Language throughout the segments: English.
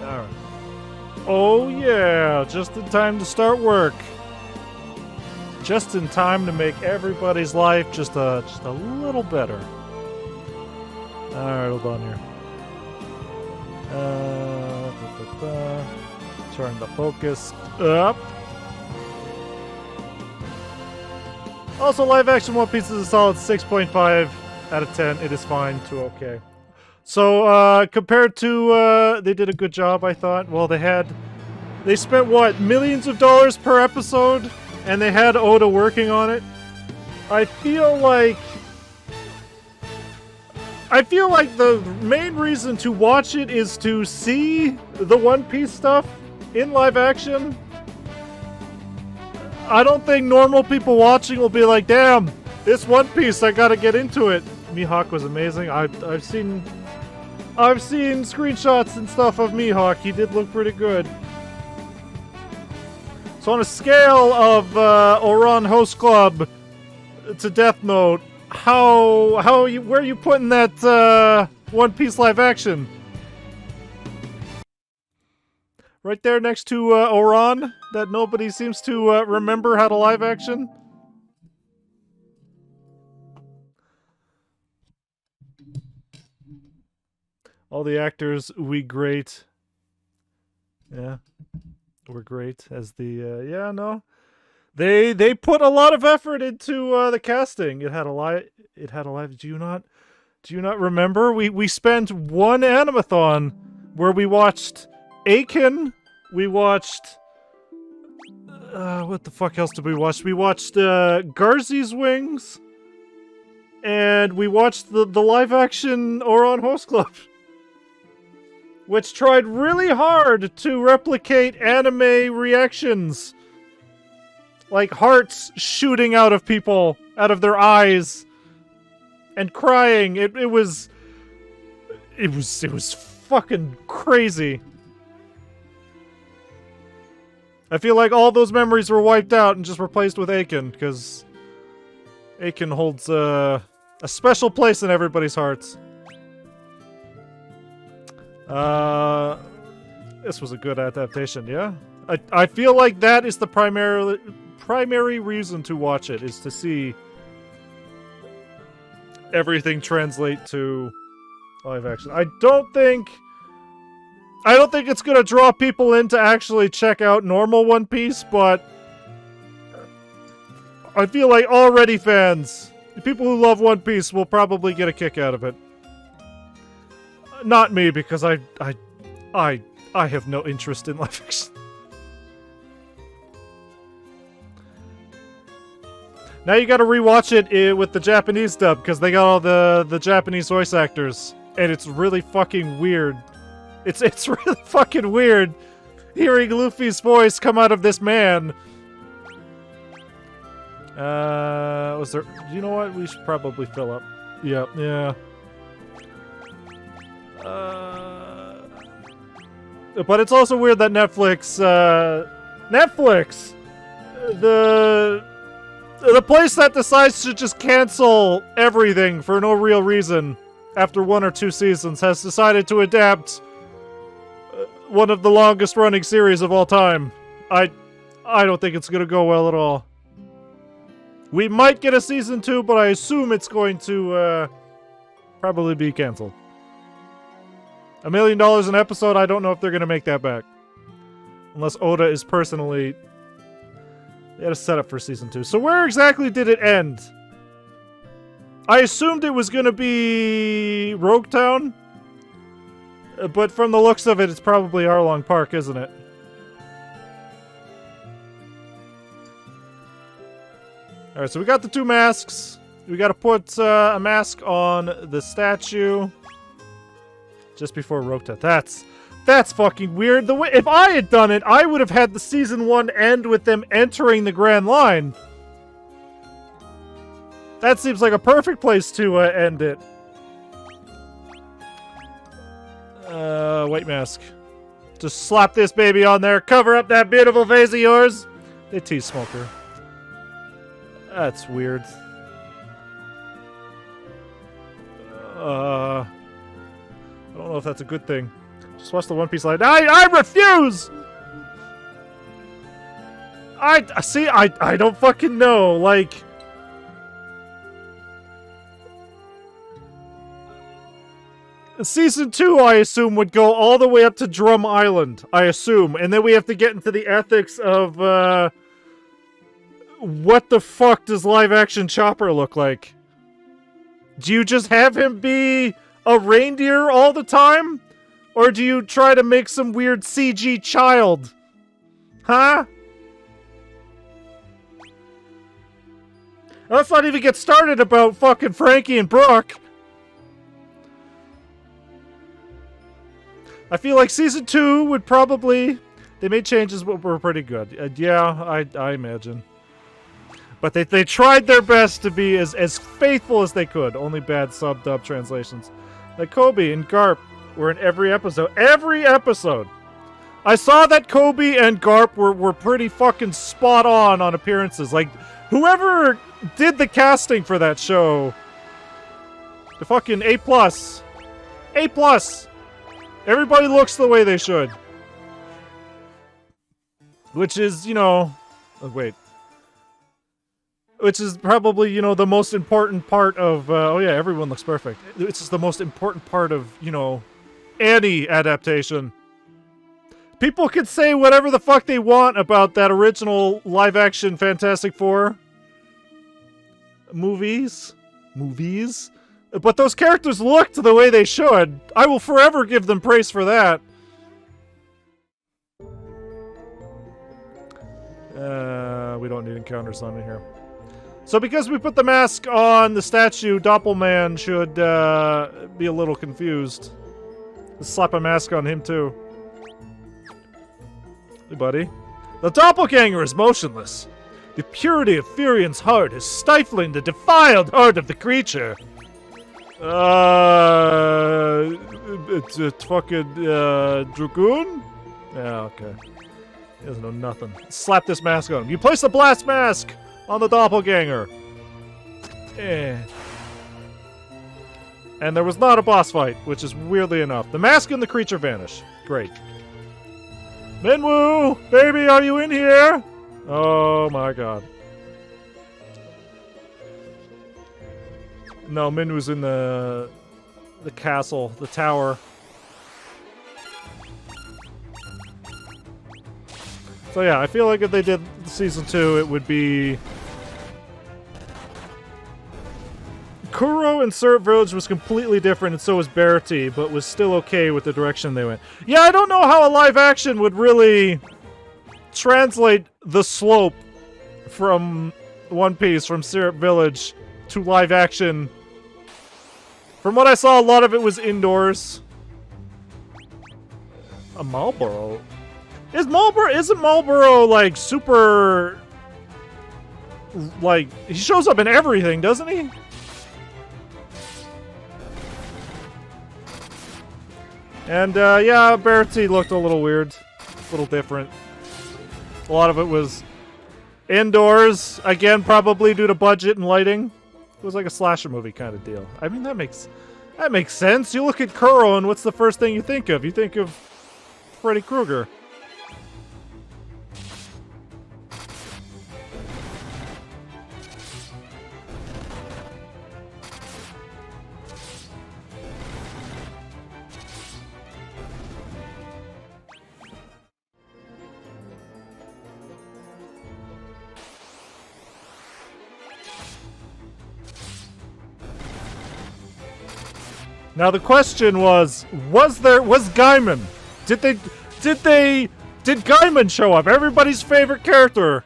Alright. Oh yeah, just in time to start work. Just in time to make everybody's life just a little better. Alright, hold on here. Turn the focus up. Also, live action One Piece is a solid 6.5 out of 10. It is fine to okay. So, compared to, they did a good job, I thought. Well, they spent, what, millions of dollars per episode? And they had Oda working on it. I feel like the main reason to watch it is to see the One Piece stuff in live action. I don't think normal people watching will be like, damn, this One Piece, I gotta get into it. Mihawk was amazing. I've seen screenshots and stuff of Mihawk. He did look pretty good. So on a scale of Oran Host Club to Death Note, where are you putting that One Piece live action? Right there next to Oran, that nobody seems to remember how to live action. All the actors, we great. Yeah, we're great as the yeah, no. They put a lot of effort into the casting. It had a live. Do you not remember? We spent one animathon where we watched Aiken. We watched what the fuck else did we watch? We watched Garzy's Wings, and we watched the live action Oran Host Club, which tried really hard to replicate anime reactions. Like hearts shooting out of people, out of their eyes, and crying. It was fucking crazy. I feel like all those memories were wiped out and just replaced with Aiken, because Aiken holds a special place in everybody's hearts. This was a good adaptation, yeah? I feel like that is the primary reason to watch it, is to see everything translate to live action. I don't think it's gonna draw people in to actually check out normal One Piece, but I feel like already fans, the people who love One Piece, will probably get a kick out of it. Not me, because I have no interest in live action. Now you gotta rewatch it with the Japanese dub, because they got all the Japanese voice actors, and it's really fucking weird. It's really fucking weird hearing Luffy's voice come out of this man. Was there... You know what? We should probably fill up. Yeah. But it's also weird that Netflix, the place that decides to just cancel everything for no real reason after 1 or 2 seasons has decided to adapt one of the longest running series of all time. I don't think it's gonna go well at all. We might get a season 2, but I assume it's going to probably be canceled. $1 million an episode, I don't know if they're gonna make that back. Unless Oda is personally... They had a setup for season 2. So where exactly did it end? I assumed it was gonna be Rogue Town. But from the looks of it, it's probably Arlong Park, isn't it? Alright, so we got the 2 masks. We gotta put a mask on the statue. Just before Rogue Town. That's fucking weird. The way, if I had done it, I would have had the season 1 end with them entering the Grand Line. That seems like a perfect place to end it. White mask. Just slap this baby on there. Cover up that beautiful face of yours. They tease Smoker. That's weird. I don't know if that's a good thing. Just watch the One Piece line. I refuse! See, I don't fucking know, like... Season 2, I assume, would go all the way up to Drum Island, I assume. And then we have to get into the ethics of, what the fuck does live-action Chopper look like? Do you just have him be a reindeer all the time? Or do you try to make some weird CG child? Huh? Let's not even get started about fucking Frankie and Brooke. I feel like Season 2 would probably... They made changes but were pretty good. Yeah, I imagine. But they tried their best to be as faithful as they could. Only bad sub-dub translations. Like Kobe and Garp were in every episode. Every episode! I saw that Kobe and Garp were pretty fucking spot on appearances. Like, whoever did the casting for that show... The fucking A+. A+! Everybody looks the way they should. Which is, you know... Oh, wait. Which is probably, you know, the most important part of... oh yeah, everyone looks perfect. It's just the most important part of, you know, any adaptation. People can say whatever the fuck they want about that original live-action Fantastic Four movies. But those characters looked the way they should. I will forever give them praise for that. We don't need encounters on in here. So because we put the mask on the statue, Doppelman should be a little confused. Let's slap a mask on him too. Hey, buddy. The doppelganger is motionless. The purity of Furion's heart is stifling the defiled heart of the creature. It's fucking, Dragoon? Yeah, okay. He doesn't know nothing. Slap this mask on him. You place the blast mask on the doppelganger. And there was not a boss fight, which is weirdly enough. The mask and the creature vanish. Great. Minwoo! Baby, are you in here? Oh my god. No, Minwoo's in the castle, the tower. So yeah, I feel like if they did Season 2, it would be... Kuro in Syrup Village was completely different, and so was Berti, but was still okay with the direction they went. Yeah, I don't know how a live action would really translate the slope from One Piece, from Syrup Village, to live action. From what I saw, a lot of it was indoors. A Marlboro? Isn't Marlboro, like, super... Like, he shows up in everything, doesn't he? And, yeah, Berti looked a little weird. A little different. A lot of it was indoors. Again, probably due to budget and lighting. It was like a slasher movie kind of deal. I mean, that makes sense. You look at Kuro, and what's the first thing you think of? You think of Freddy Krueger. Now the question was Gaiman? Did Gaiman show up? Everybody's favorite character.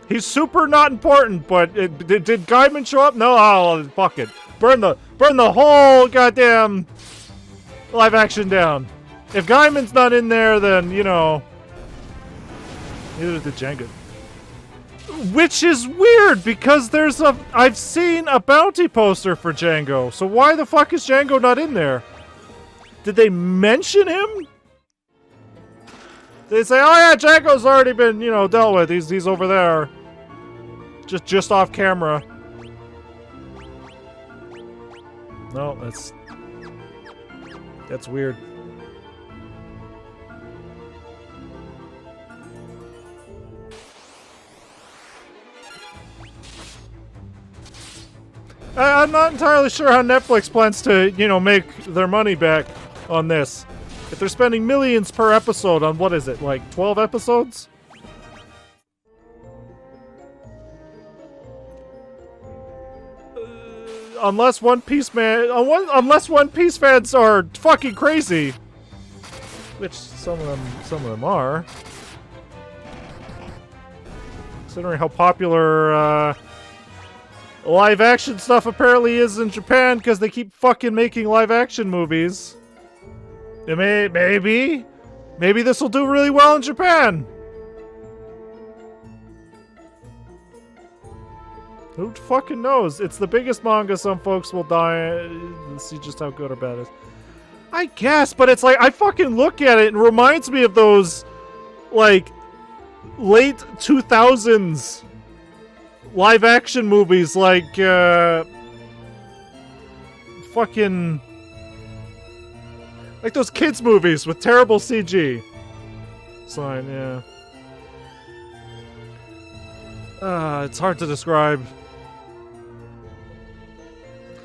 He's super not important, but did Gaiman show up? No, oh, fuck it. Burn the whole goddamn live action down. If Gaiman's not in there, then, you know, neither did Django. Which is weird, because I've seen a bounty poster for Django, so why the fuck is Django not in there? Did they mention him? Did they say, oh yeah, Django's already been, you know, dealt with, he's over there. Just off camera. No, that's weird. I'm not entirely sure how Netflix plans to, you know, make their money back on this. If they're spending millions per episode on, what is it, like 12 episodes? Unless One Piece fans are fucking crazy, which some of them are, considering how popular live action stuff apparently is in Japan because they keep fucking making live action movies. Maybe this will do really well in Japan. Who fucking knows? It's the biggest manga. Some folks will die. Let's see just how good or bad it is. I guess, but it's like, I fucking look at it and it reminds me of those, like, late 2000s live action movies, like, fucking, like those kids movies with terrible CG. Sign, yeah. It's hard to describe.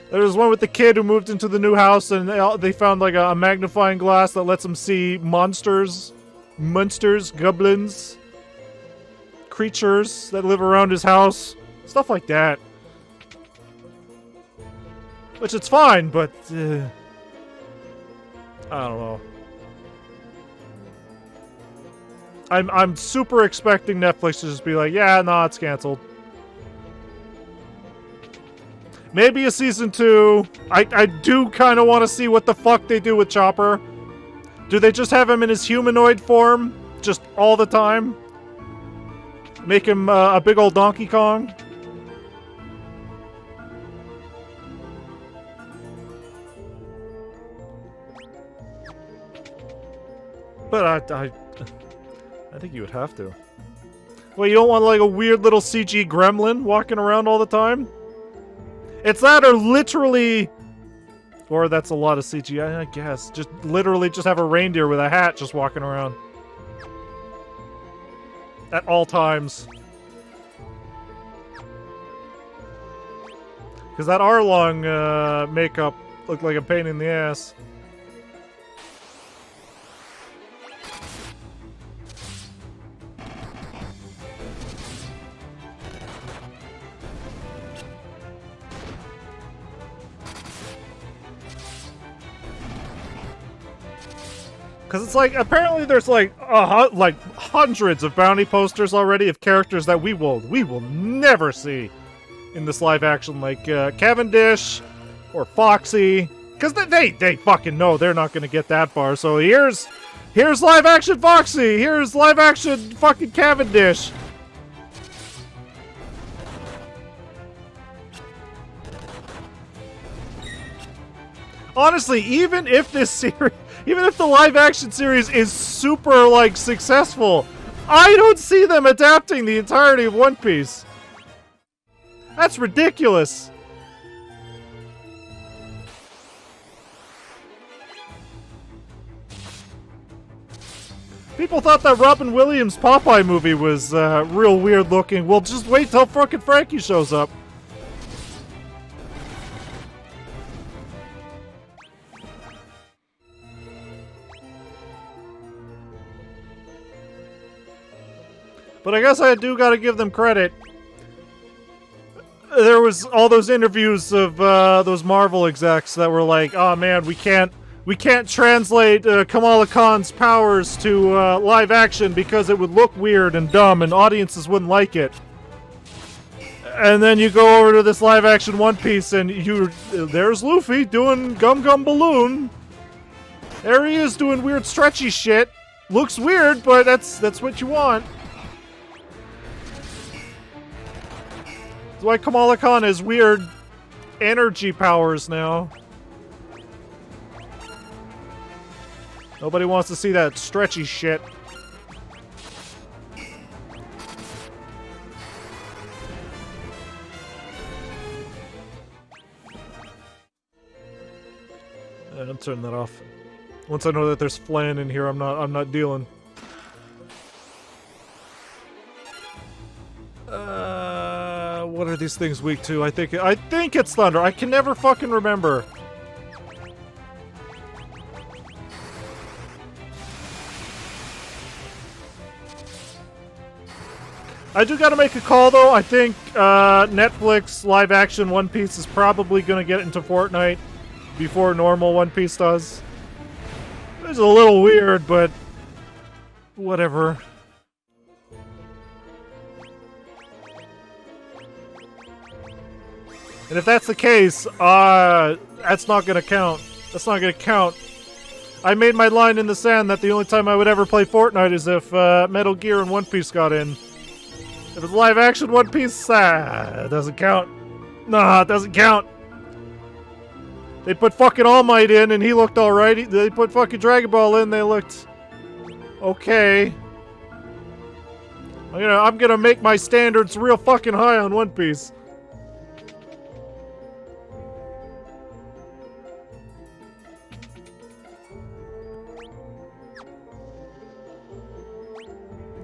There was one with the kid who moved into the new house and they found like a magnifying glass that lets them see monsters, goblins, creatures that live around his house. Stuff like that. Which it's fine, but I don't know. I'm super expecting Netflix to just be like, yeah, nah, it's canceled. Maybe a season 2. I do kind of want to see what the fuck they do with Chopper. Do they just have him in his humanoid form? Just all the time? Make him a big old Donkey Kong? But I think you would have to. Well, you don't want like a weird little CG gremlin walking around all the time? It's that or literally... Or that's a lot of CG, I guess. Just literally just have a reindeer with a hat just walking around. At all times. Because that Arlong makeup looked like a pain in the ass. Because it's like, apparently there's like hundreds of bounty posters already of characters that we will never see in this live action, like Cavendish or Foxy. Because they fucking know they're not going to get that far. So here's live action Foxy. Here's live action fucking Cavendish. Honestly, even if this series... Even if the live-action series is super, like, successful, I don't see them adapting the entirety of One Piece. That's ridiculous. People thought that Robin Williams' Popeye movie was real weird looking. Well, just wait till fucking Frankie shows up. But I guess I do gotta give them credit. There was all those interviews of those Marvel execs that were like, "Oh man, we can't translate Kamala Khan's powers to live action because it would look weird and dumb and audiences wouldn't like it." And then you go over to this live action One Piece and there's Luffy doing Gum Gum Balloon. There he is doing weird stretchy shit. Looks weird, but that's what you want. That's why Kamala Khan has weird energy powers now. Nobody wants to see that stretchy shit. I'll turn that off. Once I know that there's flan in here, I'm not dealing. What are these things weak to? I think it's thunder. I can never fucking remember. I do gotta make a call though. I think Netflix live action One Piece is probably gonna get into Fortnite before normal One Piece does. It's a little weird, but whatever. And if that's the case, that's not gonna count. That's not gonna count. I made my line in the sand that the only time I would ever play Fortnite is if Metal Gear and One Piece got in. If it's live action One Piece, it doesn't count. Nah, it doesn't count. They put fucking All Might in and he looked alright. They put fucking Dragon Ball in, they looked okay. I'm gonna make my standards real fucking high on One Piece.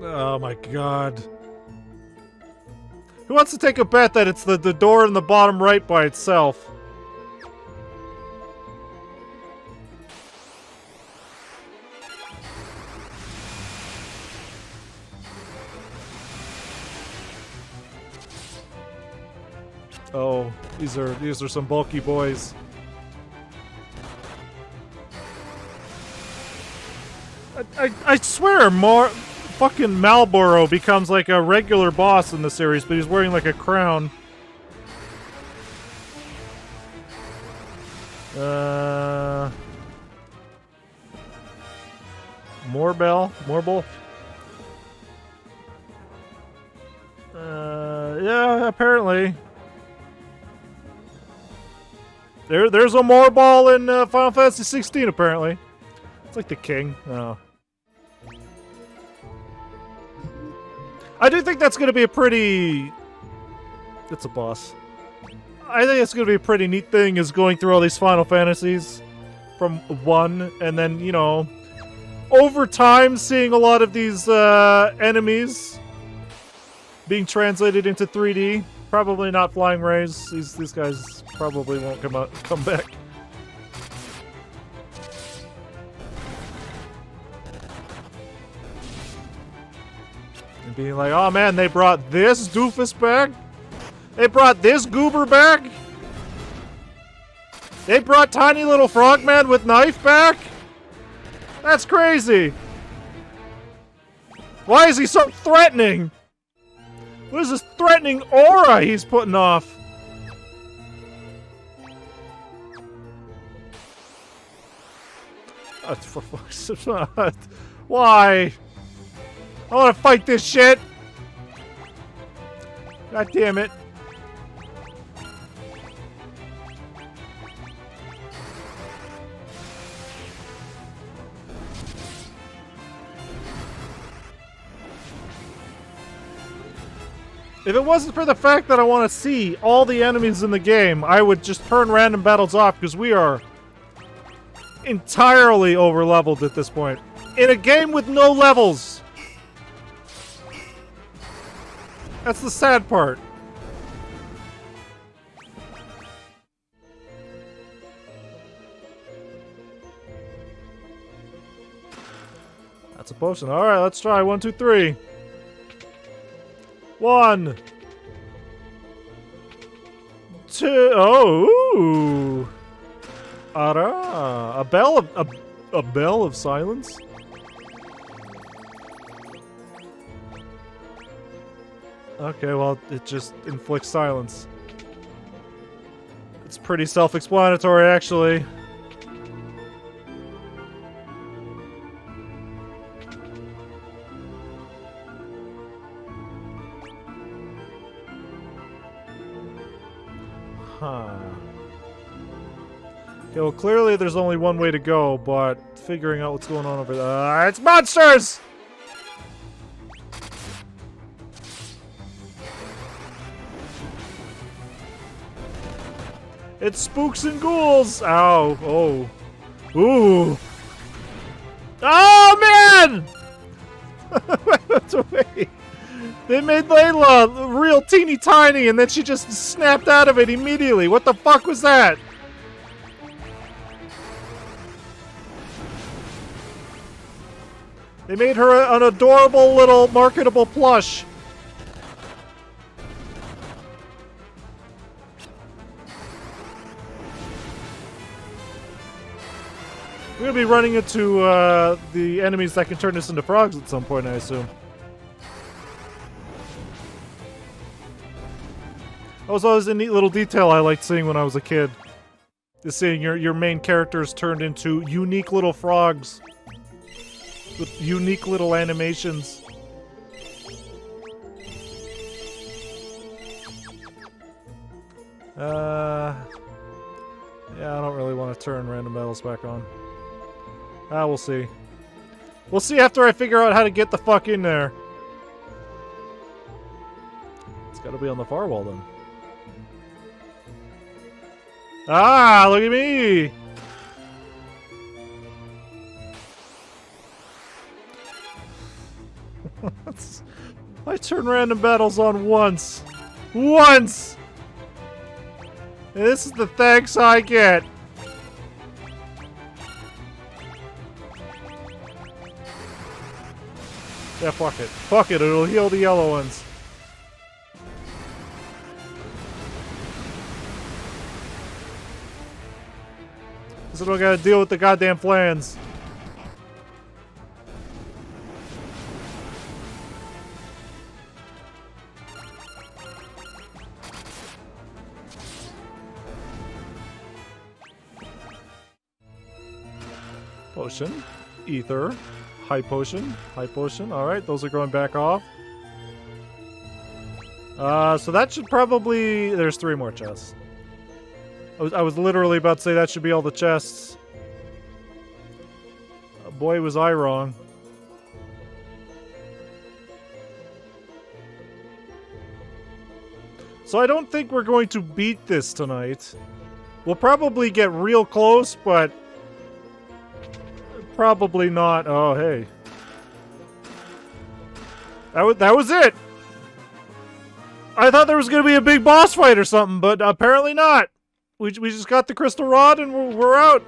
Oh my god. Who wants to take a bet that it's the door in the bottom right by itself? Oh, these are some bulky boys. I swear fucking Marlboro becomes like a regular boss in the series, but he's wearing like a crown. Morbel. Yeah, apparently. There's a Morball in Final Fantasy 16, apparently. It's like the king. Oh. I do think that's going to be a pretty... It's a boss. I think it's going to be a pretty neat thing, is going through all these Final Fantasies from 1, and then, you know, over time seeing a lot of these enemies being translated into 3D. Probably not Flying Rays. These guys probably won't come back. And being like, oh man, they brought this doofus back? They brought this goober back? They brought tiny little frogman with knife back? That's crazy. Why is he so threatening? What is this threatening aura he's putting off? For fuck's sake. Why? I want to fight this shit. God damn it. If it wasn't for the fact that I want to see all the enemies in the game, I would just turn random battles off, because we are entirely over-leveled at this point. In a game with no levels! That's the sad part. That's a potion. Alright, let's try. 1, 2, 3. 1, 2. Oh, ooh. Ara, a bell of silence. Okay, well, it just inflicts silence. It's pretty self-explanatory, actually. Huh. Okay, well, clearly there's only one way to go, but figuring out what's going on over there... it's monsters! It's spooks and ghouls! Ow. Oh. Ooh. Oh, man! That's away. They made Layla real teeny tiny, and then she just snapped out of it immediately. What the fuck was that? They made her an adorable little marketable plush. We're gonna be running into the enemies that can turn us into frogs at some point, I assume. That was always a neat little detail I liked seeing when I was a kid. Just seeing your main characters turned into unique little frogs. With unique little animations. Yeah, I don't really want to turn random battles back on. We'll see. We'll see after I figure out how to get the fuck in there. It's gotta be on the far wall then. Ah, look at me! I turn random battles on once. Once! And this is the thanks I get. Yeah, fuck it. Fuck it, it'll heal the yellow ones. This is what I gotta deal with the goddamn flans. Potion, ether, high potion, high potion. Alright, those are going back off. So that should probably... There's 3 more chests. I was literally about to say that should be all the chests. Boy, was I wrong. So I don't think we're going to beat this tonight. We'll probably get real close, but... probably not. Oh, hey. That was it! I thought there was going to be a big boss fight or something, but apparently not. We just got the crystal rod and we're out.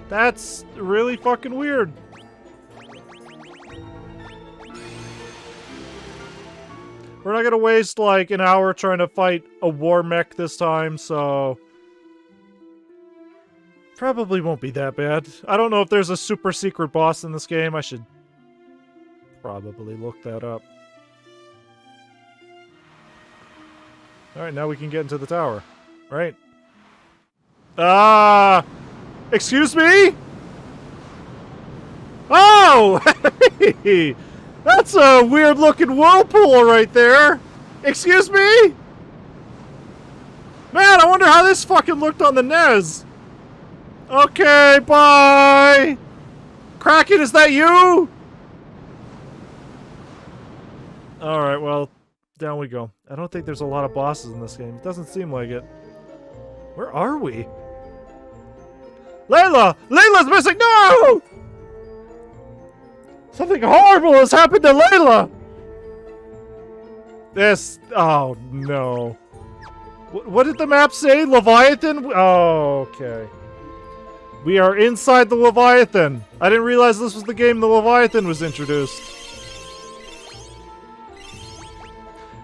That's really fucking weird. We're not going to waste like an hour trying to fight a war mech this time, so... probably won't be that bad. I don't know if there's a super secret boss in this game. I should probably look that up. Alright, now we can get into the tower. Right? Excuse me? Oh! Hey! That's a weird looking whirlpool right there! Excuse me? Man, I wonder how this fucking looked on the NES. Okay, bye! Kraken, is that you? Alright, well, down we go. I don't think there's a lot of bosses in this game. It doesn't seem like it. Where are we? Layla! Layla's missing! No! Something horrible has happened to Layla! This... oh, no. What did the map say? Leviathan? Oh, okay. We are inside the Leviathan. I didn't realize this was the game the Leviathan was introduced.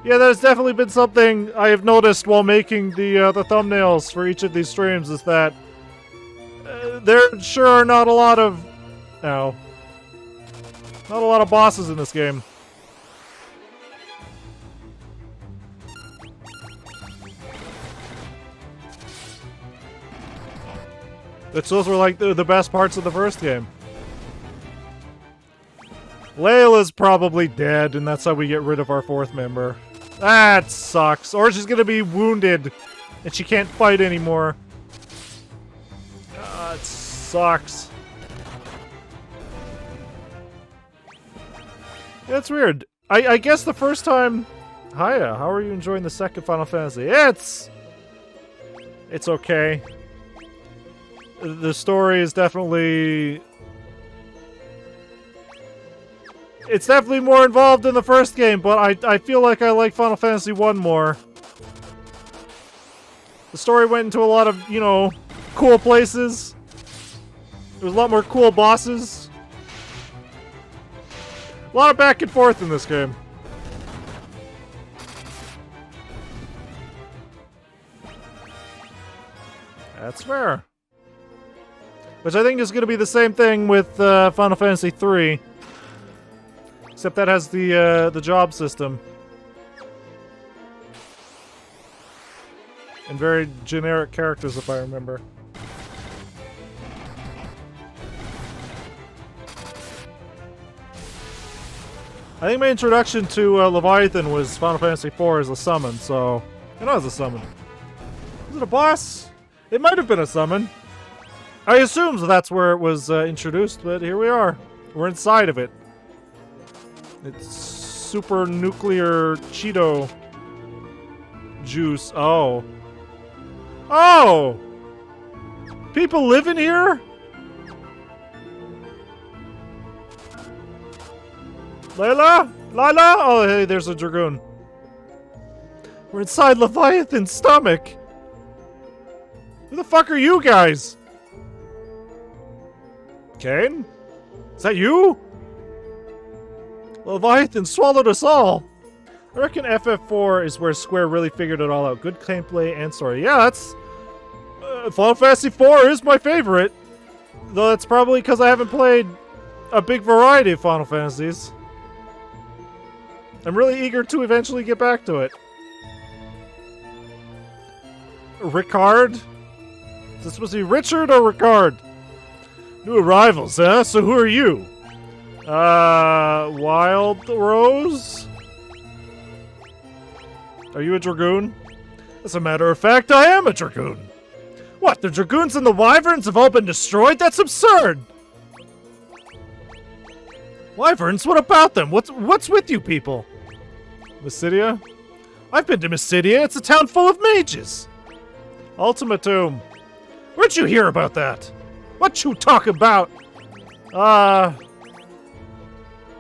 Yeah, there's definitely been something I have noticed while making the thumbnails for each of these streams is that there sure are not a lot of... no. Not a lot of bosses in this game. Which those were like the best parts of the first game. Layla's probably dead, and that's how we get rid of our 4th member. That sucks. Or she's gonna be wounded, and she can't fight anymore. It sucks. That's weird. I guess the first time... Hiya, how are you enjoying the second Final Fantasy? It's okay. The story is definitely... It's definitely more involved in the first game, but I feel like I like Final Fantasy 1 more. The story went into a lot of, you know, cool places. There was a lot more cool bosses. A lot of back and forth in this game. That's fair. Which I think is going to be the same thing with Final Fantasy 3. Except that has the job system. And very generic characters, if I remember. I think my introduction to Leviathan was Final Fantasy IV as a summon, so... I know it was a summon. Was it a boss? It might have been a summon. I assume that's where it was introduced, but here we are. We're inside of it. It's super nuclear Cheeto juice. Oh. Oh! People live in here? Layla? Lila? Oh, hey, there's a Dragoon. We're inside Leviathan's stomach. Who the fuck are you guys? Kane? Is that you? Leviathan swallowed us all. I reckon FF4 is where Square really figured it all out. Good gameplay and story. Yeah, that's... Final Fantasy 4 is my favorite. Though that's probably because I haven't played a big variety of Final Fantasies. I'm really eager to eventually get back to it. Ricard? Is this supposed to be Richard or Ricard? New arrivals, huh? So who are you? Wild Rose? Are you a Dragoon? As a matter of fact, I am a Dragoon. What, the Dragoons and the Wyverns have all been destroyed? That's absurd! Wyverns? What about them? What's with you people? Mysidia? I've been to Mysidia. It's a town full of mages. Ultimatum. Where'd you hear about that? What you talk about?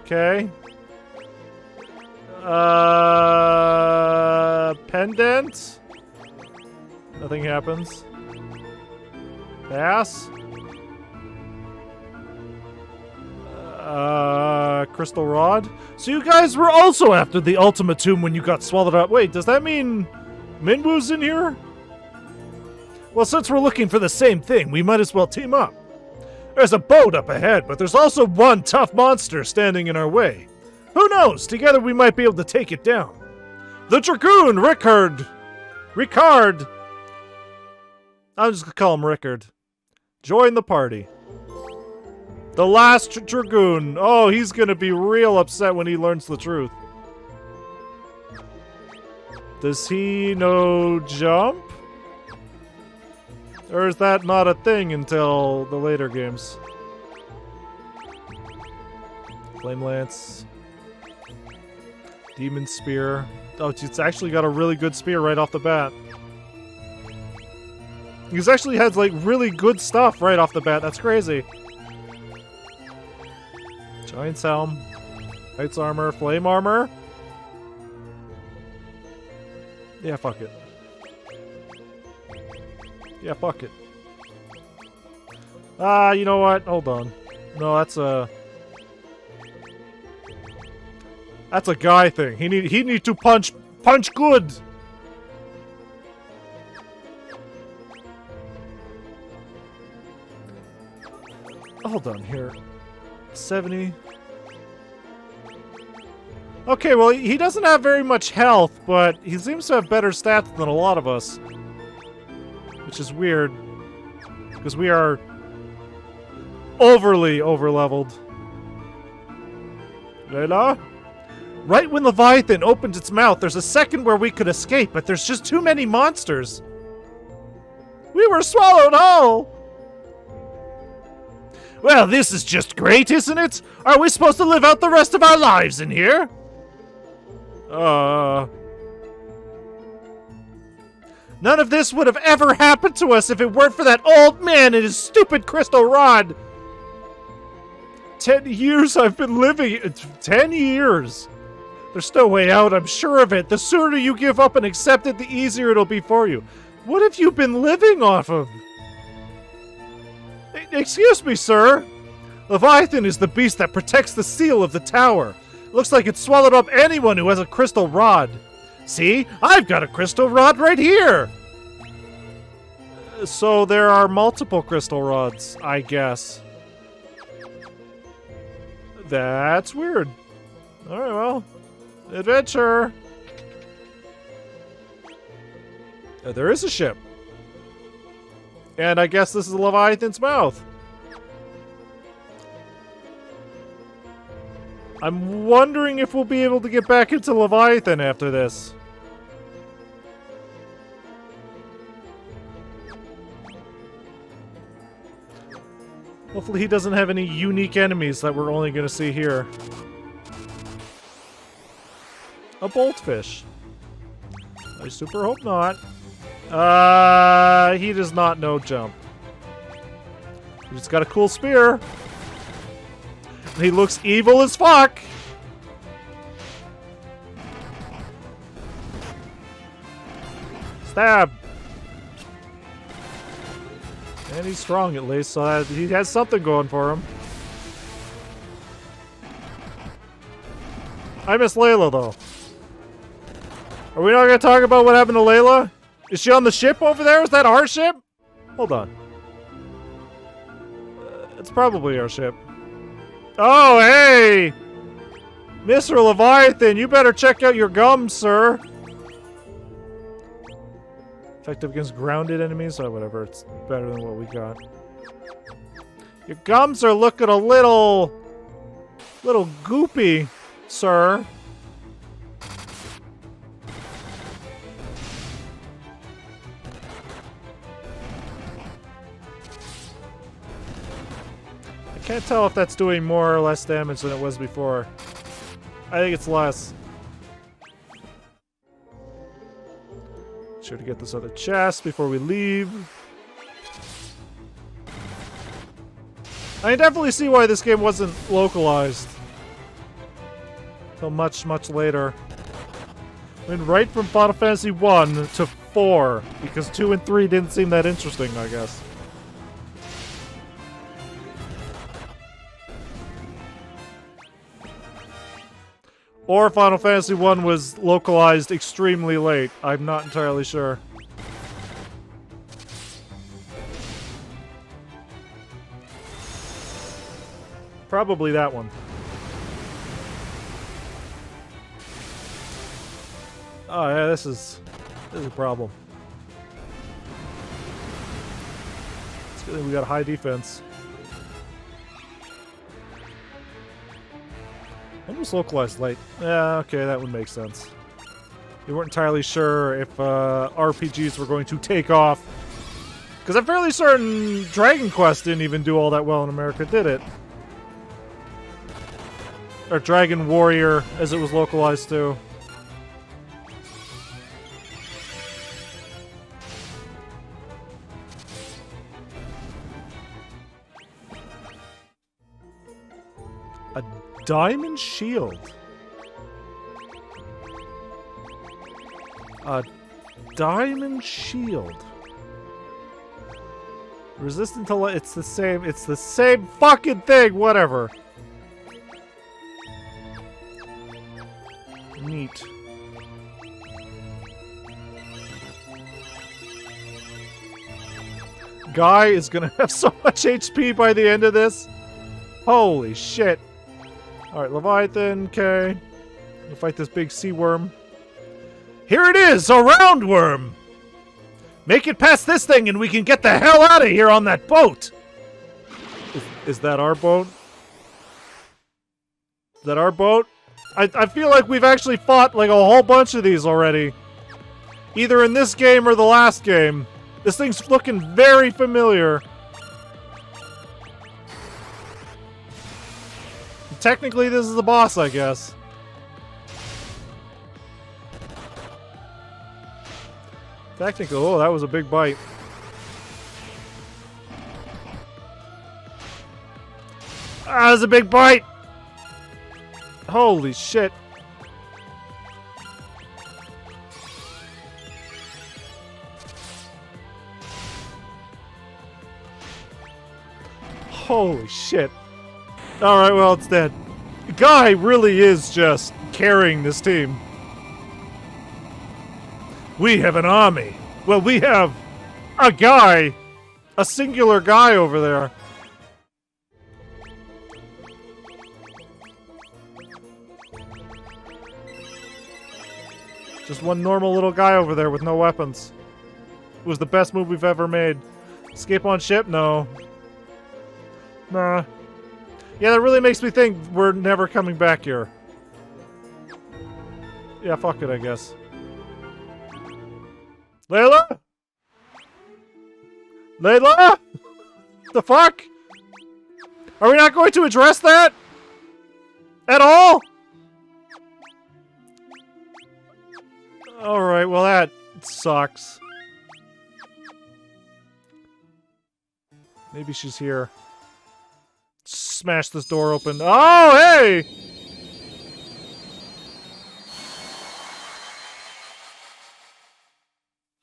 Okay. Pendant? Nothing happens. Pass? Crystal Rod? So you guys were also after the Ultimatum when you got swallowed up. Wait, does that mean Minwu's in here? Well, since we're looking for the same thing, we might as well team up. There's a boat up ahead, but there's also one tough monster standing in our way. Who knows? Together we might be able to take it down. The Dragoon, Ricard. Ricard. I'm just gonna call him Ricard. Join the party. The last Dragoon. Oh, he's gonna be real upset when he learns the truth. Does he know jump? Or is that not a thing until the later games? Flame Lance. Demon Spear. Oh, it's actually got a really good spear right off the bat. He's actually has, like, really good stuff right off the bat. That's crazy. Giant's Helm. Knight's Armor. Flame Armor. Yeah, fuck it. Yeah, fuck it. You know what? Hold on. No, that's a guy thing. He need to punch good. Hold on here. 70. Okay, well, he doesn't have very much health, but he seems to have better stats than a lot of us. Which is weird, because we are overly overleveled. Layla? Right when Leviathan opened its mouth, there's a second where we could escape, but there's just too many monsters. We were swallowed whole! Well, this is just great, isn't it? Are we supposed to live out the rest of our lives in here? None of this would have ever happened to us if it weren't for that old man and his stupid crystal rod. 10 years I've been living. 10 years. There's no way out, I'm sure of it. The sooner you give up and accept it, the easier it'll be for you. What have you been living off of? Excuse me, sir. Leviathan is the beast that protects the seal of the tower. It looks like it swallowed up anyone who has a crystal rod. See? I've got a crystal rod right here! So there are multiple crystal rods, I guess. That's weird. Alright, well. Adventure! There is a ship. And I guess this is Leviathan's mouth. I'm wondering if we'll be able to get back into Leviathan after this. Hopefully he doesn't have any unique enemies that we're only going to see here. A boltfish. I super hope not. He does not know jump. He's got a cool spear. He looks evil as fuck. Stab. And he's strong at least, so he has something going for him. I miss Layla, though. Are we not going to talk about what happened to Layla? Is she on the ship over there? Is that our ship? Hold on. It's probably our ship. Oh, hey! Mr. Leviathan, you better check out your gums, sir. Effective against grounded enemies? Oh, whatever. It's better than what we got. Your gums are looking a little goopy, sir. I can't tell if that's doing more or less damage than it was before. I think it's less. Sure to get this other chest before we leave. I can definitely see why this game wasn't localized until much, much later. I mean, right from Final Fantasy 1 to 4, because 2 and 3 didn't seem that interesting, I guess. Or Final Fantasy 1 was localized extremely late. I'm not entirely sure. Probably that one. Oh yeah, this is a problem. It's good that we got high defense. When was localized late? Yeah, okay, that would make sense. We weren't entirely sure if RPGs were going to take off. Because I'm fairly certain Dragon Quest didn't even do all that well in America, did it? Or Dragon Warrior, as it was localized to. A diamond shield. A diamond shield. Resistant to light. It's the same fucking thing, whatever. Neat. Guy is gonna have so much HP by the end of this. Holy shit. Alright, Leviathan, okay. We'll fight this big sea worm. Here it is, a roundworm! Make it past this thing and we can get the hell out of here on that boat! Is that our boat? Is that our boat? I feel like we've actually fought like a whole bunch of these already. Either in this game or the last game. This thing's looking very familiar. Technically, this is the boss, I guess. Technical. Oh, that was a big bite. Ah, that's a big bite! Holy shit. Holy shit. Alright, well, it's dead. The guy really is just carrying this team. We have an army. Well, we have a guy. A singular guy over there. Just one normal little guy over there with no weapons. It was the best move we've ever made. Escape on ship? No. Nah. Yeah, that really makes me think we're never coming back here. Yeah, fuck it, I guess. Layla? Layla? The fuck? Are we not going to address that? At all? Alright, well that sucks. Maybe she's here. Smash this door open. Oh, hey!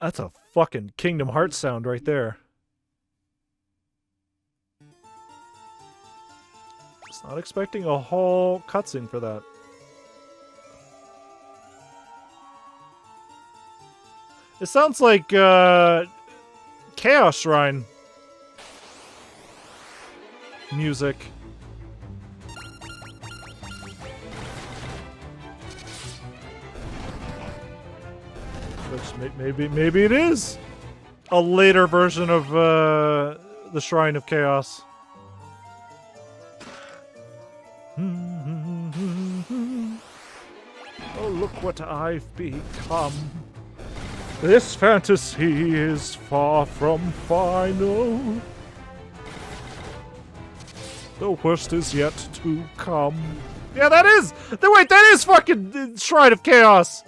That's a fucking Kingdom Hearts sound right there. Was not expecting a whole cutscene for that. It sounds like Chaos Shrine music. Which maybe it is a later version of the Shrine of Chaos. Oh, look what I've become. This fantasy is far from final. The worst is yet to come. Yeah, that is! Wait, that is fucking Shrine of Chaos!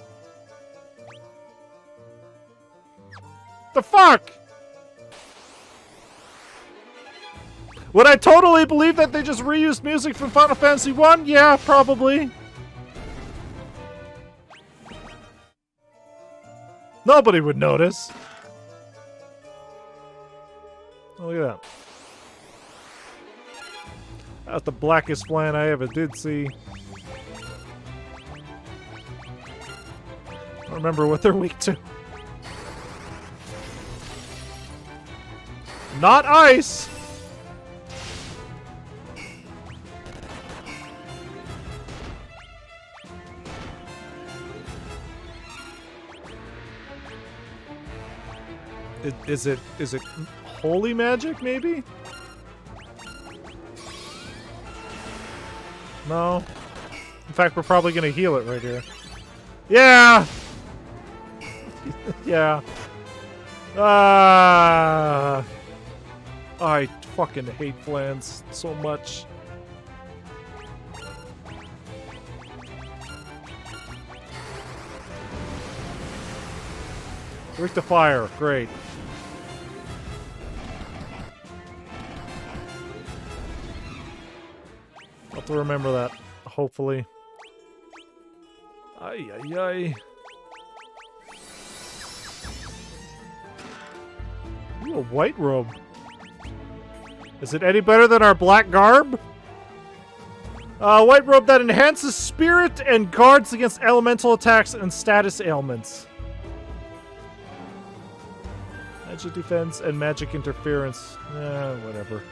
The fuck? Would I totally believe that they just reused music from Final Fantasy 1? Yeah, probably. Nobody would notice. Oh, look at that. That's the blackest flan I ever did see. I don't remember what they're weak to. Not ice! Is it holy magic, maybe? No. In fact, we're probably gonna heal it right here. Yeah! Yeah. I fucking hate flans so much. Break the fire. Great. I'll have to remember that, hopefully. Ay, ay, ay. Ooh, a white robe. Is it any better than our black garb? White robe that enhances spirit and guards against elemental attacks and status ailments. Magic defense and magic interference. Whatever.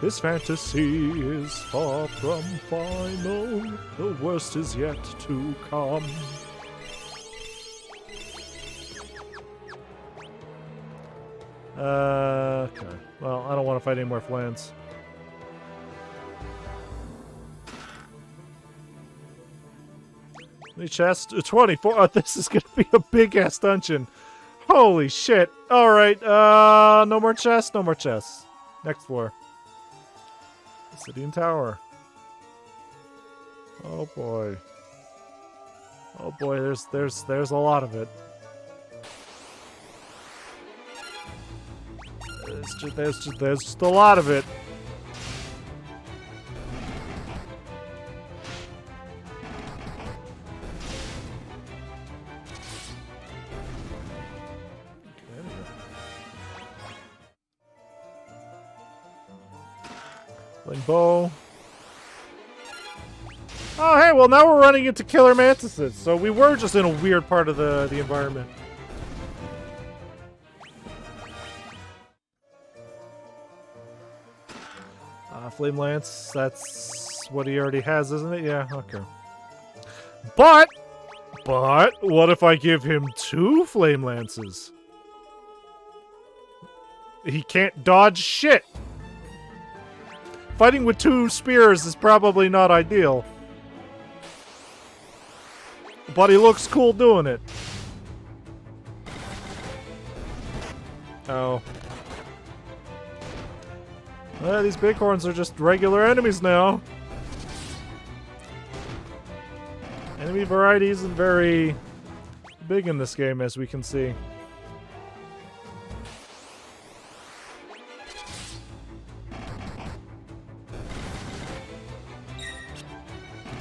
This fantasy is far from final. The worst is yet to come. Okay. Well, I don't want to fight any more flans. Any chest? 24. Oh, this is gonna be a big ass dungeon. Holy shit. Alright, no more chests, no more chests. Next floor. Obsidian Tower. Oh boy. Oh boy, there's a lot of it. There's just a lot of it. Bow. Oh, hey, well, now we're running into killer mantises, so we were just in a weird part of the environment. Flame Lance, that's what he already has, isn't it? Yeah, okay. But, what if I give him 2 Flame Lances? He can't dodge shit. Fighting with 2 spears is probably not ideal. But he looks cool doing it. Oh. Well, these bighorns are just regular enemies now. Enemy variety isn't very big in this game, as we can see.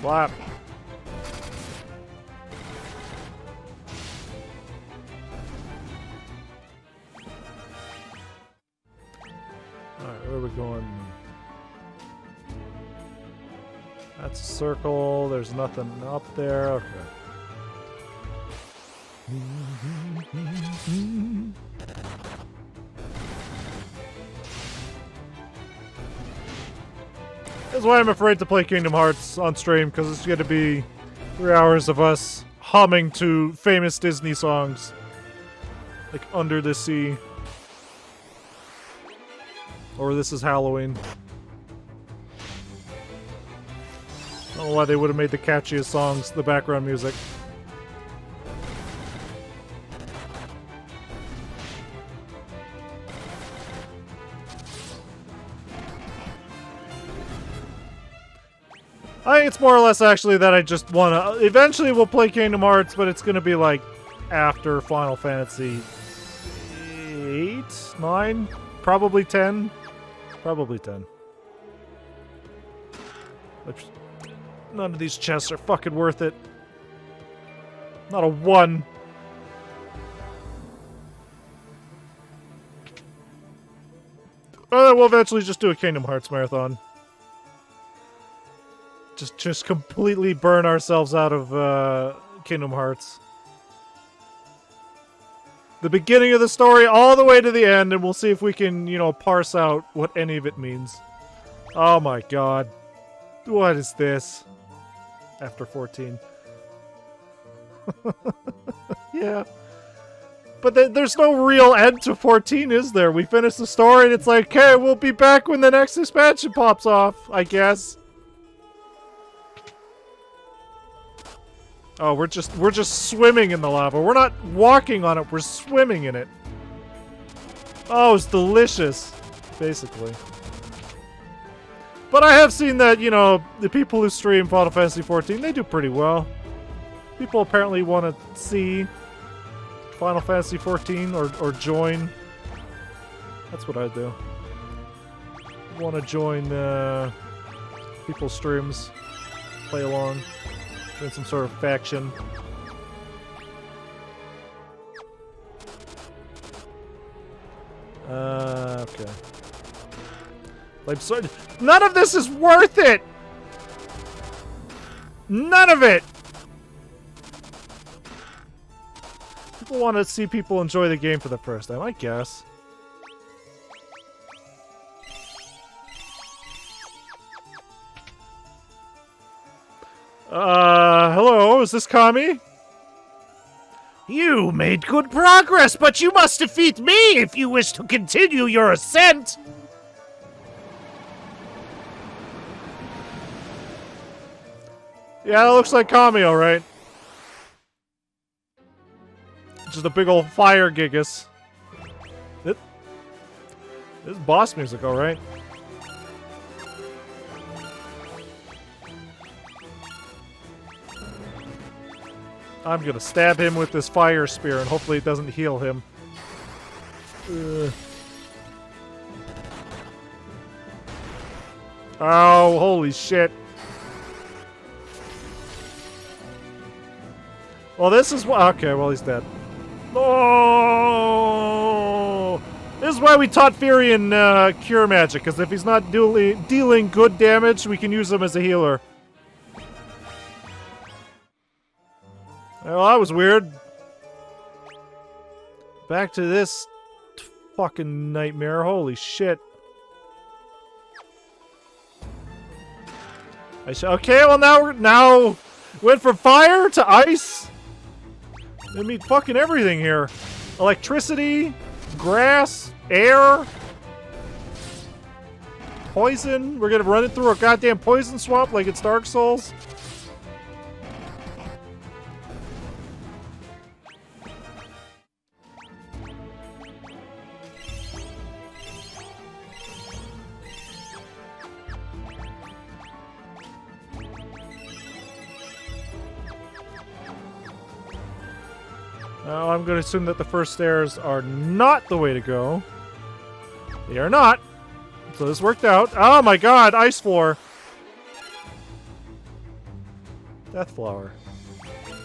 Flap. Alright, where are we going? That's a circle. There's nothing up there. Okay. That's why I'm afraid to play Kingdom Hearts on stream, because it's going to be 3 hours of us humming to famous Disney songs. Like Under the Sea. Or This Is Halloween. I don't know why they would have made the catchiest songs the background music. I think it's more or less actually that I just want to... Eventually we'll play Kingdom Hearts, but it's going to be like after Final Fantasy 8? 9? Probably 10? Probably 10. None of these chests are fucking worth it. Not a 1. We'll eventually just do a Kingdom Hearts marathon. Just completely burn ourselves out of Kingdom Hearts. The beginning of the story all the way to the end, and we'll see if we can, you know, parse out what any of it means. Oh my god. What is this? After 14. Yeah. But there's no real end to 14, is there? We finish the story and it's like, okay, we'll be back when the next expansion pops off, I guess. Oh, we're just swimming in the lava. We're not walking on it, we're swimming in it. Oh, it's delicious, basically. But I have seen that, you know, the people who stream Final Fantasy XIV, they do pretty well. People apparently want to see Final Fantasy XIV or join. That's what I do. Want to join people's streams, play along. In some sort of faction. Okay. I'm sorry. None of this is worth it! None of it! People want to see people enjoy the game for the first time, I guess. Hello, is this Kami? You made good progress, but you must defeat me if you wish to continue your ascent. Yeah, that looks like Kami, alright. Just a big old fire gigas. This is boss music, alright. I'm gonna stab him with this fire spear and hopefully it doesn't heal him. Oh, holy shit. Well, this is why. Okay, well, he's dead. Oh! This is why we taught Furion Cure Magic, because if he's not dealing good damage, we can use him as a healer. Well, that was weird. Back to this fucking nightmare. Holy shit. Okay, well now went from fire to ice. I mean, fucking everything here. Electricity, grass, air, poison. We're gonna run it through a goddamn poison swamp like it's Dark Souls. Now, I'm going to assume that the first stairs are not the way to go. They are not. So this worked out. Oh my god, ice floor. Death flower.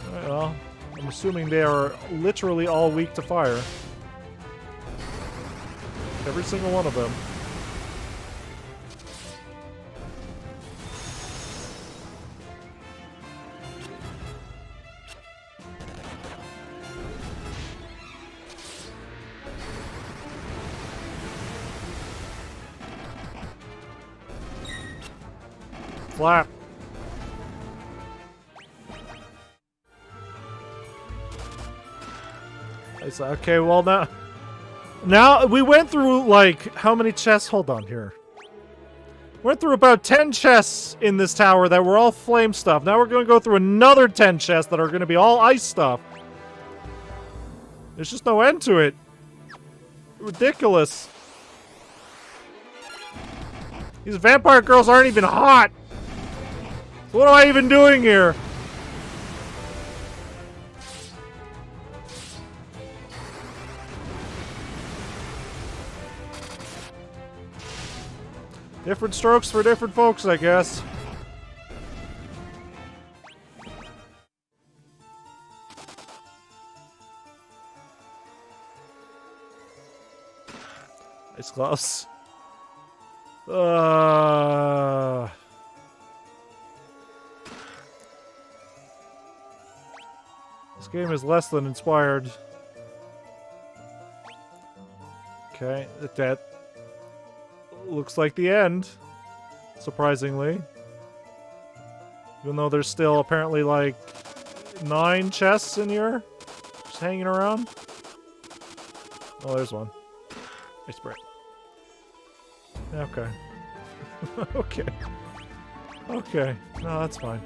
Alright, well, I'm assuming they are literally all weak to fire. Every single one of them. Flap. Okay, well now we went through like how many chests? Hold on here. Went through about 10 chests in this tower that were all flame stuff. Now we're going to go through another 10 chests that are going to be all ice stuff. There's just no end to it. Ridiculous. These vampire girls aren't even hot. What am I even doing here? Different strokes for different folks, I guess. It's close. This game is less than inspired. Okay, that looks like the end, surprisingly. Even though there's still apparently like 9 chests in here, just hanging around. Oh, there's one. I spray. Okay. Okay. Okay. No, that's fine.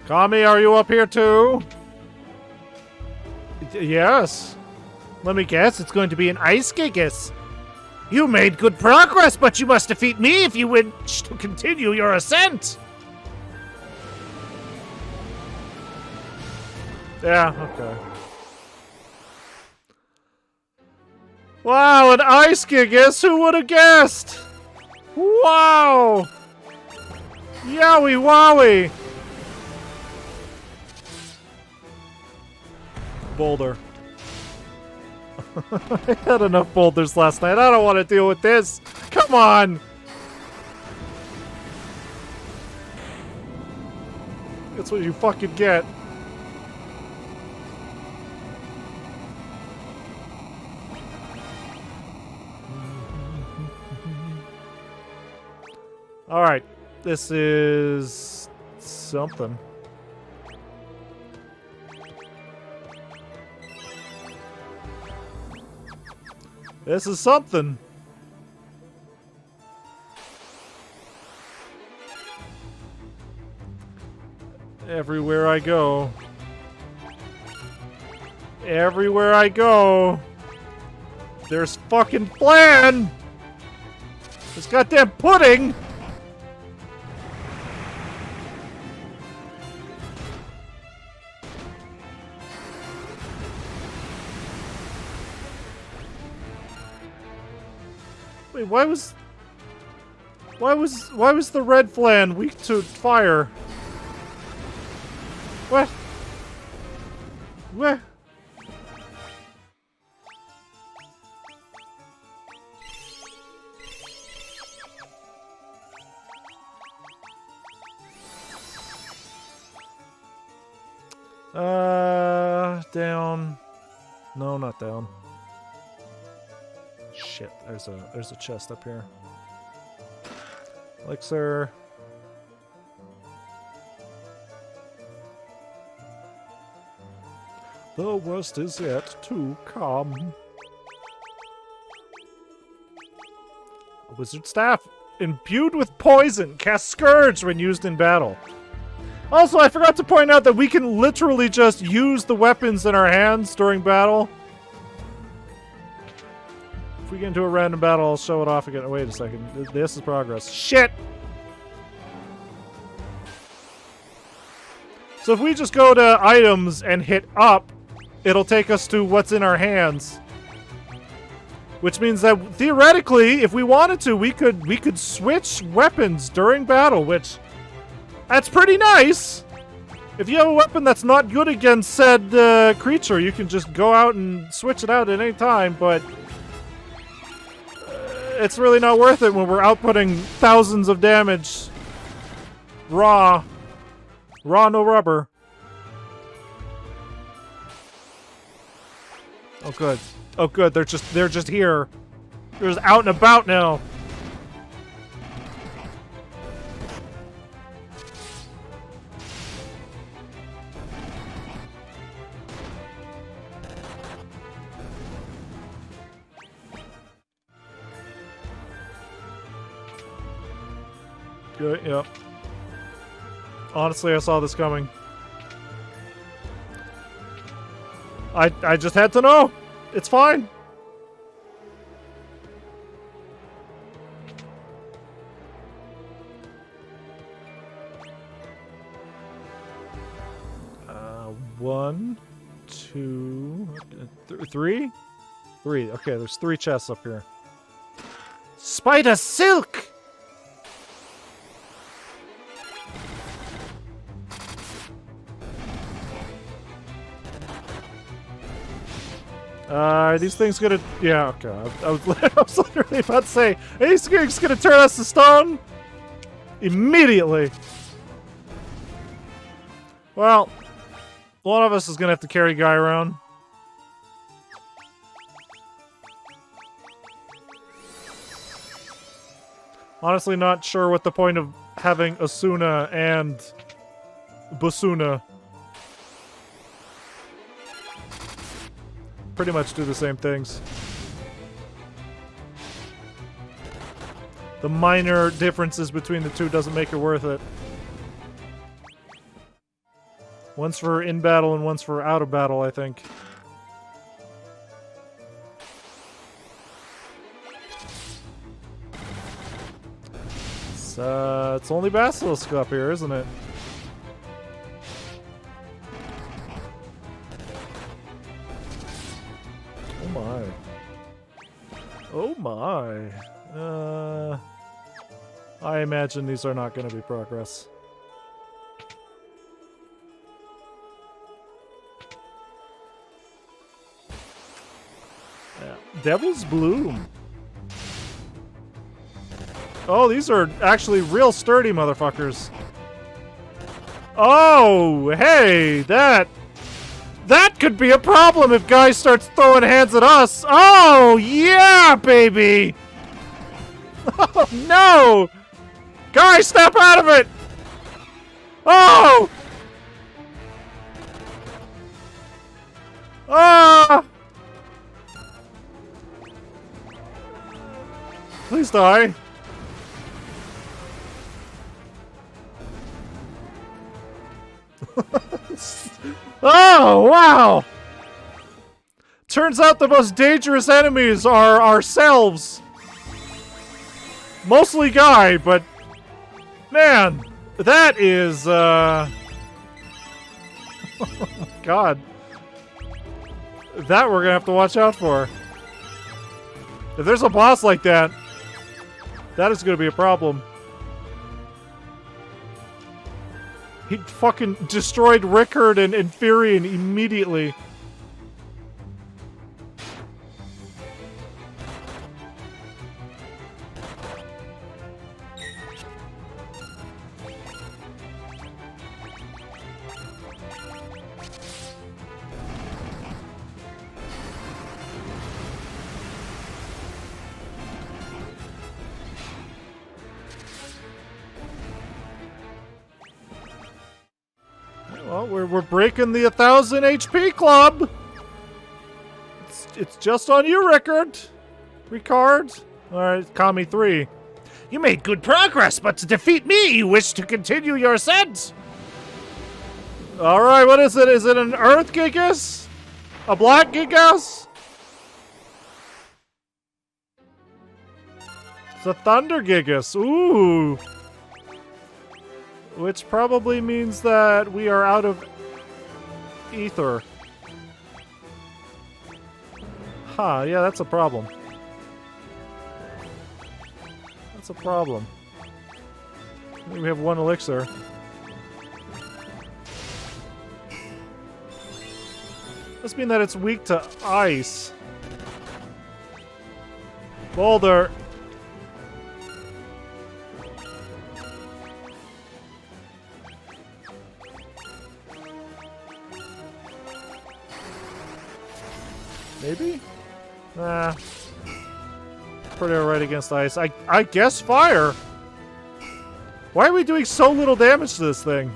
Kami, are you up here too? Yes. Let me guess, it's going to be an ice gigas. You made good progress, but you must defeat me if you wish to continue your ascent. Yeah, okay. Wow, an ice gigas? Who would have guessed? Wow! Yowie wowie! Boulder. I had enough boulders last night. I don't want to deal with this. Come on! That's what you fucking get. Alright. This is something. This is something. Everywhere I go. Everywhere I go. There's fucking flan! There's goddamn pudding! Wait, why was the red flan weak to fire? What? What? Down. No, not down. Shit, there's a chest up here. Elixir. The worst is yet to come. A wizard staff imbued with poison casts Scourge when used in battle. Also, I forgot to point out that we can literally just use the weapons in our hands during battle. If we get into a random battle, I'll show it off again. Wait a second. This is progress. Shit! So if we just go to items and hit up, it'll take us to what's in our hands. Which means that theoretically, if we wanted to, we could switch weapons during battle, which that's pretty nice. If you have a weapon that's not good against said creature, you can just go out and switch it out at any time, but it's really not worth it when we're outputting thousands of damage. Raw. Raw, no rubber. Oh, good. Oh, good. They're just here. They're just out and about now. Good, yep. Honestly, I saw this coming. I just had to know. It's fine. One, two, three? Three. Okay, there's 3 chests up here. Spider silk! Are these things gonna... Yeah, okay. I was literally about to say, are these things gonna turn us to stone? Immediately. Well, one of us is gonna have to carry Guy around. Honestly, not sure what the point of having Asuna and Basuna. Pretty much do the same things. The minor differences between the two doesn't make it worth it. One's for in battle and one's for out of battle, I think. It's only Basilisk up here, isn't it? Oh my. Oh my. I imagine these are not going to be progress. Yeah. Devil's Bloom. Oh, these are actually real sturdy motherfuckers. Oh, hey, that could be a problem if Guy starts throwing hands at us. Oh, yeah, baby. Oh, no. Guy, step out of it. Oh. Ah. Please die. Oh, wow! Turns out the most dangerous enemies are ourselves. Mostly Guy, but man, that is oh my God. That we're gonna have to watch out for. If there's a boss like that, That is going to be a problem. He fucking destroyed Rickard and Furion immediately. Well, we're breaking the 1,000 HP club. It's just on you, Ricard. All right, Kami 3. You made good progress, but to defeat me, you wish to continue your ascent. All right, what is it? Is it an Earth Gigas? A Black Gigas? It's a Thunder Gigas. Ooh. Which probably means that we are out of ether. Huh, yeah, that's a problem. That's a problem. I think we have one elixir. Must mean that it's weak to ice. Boulder. Maybe? Nah. Pretty alright against ice. I guess fire! Why are we doing so little damage to this thing?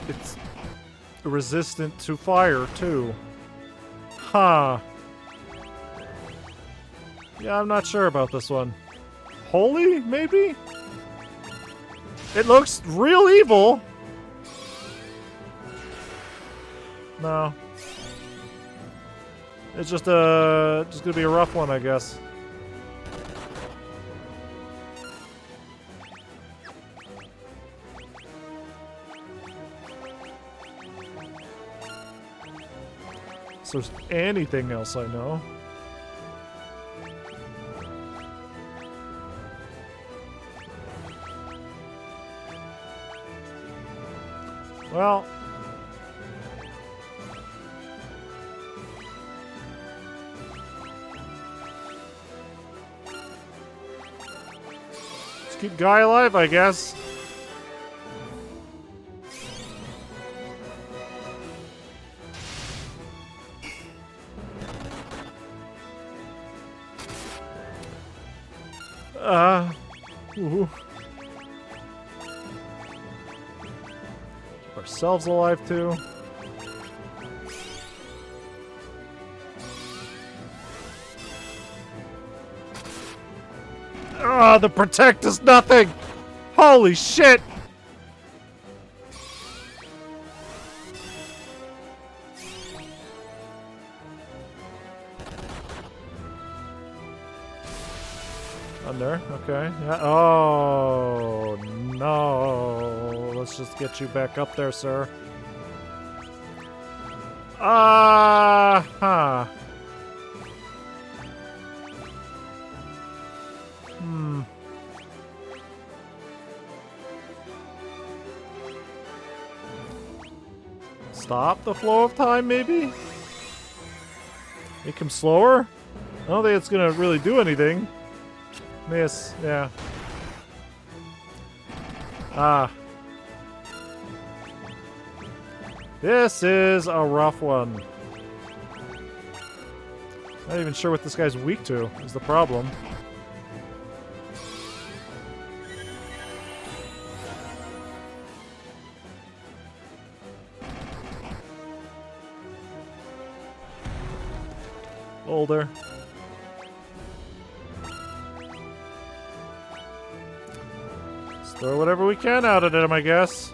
It's resistant to fire, too. Huh. Yeah, I'm not sure about this one. Holy, maybe? It looks real evil. No. It's just gonna be a rough one, I guess. So there's anything else I know. Well. Let's keep Guy alive, I guess. Ooh. Keep ourselves alive too. Ah, the protect is nothing! Holy shit! Under, okay. Yeah. Oh, no. Let's just get you back up there, sir. Huh. Stop the flow of time, maybe? Make him slower? I don't think it's gonna really do anything. Miss, yeah. This is a rough one. Not even sure what this guy's weak to, is the problem. Older. Let's throw whatever we can out at him, I guess.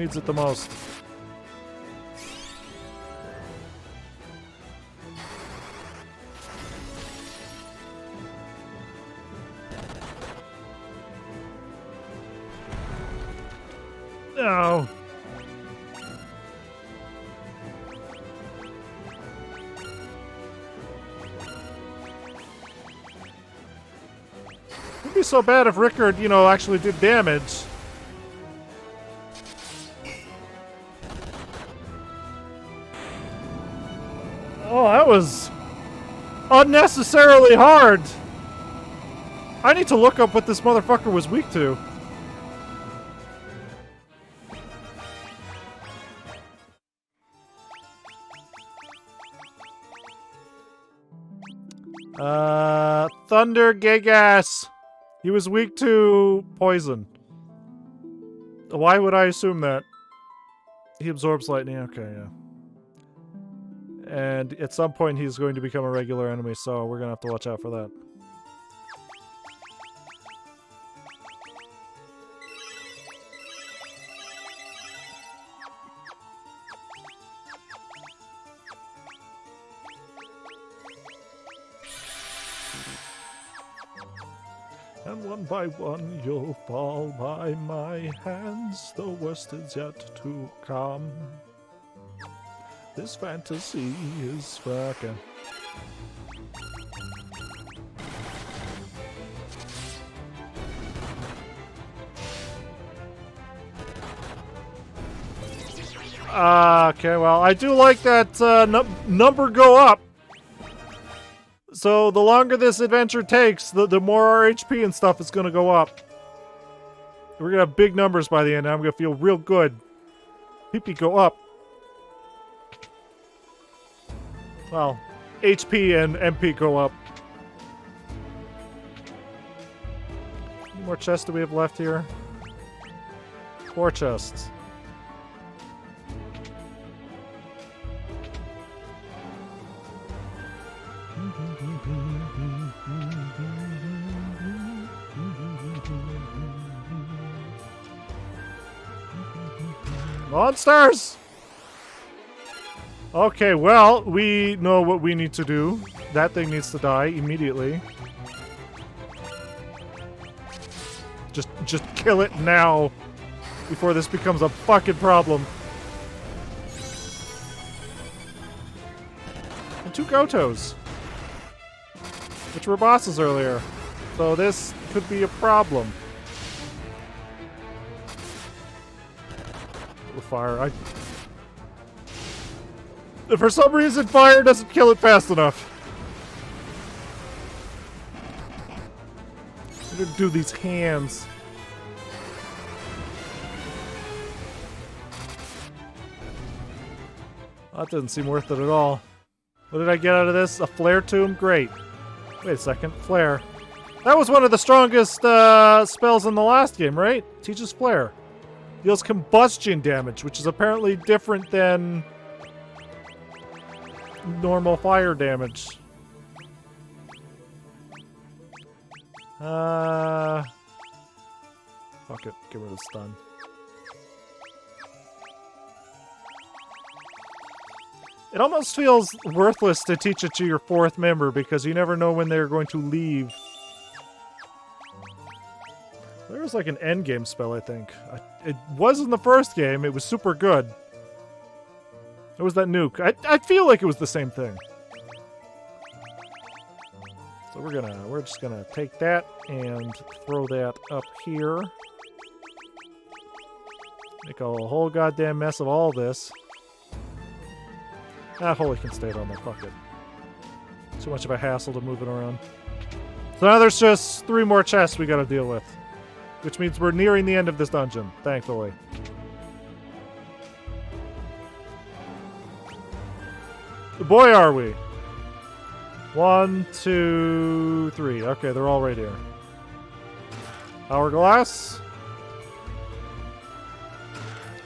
needs it the most? No. It'd be so bad if Rickard, you know, actually did damage. Oh, that was unnecessarily hard. I need to look up what this motherfucker was weak to. Thunder Gigas. He was weak to poison. Why would I assume that? He absorbs lightning. Okay, yeah. And at some point he's going to become a regular enemy, so we're gonna have to watch out for that. And one by one you'll fall by my hands. The worst is yet to come. This fantasy is fucking. Okay, well, I do like that number go up. So the longer this adventure takes, the more our HP and stuff is going to go up. We're going to have big numbers by the end, and I'm going to feel real good. PP go up. Well, HP and MP go up. How many more chests do we have left here? 4 chests. Monsters! Okay, well, we know what we need to do. That thing needs to die immediately. Just kill it now before this becomes a fucking problem. And 2 Gotos, which were bosses earlier. So this could be a problem. With fire, for some reason, fire doesn't kill it fast enough. I'm gonna do these hands. That didn't seem worth it at all. What did I get out of this? A flare tomb? Great. Wait a second. Flare. That was one of the strongest spells in the last game, right? Teaches flare. Deals combustion damage, which is apparently different than normal fire damage. Fuck it. Get rid of stun. It almost feels worthless to teach it to your 4th member because you never know when they're going to leave. There was like an endgame spell, I think. It was in the first game. It was super good. It was that nuke. I feel like it was the same thing. So we're just gonna take that and throw that up here. Make a whole goddamn mess of all this. Ah, Holy can stay down there. Fuck it. Too much of a hassle to move it around. So now there's just 3 more chests we gotta deal with. Which means we're nearing the end of this dungeon, thankfully. Boy, are we. 1, 2, 3. Okay, they're all right here. Hourglass.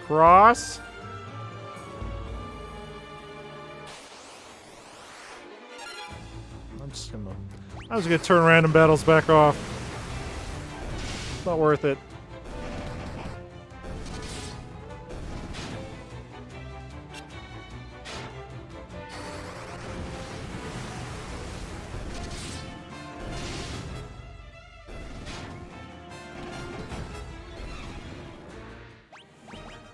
Cross. I'm just gonna turn random battles back off. It's not worth it.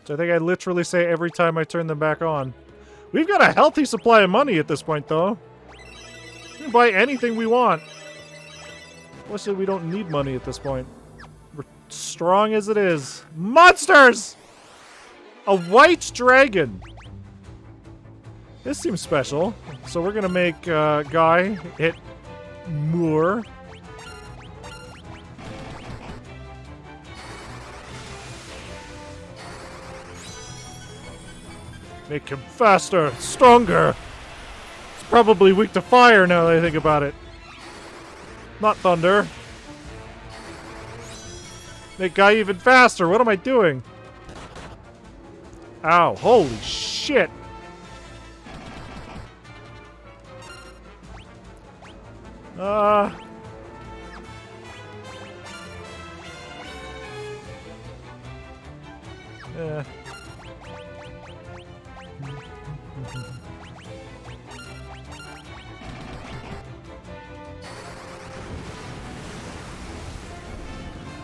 Which I think I literally say every time I turn them back on. We've got a healthy supply of money at this point, though. We can buy anything we want. Especially we don't need money at this point. We're strong as it is. Monsters! A white dragon. This seems special. So we're gonna make Guy hit Moore. Make him faster, stronger. It's probably weak to fire now that I think about it. Not thunder. Make Guy even faster. What am I doing? Ow, holy shit. Yeah.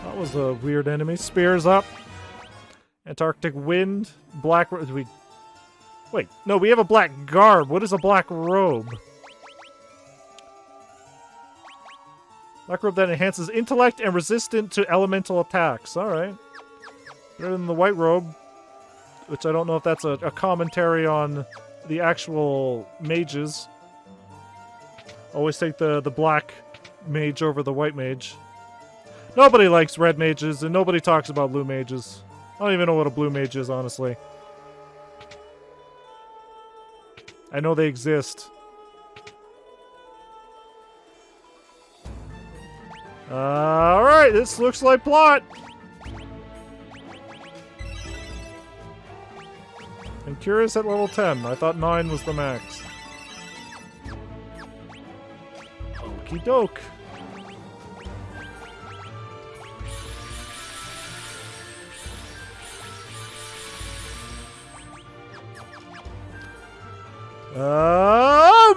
That was a weird enemy. Spears up. Antarctic wind. Black. Wait, no, we have a black garb. What is a black robe? Black robe that enhances intellect and resistant to elemental attacks. Alright. Better than the white robe. Which I don't know if that's a commentary on the actual mages. Always take the black mage over the white mage. Nobody likes red mages, and nobody talks about blue mages. I don't even know what a blue mage is, honestly. I know they exist. Alright, this looks like plot. And Curious at level 10. I thought 9 was the max. Okie doke.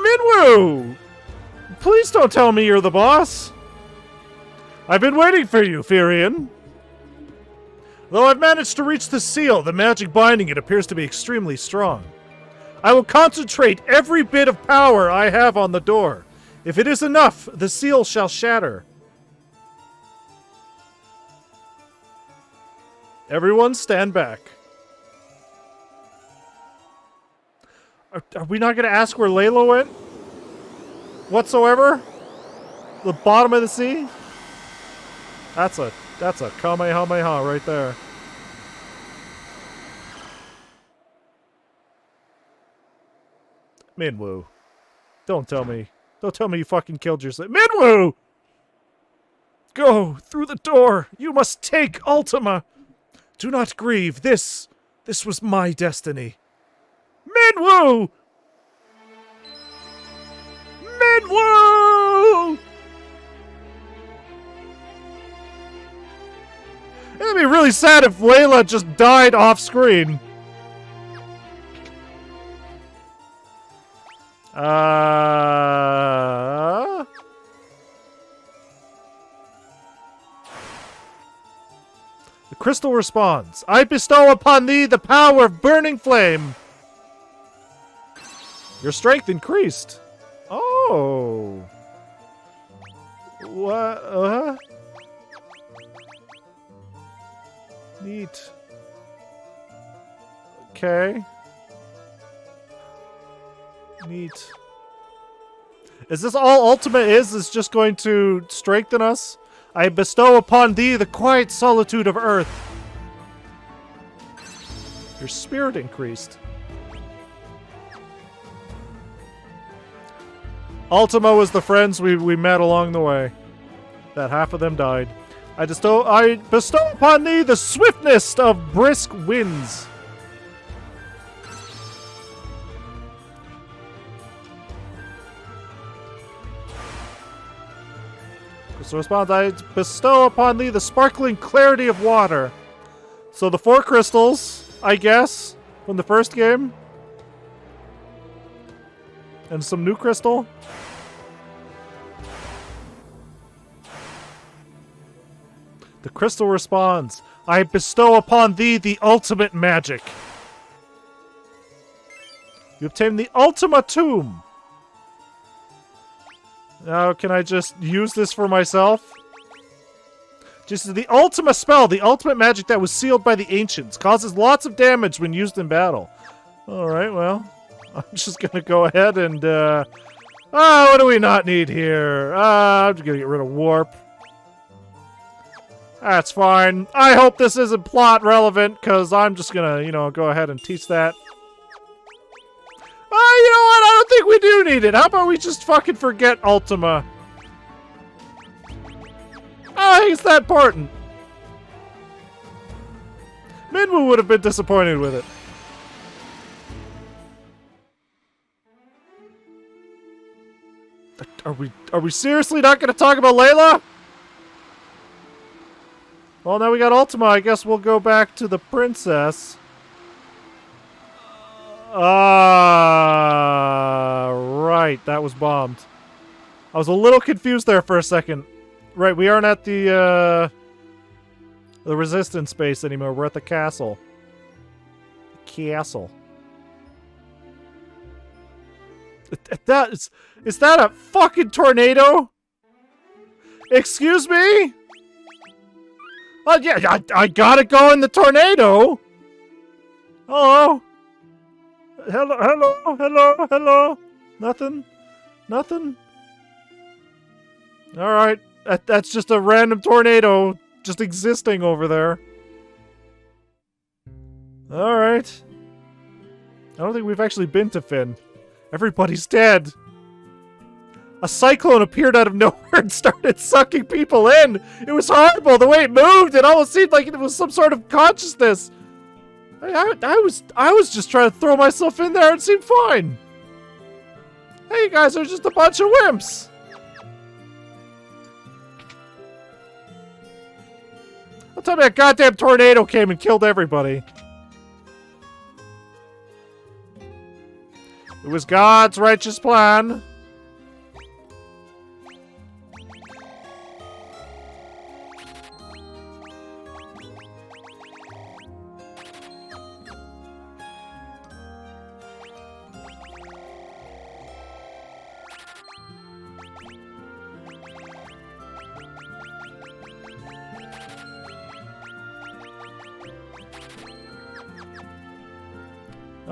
Minwoo! Please don't tell me you're the boss. I've been waiting for you, Firion. Though I've managed to reach the seal, the magic binding it appears to be extremely strong. I will concentrate every bit of power I have on the door. If it is enough, the seal shall shatter. Everyone stand back. Are we not going to ask where Layla went? Whatsoever? The bottom of the sea? That's a Kamehameha right there. Minwoo. Don't tell me you fucking killed yourself. Minwoo! Go through the door. You must take Ultima. Do not grieve. This was my destiny. Minwoo! Minwoo! It'd be really sad if Layla just died off screen. The crystal responds. I bestow upon thee the power of burning flame. Your strength increased. Oh. What? Neat. Okay. Neat. Is this all Ultima is just going to strengthen us? I bestow upon thee the quiet solitude of earth. Your spirit increased. Ultima was the friends we met along the way. That half of them died. I bestow upon thee the swiftness of brisk winds. So responds, I bestow upon thee the sparkling clarity of water. So the 4 crystals, I guess, from the first game. And some new crystal. The crystal responds, I bestow upon thee the ultimate magic. You obtain the Ultima Tomb. Now, can I just use this for myself? Just the Ultima spell, the ultimate magic that was sealed by the ancients. Causes lots of damage when used in battle. Alright, well, I'm just gonna go ahead and, what do we not need here? I'm just gonna get rid of warp. That's fine. I hope this isn't plot relevant, because I'm just gonna, you know, go ahead and teach that. You know what? I don't think we do need it. How about we just fucking forget Ultima? I don't think it's that important. Minwu would have been disappointed with it. Are we seriously not going to talk about Layla? Well, now we got Ultima. I guess we'll go back to the princess. Right. That was bombed. I was a little confused there for a second. Right, we aren't at the resistance base anymore. We're at the castle. Castle. Is that a fucking tornado? Excuse me? Oh, yeah, I gotta go in the tornado. Hello? Hello? Nothing? Alright. That's just a random tornado just existing over there. Alright. I don't think we've actually been to Finn. Everybody's dead. A cyclone appeared out of nowhere and started sucking people in. It was horrible. The way it moved, it almost seemed like it was some sort of consciousness. I was just trying to throw myself in there and it seemed fine. Hey, you guys are just a bunch of wimps. Don't tell me a goddamn tornado came and killed everybody. It was God's righteous plan.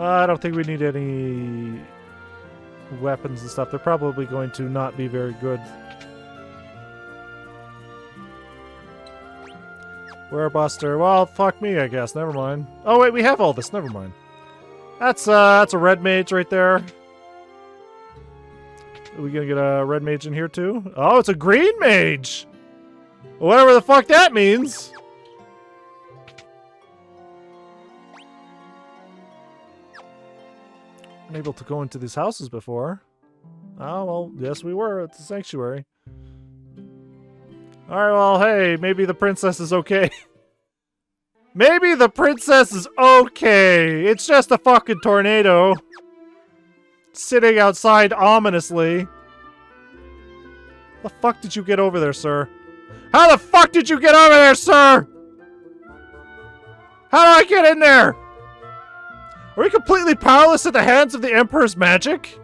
I don't think we need any weapons and stuff. They're probably going to not be very good. Werebuster. Well, fuck me, I guess. Never mind. Oh, wait, we have all this. Never mind. That's a red mage right there. Are we gonna get a red mage in here, too? Oh, it's a green mage! Whatever the fuck that means! Unable to go into these houses before. Oh, well, yes we were. It's a sanctuary. Alright, well, hey, maybe the princess is okay. Maybe the princess is okay. It's just a fucking tornado. Sitting outside ominously. How the fuck did you get over there, sir? How the fuck did you get over there, sir? How do I get in there? Are we completely powerless at the hands of the Emperor's magic?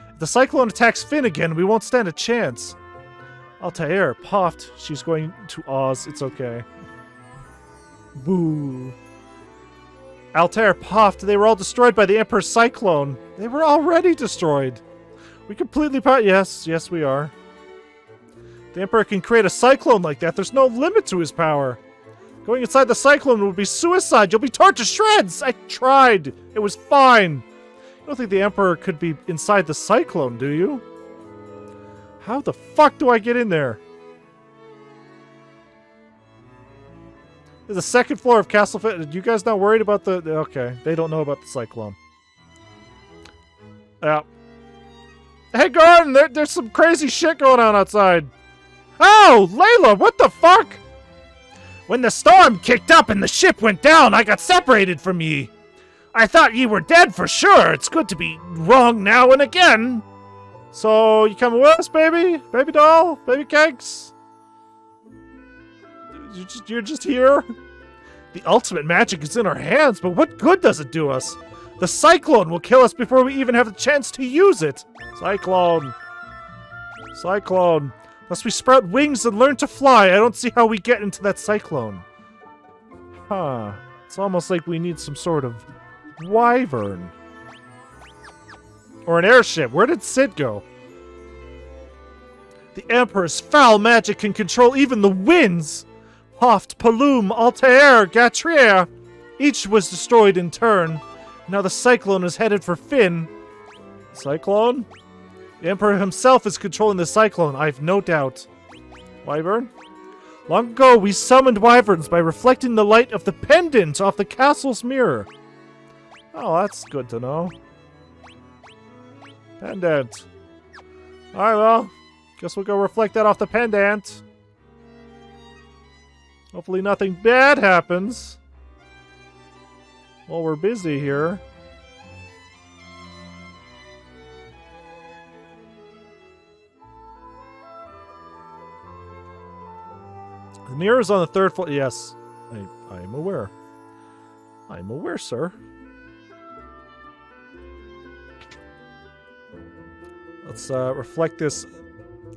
If the cyclone attacks Finn again, we won't stand a chance. Altair, Poft, she's going to Oz. It's okay. Boo. Altair, Poft, they were all destroyed by the Emperor's cyclone. They were already destroyed. We completely yes, we are. The Emperor can create a cyclone like that. There's no limit to his power. Going inside the cyclone would be suicide. You'll be torn to shreds. I tried. It was fine. You don't think the Emperor could be inside the cyclone, do you? How the fuck do I get in there? There's a second floor of Castle Fit. You guys not worried about the... Okay, they don't know about the cyclone. Yeah. Hey, Gordon, there's some crazy shit going on outside. Oh, Layla, what the fuck? When the storm kicked up and the ship went down, I got separated from ye. I thought ye were dead for sure. It's good to be wrong now and again. So, you coming with us, baby? Baby doll? Baby cakes? You're just here? The ultimate magic is in our hands, but what good does it do us? The cyclone will kill us before we even have the chance to use it. Cyclone. Cyclone. Unless we sprout wings and learn to fly, I don't see how we get into that cyclone. Huh. It's almost like we need some sort of wyvern. Or an airship. Where did Sid go? The Emperor's foul magic can control even the winds. Hoft, Palum, Altair, Gatrier. Each was destroyed in turn. Now the cyclone is headed for Finn. Cyclone? The Emperor himself is controlling the cyclone, I've no doubt. Wyvern? Long ago, we summoned wyverns by reflecting the light of the pendant off the castle's mirror. Oh, that's good to know. Pendant. Alright, well, guess we'll go reflect that off the pendant. Hopefully nothing bad happens while we're busy here. The mirror is on the third floor. Yes, I am aware. I am aware, sir. Let's reflect this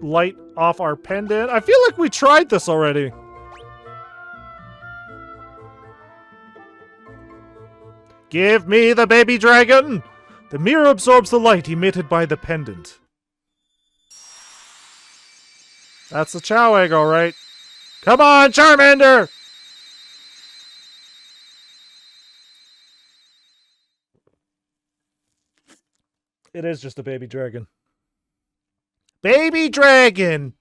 light off our pendant. I feel like we tried this already. Give me the baby dragon! The mirror absorbs the light emitted by the pendant. That's the Chow egg, alright. Come on, Charmander! It is just a baby dragon. Baby dragon!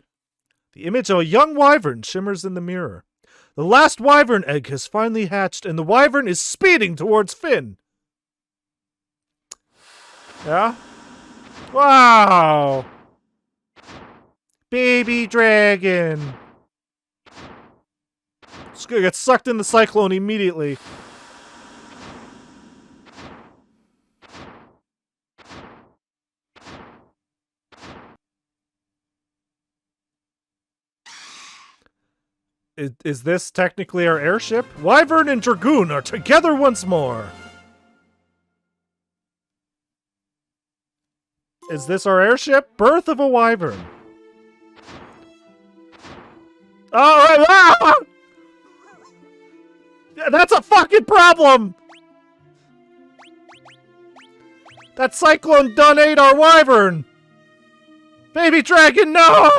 The image of a young wyvern shimmers in the mirror. The last wyvern egg has finally hatched, and the wyvern is speeding towards Finn. Yeah? Wow! Baby dragon! It's gonna get sucked in the cyclone immediately. Is this technically our airship? Wyvern and Dragoon are together once more! Is this our airship? Birth of a Wyvern. Alright! Ah! That's a fucking problem! That cyclone done ate our wyvern! Baby dragon, no!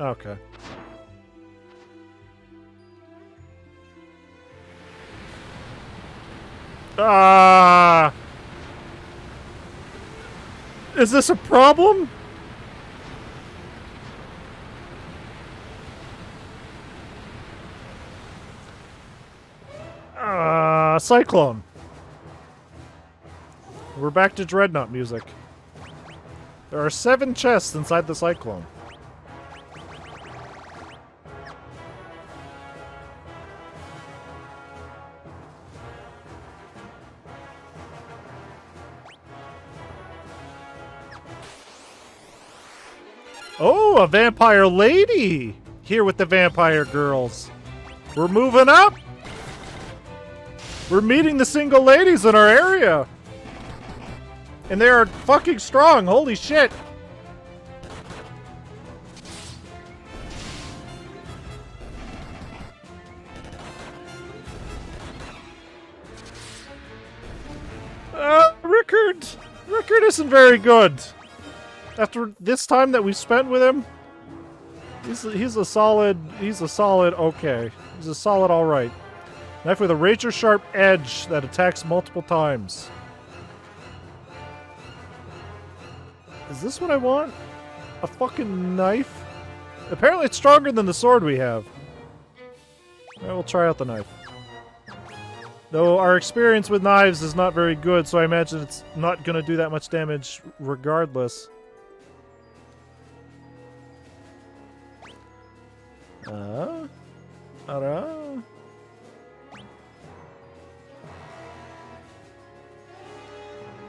Okay. Ah! Is this a problem? Cyclone. We're back to Dreadnought music. There are 7 chests inside the cyclone. Oh, a vampire lady! Here with the vampire girls. We're moving up! We're meeting the single ladies in our area! And they are fucking strong, holy shit! Rickard isn't very good. After this time that we spent with him, he's a solid okay. He's a solid alright. Knife with a razor sharp edge that attacks multiple times. Is this what I want? A fucking knife? Apparently it's stronger than the sword we have. Alright, we'll try out the knife. Though our experience with knives is not very good, so I imagine it's not gonna do that much damage regardless.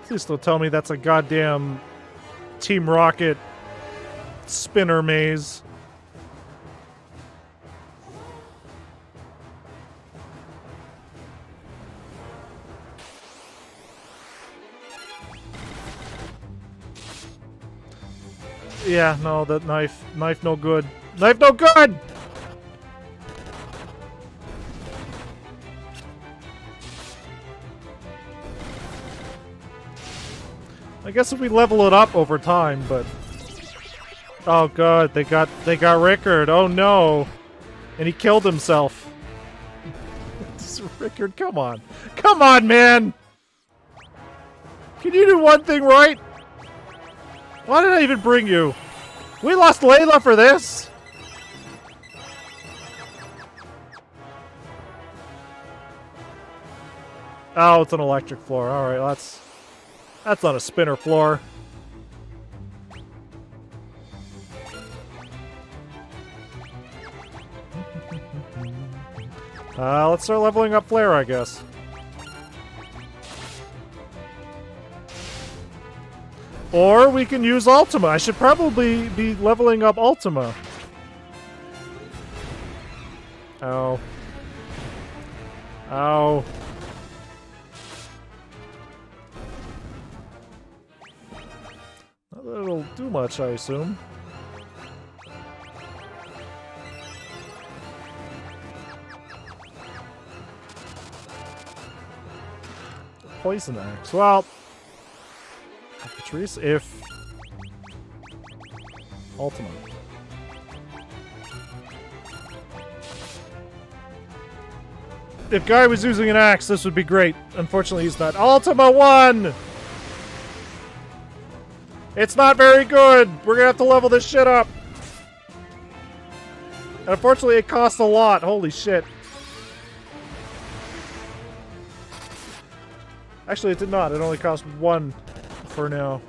Please don't tell me that's a goddamn Team Rocket spinner maze. Yeah, no, that knife no good. Knife no good! I guess if we level it up over time, but... Oh god, they got Rickard, oh no! And he killed himself. Rickard, come on. Come on, man! Can you do one thing right? Why did I even bring you? We lost Layla for this? Oh, it's an electric floor. Alright, that's not a spinner floor. Let's start leveling up Flare, I guess. Or we can use Ultima. I should probably be leveling up Ultima. Ow. Ow. Not that it'll do much, I assume. Poison axe. Well, Patrice, if Ultima. If Guy was using an axe, this would be great. Unfortunately, he's not. Ultima 1! It's not very good! We're gonna have to level this shit up. And unfortunately, it costs a lot. Holy shit. Actually, it did not. It only cost 1 for now.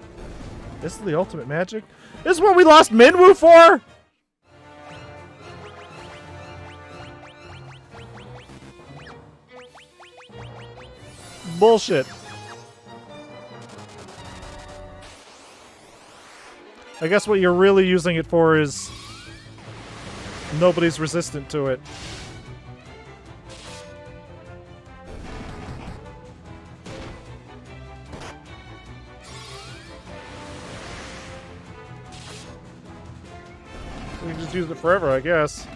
This is the ultimate magic? This is what we lost Minwu for?! Bullshit. I guess what you're really using it for is nobody's resistant to it. We can just use it forever, I guess.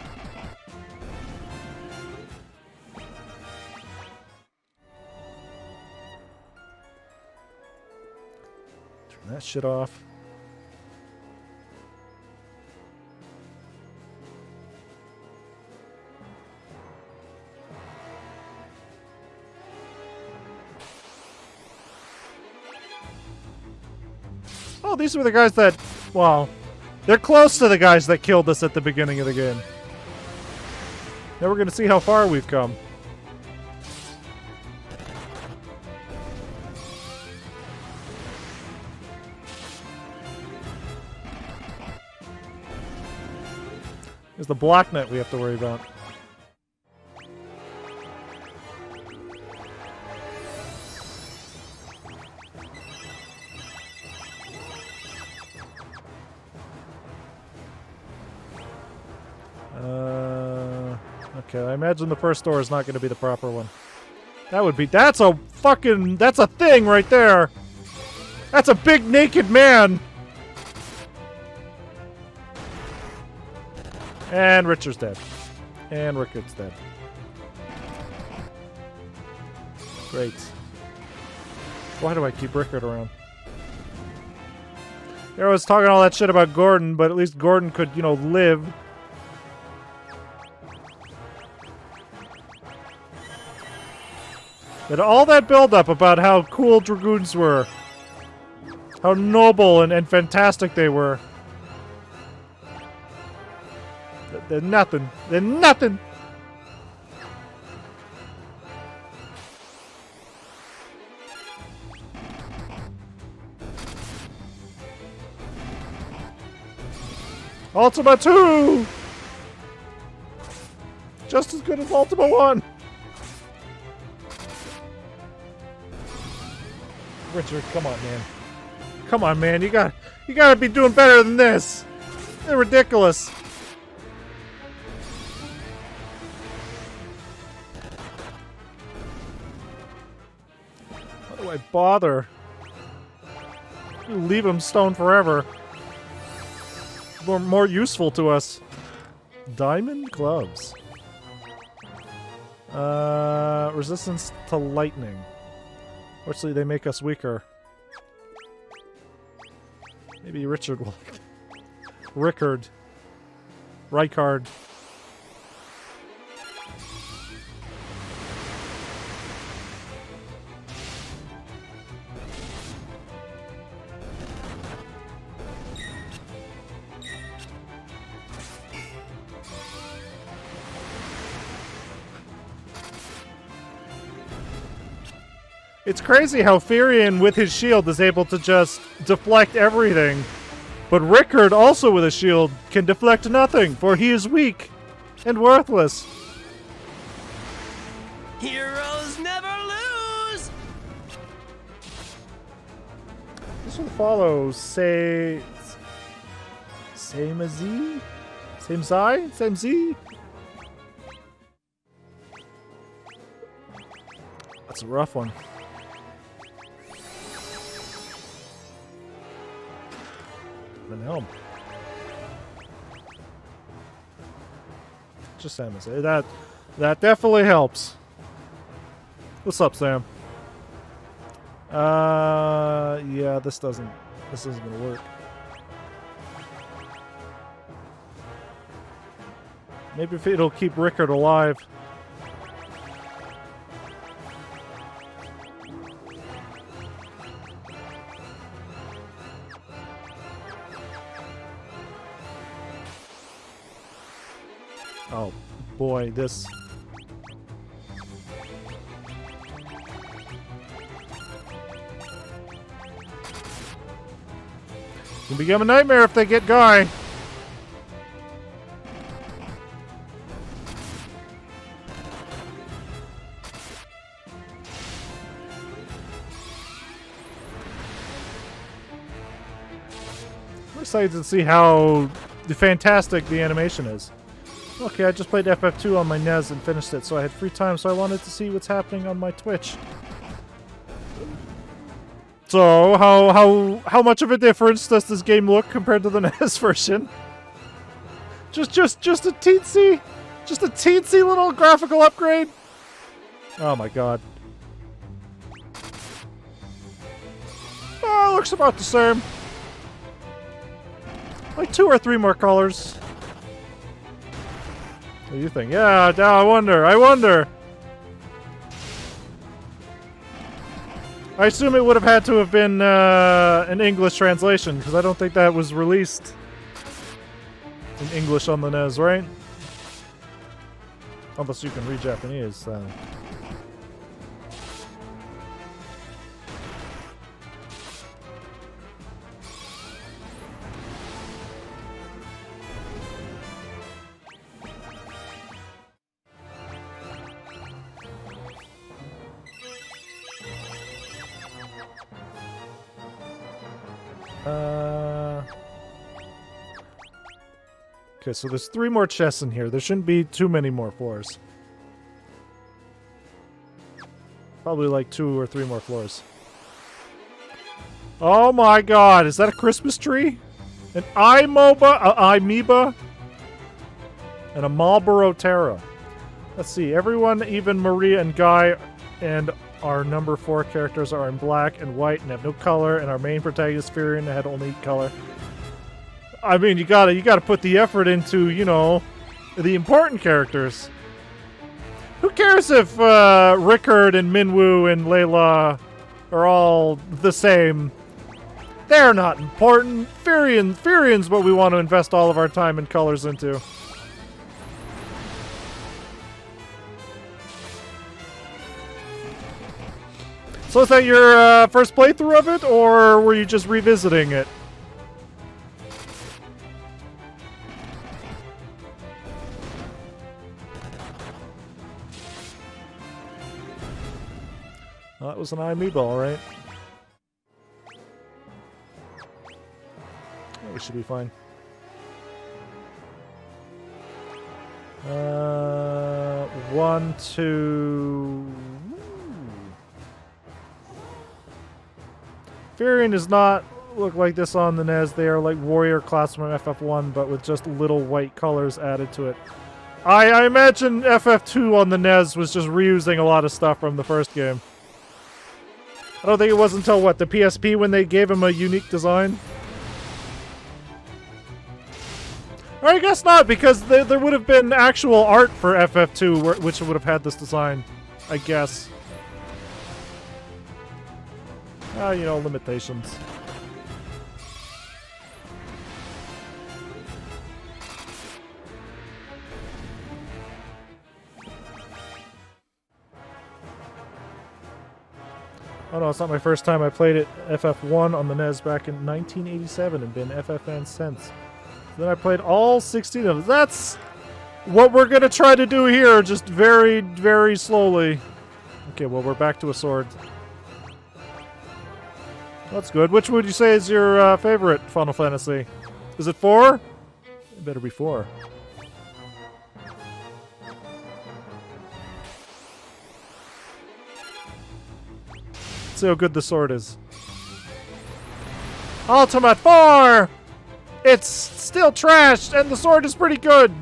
Turn that shit off. Oh, these were the guys that... Well, they're close to the guys that killed us at the beginning of the game. Now we're going to see how far we've come. There's the block net we have to worry about. Okay, I imagine the first door is not going to be the proper one. That would be... That's a fucking... That's a thing right there! That's a big naked man! And Richard's dead. And Rickard's dead. Great. Why do I keep Rickard around? I was talking all that shit about Gordon, but at least Gordon could, you know, live. And all that build-up about how cool Dragoons were. How noble and fantastic they were. They're nothing. They're nothing! Ultima 2! Just as good as Ultima 1! Richard, come on, man. Come on, man. You gotta be doing better than this. They're ridiculous. Why do I bother? You leave him stone forever. more useful to us. Diamond gloves. Resistance to lightning. Fortunately, they make us weaker. Maybe Richard will. Rickard. Rykard. It's crazy how Firion with his shield is able to just deflect everything. But Rickard, also with a shield, can deflect nothing, for he is weak and worthless. Heroes never lose! This will follow, Same Z? Same Zai? Same Z? That's a rough one. An helm. Just Sam is that definitely helps. What's up, Sam? Yeah, this isn't gonna work. Maybe if it'll keep Rickard alive. Oh boy, this. Can become a nightmare if they get Guy. I'm excited to see how fantastic the animation is. Okay, I just played FF2 on my NES and finished it, so I had free time, so I wanted to see what's happening on my Twitch. So, how much of a difference does this game look compared to the NES version? Just a teensy little graphical upgrade? Oh my god. Oh, looks about the same. Like 2 or 3 more colors. What do you think? Yeah, I wonder. I assume it would have had to have been an English translation, because I don't think that was released in English on the NES, right? Unless you can read Japanese. Okay, so there's 3 more chests in here. There shouldn't be too many more floors. Probably like 2 or 3 more floors. Oh my god, is that a Christmas tree? An amoeba, and a Marlboro Terra. Let's see, everyone, even Maria and Guy, and our number 4 characters are in black and white and have no color, and our main protagonist, Firion, had only color. I mean, you gotta put the effort into, you know, the important characters. Who cares if Rickard and Minwoo and Layla are all the same? They're not important. Firion's what we want to invest all of our time and colors into. So is that your first playthrough of it, or were you just revisiting it? Well, that was an amoeba, all right. Yeah, we should be fine. 1, 2... Firion is not look like this on the NES. They are like warrior class from FF1, but with just little white colors added to it. I imagine FF2 on the NES was just reusing a lot of stuff from the first game. I don't think it was until, what, the PSP when they gave him a unique design? Or I guess not, because there would have been actual art for FF2 which would have had this design. I guess. You know, limitations. Oh no, it's not my first time. I played it FF1 on the NES back in 1987 and been FF fan since. Then I played all 16 of them. That's what we're gonna try to do here, just very, very slowly. Okay, well, we're back to a sword. That's good. Which would you say is your favorite Final Fantasy? Is it 4? It better be 4. Let's see how good the sword is. Ultimate 4! It's still trashed, and the sword is pretty good!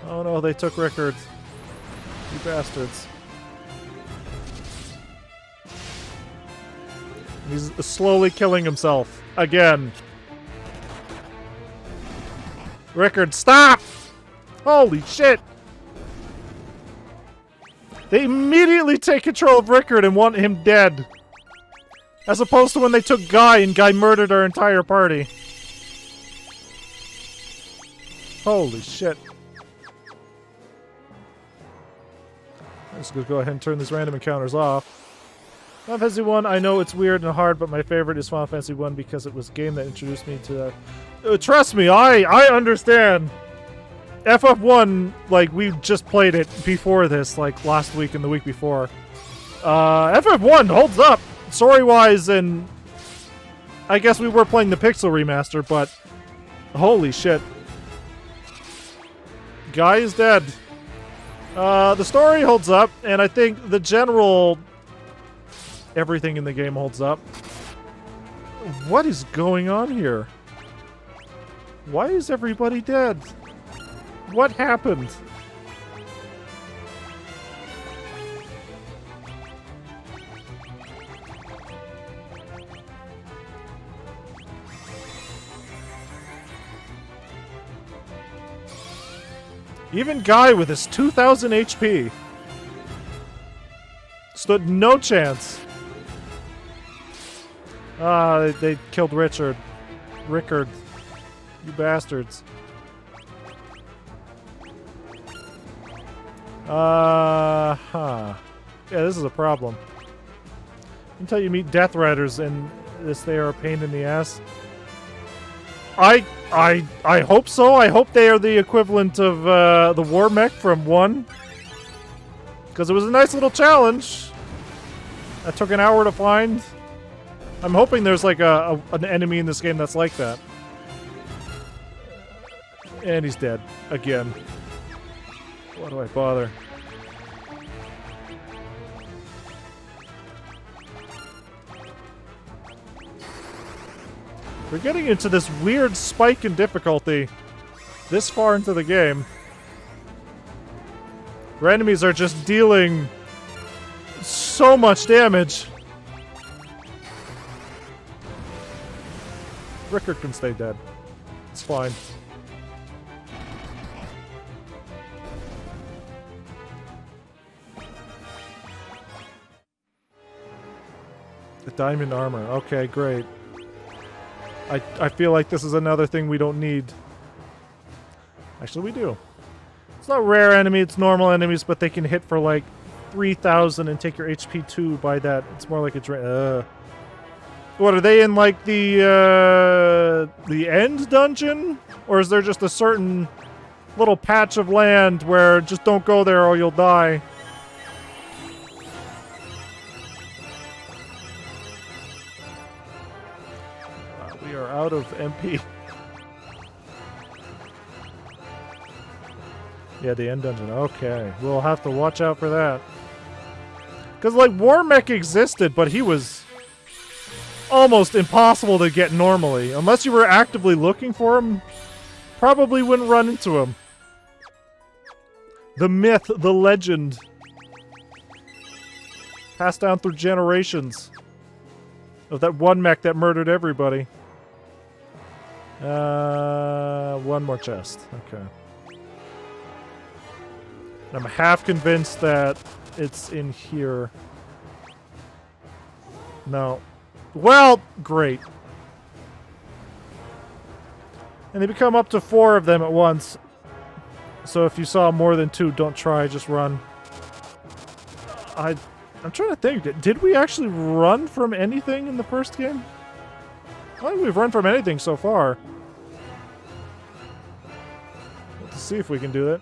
Oh no, they took Rickard. You bastards. He's slowly killing himself. Again. Rickard, stop! Holy shit! They immediately take control of Rickard and want him dead. As opposed to when they took Guy and Guy murdered our entire party. Holy shit. I'm just gonna go ahead and turn these random encounters off. Final Fantasy 1, I know it's weird and hard, but my favorite is Final Fantasy 1 because it was a game that introduced me to that. Trust me, I understand. FF1, like, we just played it before this, like, last week and the week before. FF1 holds up, story-wise, and I guess we were playing the Pixel remaster, but holy shit. Guy is dead. The story holds up, and I think the general... everything in the game holds up. What is going on here? Why is everybody dead? What happened? Even Guy with his 2,000 HP stood no chance. They killed Rickard. You bastards. Yeah, this is a problem. Until you meet Death Riders and they are a pain in the ass. I hope so. I hope they are the equivalent of the War Mech from 1. Because it was a nice little challenge. That took an hour to find. I'm hoping there's like an enemy in this game that's like that. And he's dead. Again. Why do I bother? We're getting into this weird spike in difficulty this far into the game. Our enemies are just dealing so much damage. Rickard can stay dead. It's fine. The diamond armor. Okay, great. I feel like this is another thing we don't need. Actually, we do. It's not rare enemy, it's normal enemies, but they can hit for like 3,000 and take your HP 2 by that. It's more like a drain. What, are they in like the end dungeon? Or is there just a certain little patch of land where just don't go there or you'll die? We are out of MP. Yeah, the end dungeon. Okay. We'll have to watch out for that. Because, like, Warmech existed, but he was almost impossible to get normally. Unless you were actively looking for him, probably wouldn't run into him. The myth, the legend. Passed down through generations. Of that one mech that murdered everybody. One more chest. Okay. I'm half convinced that it's in here. No. Well, great. And they become up to 4 of them at once. So if you saw more than 2, don't try, just run. I'm trying to think. Did we actually run from anything in the first game? I don't think we've run from anything so far. Let's see if we can do it.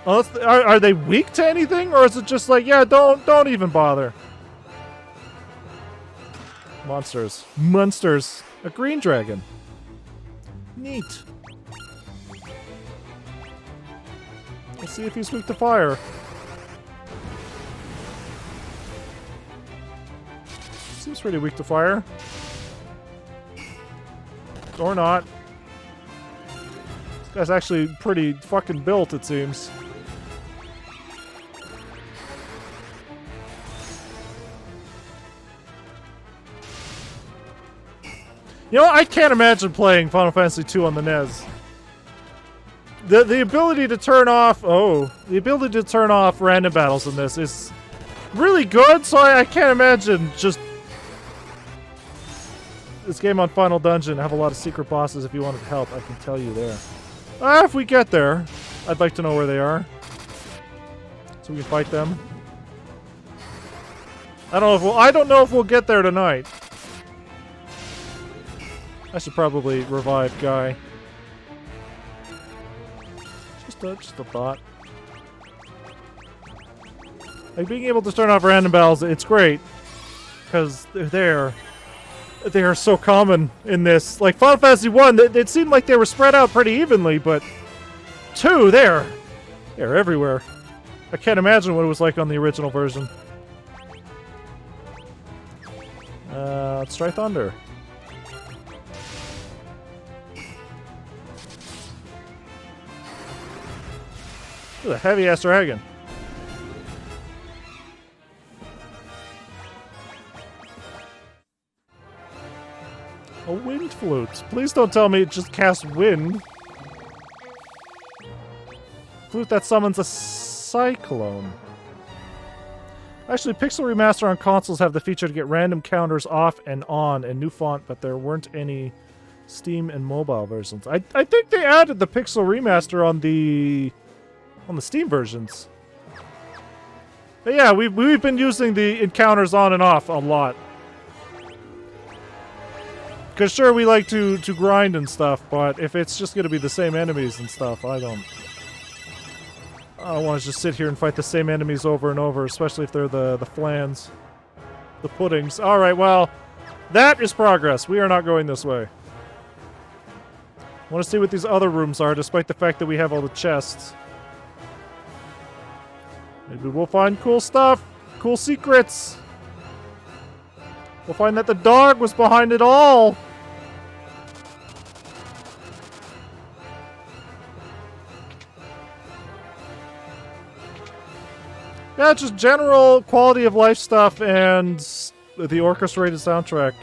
Are they weak to anything, or is it just like, yeah, don't even bother? Monsters. Monsters. A green dragon. Neat. Let's see if he's weak to fire. Seems pretty weak to fire. Or not. This guy's actually pretty fucking built, it seems. You know, I can't imagine playing Final Fantasy II on the NES. The ability to turn off... Oh. The ability to turn off random battles in this is really good, so I can't imagine just... This game on Final Dungeon have a lot of secret bosses. If you wanted help, I can tell you there. If we get there, I'd like to know where they are. So we can fight them. I don't know if we'll get there tonight. I should probably revive Guy. Just a thought. Like, being able to turn off random battles, it's great. Because they're there. They are so common in this. Like, Final Fantasy 1, it seemed like they were spread out pretty evenly, but 2, they're everywhere. I can't imagine what it was like on the original version. Let's try Thunder. This is a heavy-ass dragon. A wind flute. Please don't tell me it just casts wind. Flute that summons a cyclone. Actually, Pixel Remaster on consoles have the feature to get random counters off and on and new font, but there weren't any Steam and mobile versions. I think they added the Pixel Remaster on the Steam versions. But yeah, we've been using the encounters on and off a lot. Because sure, we like to grind and stuff, but if it's just going to be the same enemies and stuff, I don't want to just sit here and fight the same enemies over and over, especially if they're the flans. The puddings. Alright, well, that is progress. We are not going this way. I want to see what these other rooms are, despite the fact that we have all the chests. Maybe we'll find cool stuff. Cool secrets. We'll find that the dog was behind it all. Yeah, just general quality of life stuff and the orchestrated soundtrack.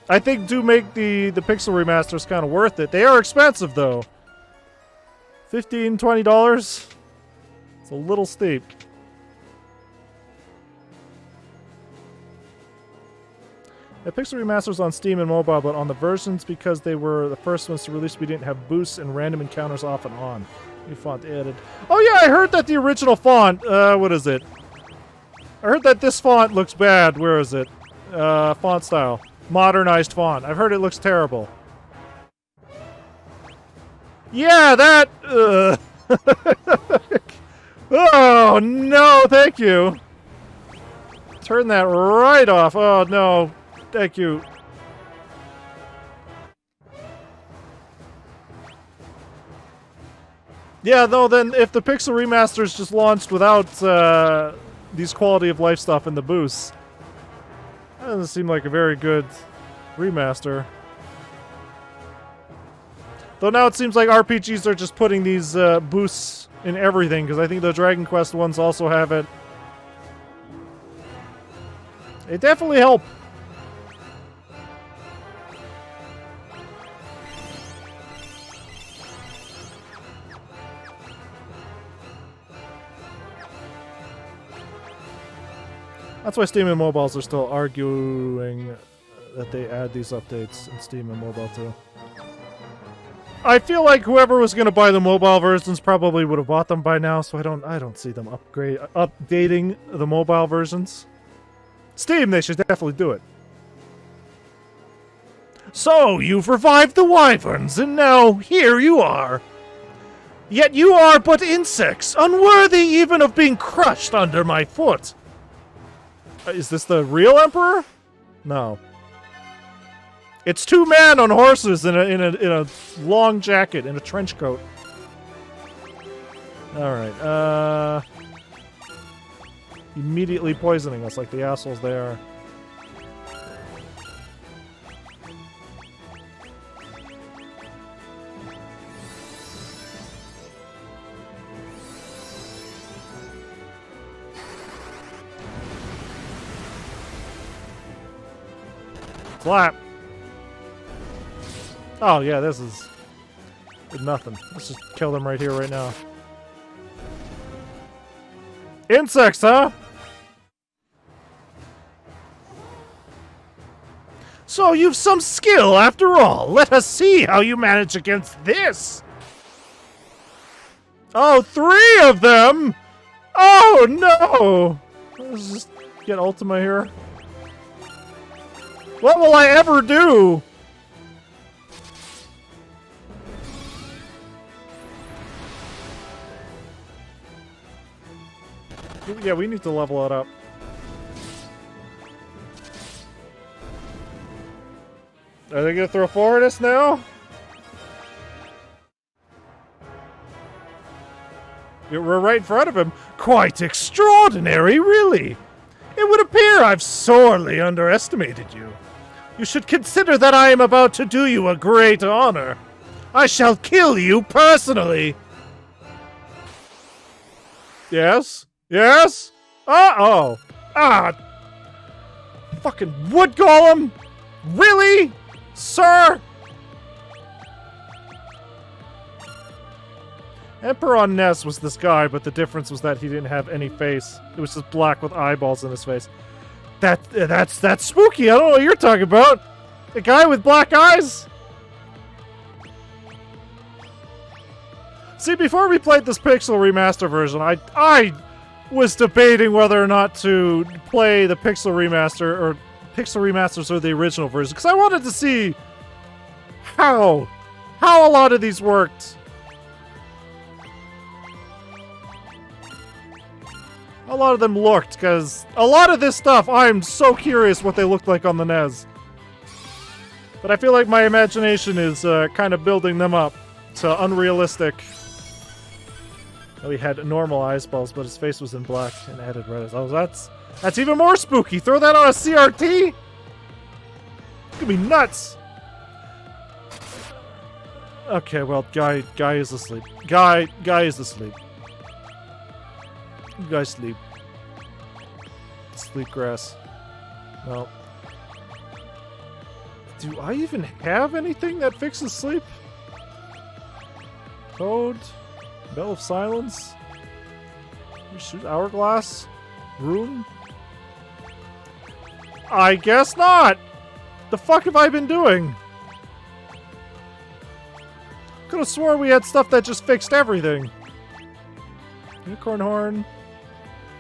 I think do make the Pixel Remasters kind of worth it. They are expensive, though. $15, $20? It's a little steep. The Pixel Remasters on Steam and mobile, but on the versions, because they were the first ones to release, we didn't have boosts and random encounters off and on. New font added. Oh yeah, I heard that the original font, what is it? I heard that this font looks bad. Where is it? Font style. Modernized font. I've heard it looks terrible. Yeah, that, Oh, no, thank you. Turn that right off. Oh, no. Thank you. Yeah, no, then if the Pixel Remasters just launched without these quality of life stuff in the boosts. That doesn't seem like a very good remaster. Though now it seems like RPGs are just putting these boosts in everything, because I think the Dragon Quest ones also have it. They definitely help. That's why Steam and Mobiles are still arguing that they add these updates in Steam and Mobile too. I feel like whoever was going to buy the mobile versions probably would have bought them by now, so I don't see them updating the mobile versions. Steam, they should definitely do it. So, you've revived the wyverns, and now here you are. Yet you are but insects, unworthy even of being crushed under my foot. Is this the real Emperor? No. It's two men on horses in a long jacket, in a trench coat. Alright, immediately poisoning us like the assholes they are. Slap! Oh yeah, this is nothing. Let's just kill them right here, right now. Insects, huh? So you've some skill after all. Let us see how you manage against this. Oh, 3 of them! Oh no! Let's just get Ultima here. What will I ever do? Yeah, we need to level it up. Are they gonna throw 4 at us now? We're right in front of him. Quite extraordinary, really. It would appear I've sorely underestimated you. You should consider that I am about to do you a great honor. I shall kill you personally. Yes? Yes? Uh-oh. Ah! Fucking wood golem? Really? Sir? Emperor on Ness was this guy, but the difference was that he didn't have any face. It was just black with eyeballs in his face. That's spooky. I don't know what you're talking about. The guy with black eyes? See, before we played this Pixel Remaster version, I was debating whether or not to play the Pixel Remaster or Pixel Remasters or the original version, because I wanted to see how a lot of these worked. A lot of them looked, because a lot of this stuff, I'm so curious what they looked like on the NES. But I feel like my imagination is kind of building them up to unrealistic. Oh, he had normal eyeballs, but his face was in black and added red. Oh, that's even more spooky. Throw that on a CRT? It's gonna be nuts. Okay, well, guy is asleep. Guy is asleep. You guys sleep. Sleep grass. No. Do I even have anything that fixes sleep? Code? Bell of Silence? Shoot Hourglass? Rune? I guess not! The fuck have I been doing? Could have swore we had stuff that just fixed everything. Unicorn Horn.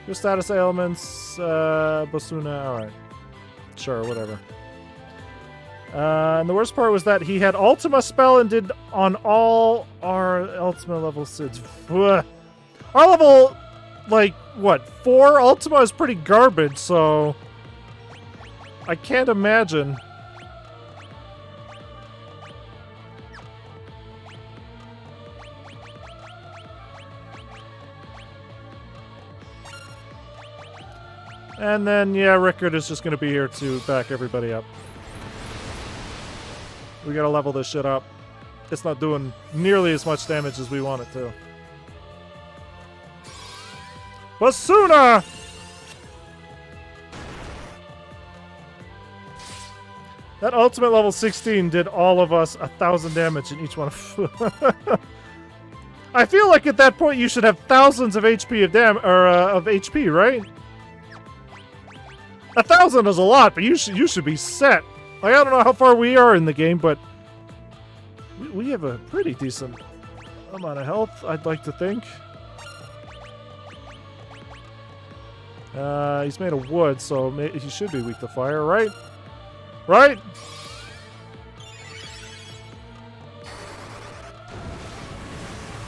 Your status ailments. Basuna. Alright. Sure, whatever. And the worst part was that he had Ultima spell and did on all our Ultima level SIDS. Our level, like, what, 4 Ultima is pretty garbage, so I can't imagine. And then, yeah, Rickard is just going to be here to back everybody up. We got to level this shit up. It's not doing nearly as much damage as we want it to. Basuna! That ultimate level 16 did all of us 1,000 damage in each one of I feel like at that point you should have thousands of HP of HP, right? 1,000 is a lot, but you should be set. Like, I don't know how far we are in the game, but we have a pretty decent amount of health, I'd like to think. He's made of wood, so he should be weak to fire, right? Right?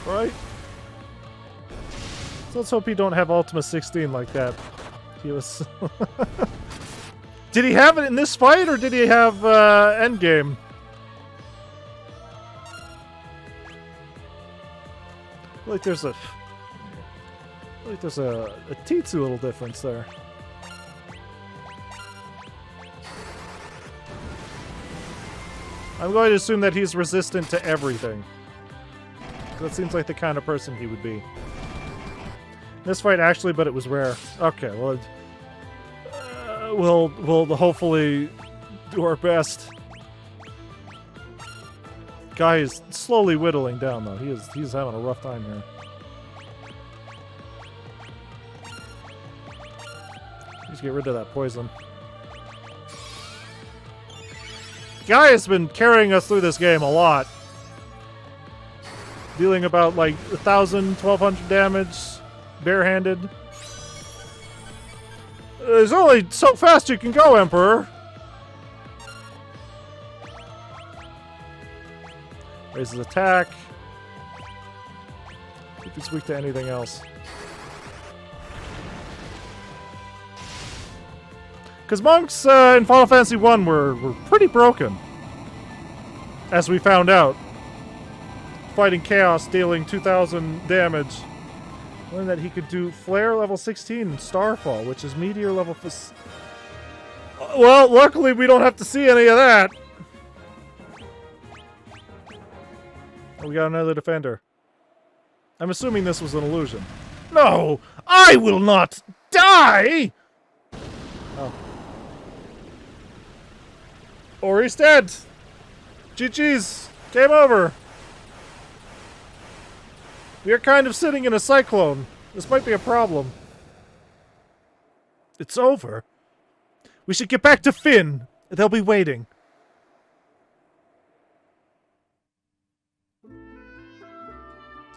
Right? So let's hope he don't have Ultima 16 like that. He was... Did he have it in this fight, or did he have endgame? Like there's a teensy little difference there. I'm going to assume that he's resistant to everything. That seems like the kind of person he would be. This fight actually, but it was rare. Okay, well, we'll hopefully do our best. Guy is slowly whittling down though. He's having a rough time here. Just get rid of that poison. Guy has been carrying us through this game a lot. Dealing about like 1,000, 1,200 damage, barehanded. There's only so fast you can go, Emperor. Raises attack. If he's weak to anything else. Because monks in Final Fantasy 1 were pretty broken. As we found out. Fighting Chaos, dealing 2,000 damage. Learned that he could do Flare level 16 Starfall, which is Meteor level... Well, luckily we don't have to see any of that. Oh, we got another defender. I'm assuming this was an illusion. No! I will not die! Oh. Ori's dead! GG's! Game over! We are kind of sitting in a cyclone. This might be a problem. It's over. We should get back to Finn. They'll be waiting.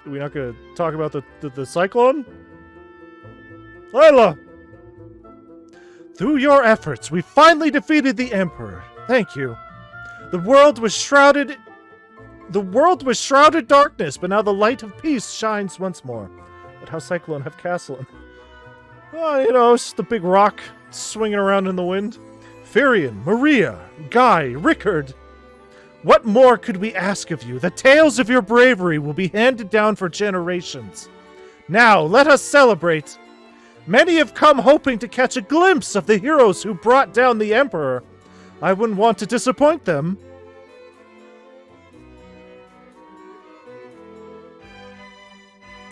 Are we not going to talk about the cyclone? Layla! Through your efforts, we finally defeated the Emperor. Thank you. The world was shrouded darkness, but now the light of peace shines once more. But how Cyclone have castle? Oh, you know, it's just a big rock swinging around in the wind. Firion, Maria, Guy, Rickard. What more could we ask of you? The tales of your bravery will be handed down for generations. Now, let us celebrate. Many have come hoping to catch a glimpse of the heroes who brought down the Emperor. I wouldn't want to disappoint them.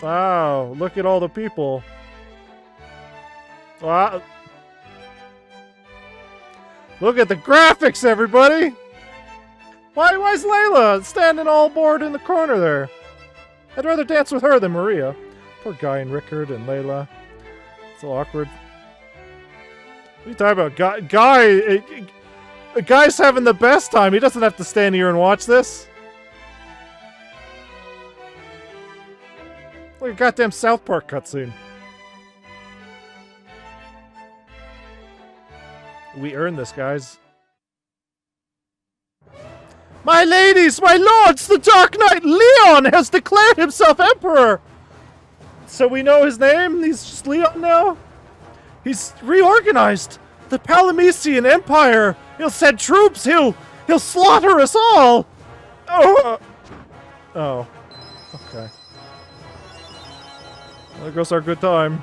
Wow, look at all the people. Wow. Look at the graphics, everybody! Why's Layla standing all bored in the corner there? I'd rather dance with her than Maria. Poor Guy and Rickard and Layla. So awkward. What are you talking about? Guy's having the best time. He doesn't have to stand here and watch this. Like a goddamn South Park cutscene. We earned this, guys. My ladies, my lords, the Dark Knight Leon has declared himself Emperor! So we know his name? He's just Leon now? He's reorganized the Palamecian Empire! He'll send troops! He'll slaughter us all! Oh! Oh. Okay. There goes our good time.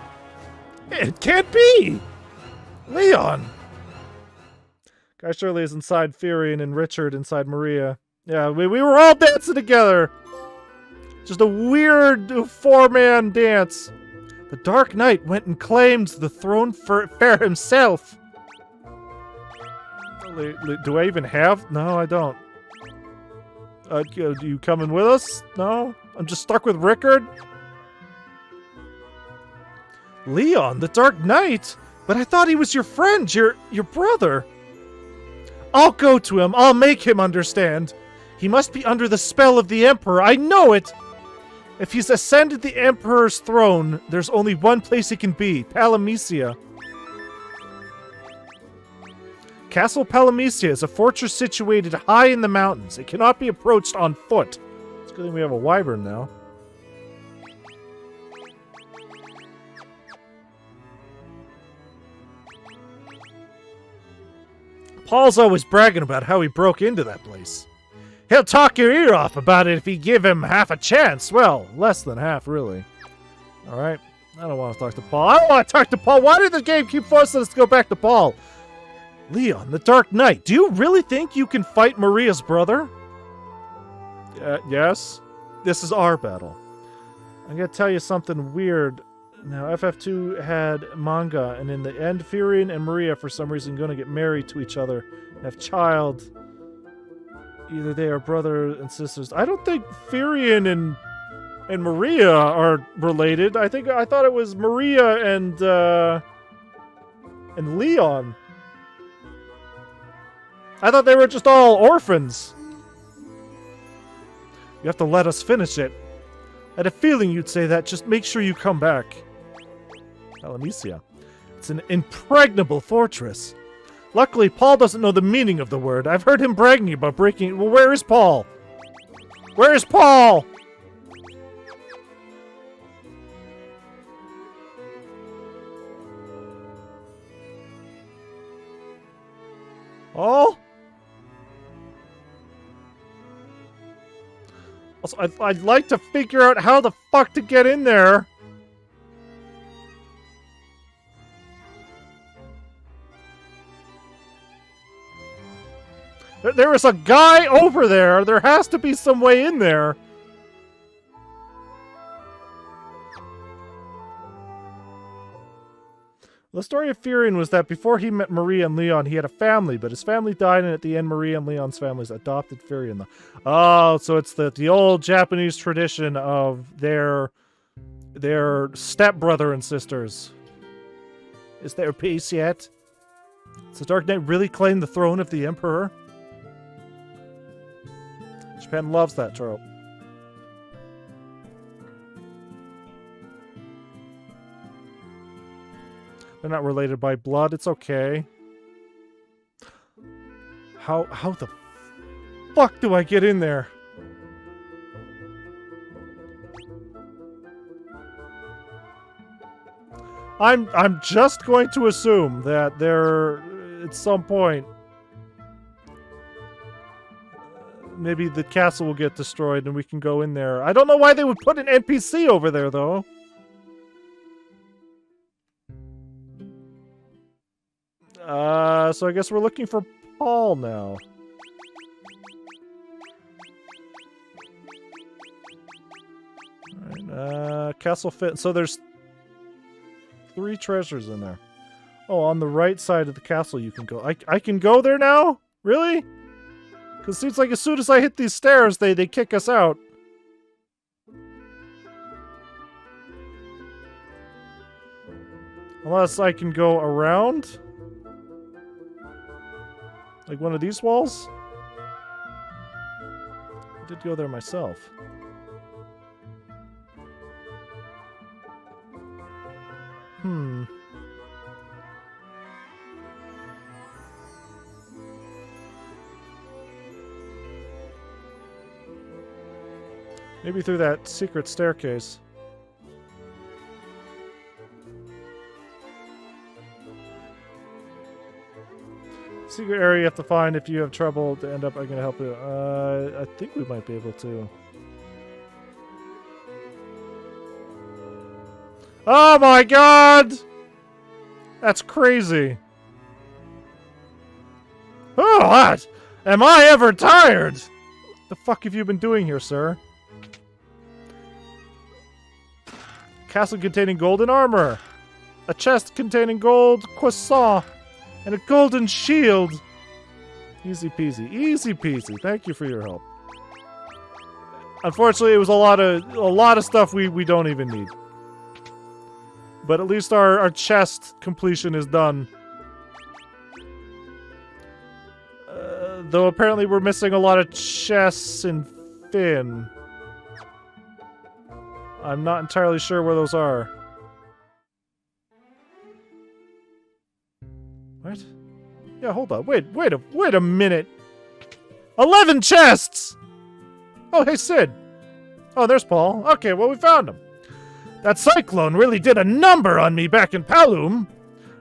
It can't be! Leon! Guy Shirley is inside Furion and Richard inside Maria. Yeah, we were all dancing together. Just a weird four-man dance. The Dark Knight went and claimed the throne for himself. Do I even have? No, I don't. You coming with us? No? I'm just stuck with Rickard? Leon, the Dark Knight? But I thought he was your friend, your brother. I'll go to him. I'll make him understand. He must be under the spell of the Emperor. I know it. If he's ascended the Emperor's throne, there's only one place he can be. Palamecia. Castle Palamecia is a fortress situated high in the mountains. It cannot be approached on foot. It's good thing we have a wyvern now. Paul's always bragging about how he broke into that place. He'll talk your ear off about it if you give him half a chance. Well, Less than half, really. Alright. I don't want to talk to Paul. I don't want to talk to Paul. Why did the game keep forcing us to go back to Paul? Leon, the Dark Knight, do you really think you can fight Maria's brother? Yes. This is our battle. I'm going to tell you something weird. Now, FF2 had manga, and in the end, Furion and Maria, for some reason, going to get married to each other and have child. Either they are brother and sisters. I don't think Furion and Maria are related. I thought it was Maria and Leon. I thought they were just all orphans. You have to let us finish it. I had a feeling you'd say that. Just make sure you come back. Palamecia. It's an impregnable fortress. Luckily, Paul doesn't know the meaning of the word. I've heard him bragging about breaking... Well, where is Paul? Where is Paul? Oh? Also, I'd like to figure out how the fuck to get in there. There is a guy over there. There has to be some way in there. The story of Furion was that before he met Maria and Leon, he had a family, but his family died, and at the end, Maria and Leon's families adopted Furion. Oh, so it's the old Japanese tradition of their stepbrother and sisters. Is there peace yet? Does the Dark Knight really claim the throne of the Emperor? Japan loves that trope. They're not related by blood. It's okay. How the fuck do I get in there? I'm just going to assume that there, at some point, maybe the castle will get destroyed and we can go in there. I don't know why they would put an NPC over there, though. So I guess we're looking for Paul now. Alright, castle fit. So there's 3 treasures in there. Oh, on the right side of the castle you can go. I can go there now? Really? Because it seems like as soon as I hit these stairs, they kick us out. Unless I can go around? Like one of these walls? I did go there myself. Maybe through that secret staircase. Secret area you have to find if you have trouble to end up. I'm gonna help you. I think we might be able to. Oh my god! That's crazy. God! Am I ever tired? The fuck have you been doing here, sir? Castle containing golden armor. A chest containing gold croissant. And a golden shield. Easy peasy. Easy peasy. Thank you for your help. Unfortunately, it was a lot of stuff we don't even need. But at least our chest completion is done. Though apparently we're missing a lot of chests in Finn. I'm not entirely sure where those are. What? Yeah, hold on. Wait a minute. 11 chests! Oh, hey, Sid. Oh, there's Paul. Okay, well, we found him. That cyclone really did a number on me back in Palum.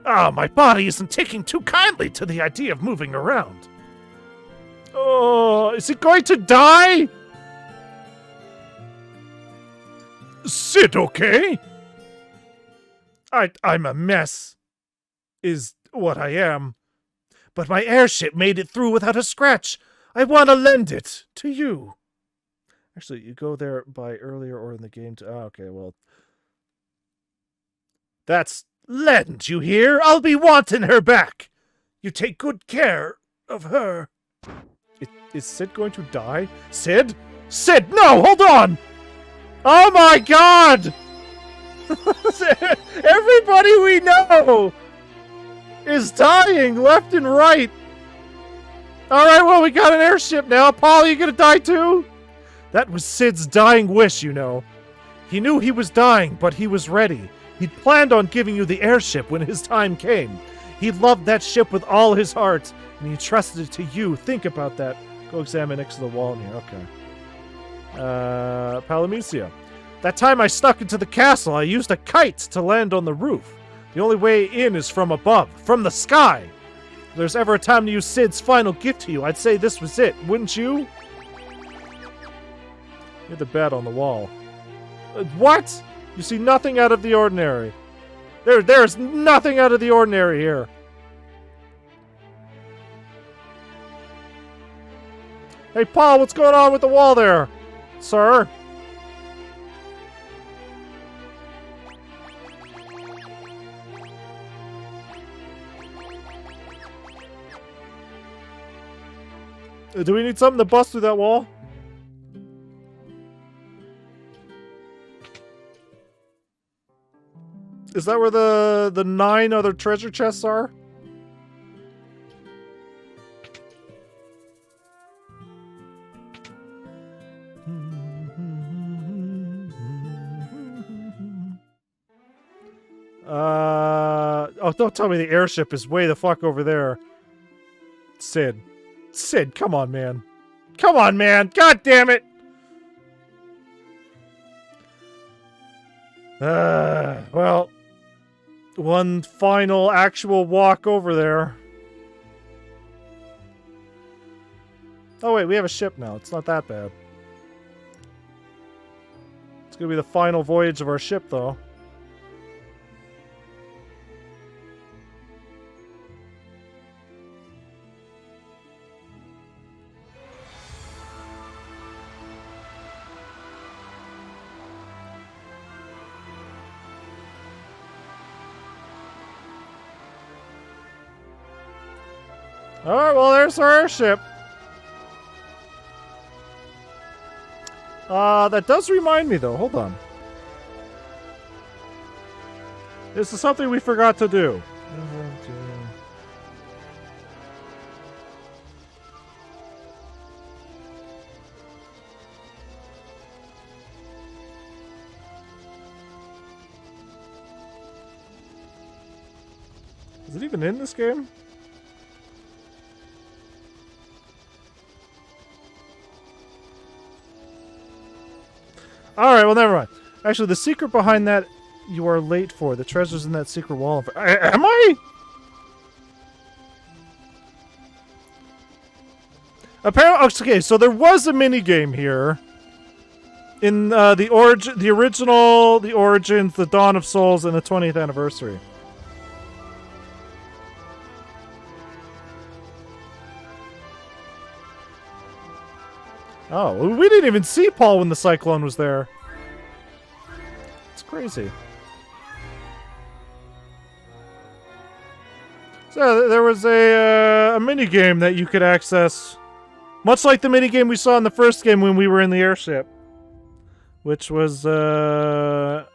Ah, my body isn't taking too kindly to the idea of moving around. Oh, is he going to die? Sid, okay? I'm a mess, is what I am. But my airship made it through without a scratch. I want to lend it to you. Actually, you go there by earlier or in the game to... Oh, okay, well... That's lend, you hear? I'll be wanting her back. You take good care of her. Is Sid going to die? Sid? Sid, no! Hold on! Oh my god! Everybody we know is dying left and right. Alright, well, we got an airship now. Paul, you gonna die too? That was Sid's dying wish, you know. He knew he was dying, but he was ready. He'd planned on giving you the airship when his time came. He loved that ship with all his heart, and he trusted it to you. Think about that. Go examine next to the wall in here. Okay. Palamecia. That time I snuck into the castle, I used a kite to land on the roof. The only way in is from above, from the sky. If there's ever a time to use Sid's final gift to you, I'd say this was it, wouldn't you? Hit the bed on the wall. What? You see nothing out of the ordinary. There's nothing out of the ordinary here. Hey, Paul, what's going on with the wall there, sir? Do we need something to bust through that wall? Is that where the 9 other treasure chests are? Oh, don't tell me the airship is way the fuck over there. Sid. Sid, come on, man. Come on, man. God damn it. Well, one final actual walk over there. Oh, wait, we have a ship now. It's not that bad. It's gonna be the final voyage of our ship, though. Alright, well, there's our airship. That does remind me, though. Hold on. This is something we forgot to do. Is it even in this game? Alright, well, never mind. Actually, the secret behind that you are late for. The treasure's in that secret wall. Am I? Apparently, okay, so there was a minigame here. In the original, the Origins, the Dawn of Souls, and the 20th anniversary. Oh, we didn't even see Paul when the cyclone was there. It's crazy. So there was a mini game that you could access, much like the mini game we saw in the first game when we were in the airship, which was it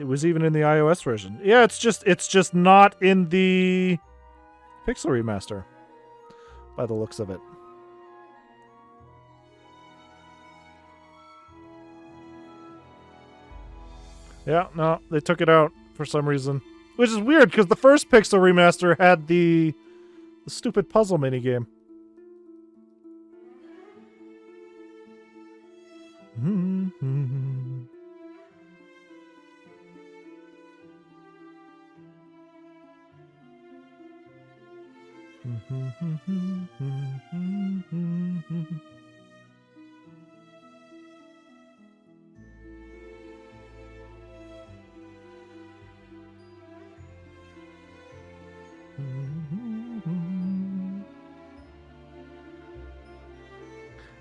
was even in the iOS version. Yeah, it's just not in the Pixel remaster, by the looks of it. Yeah, no, they took it out for some reason. Which is weird, because the first Pixel remaster had the stupid puzzle minigame.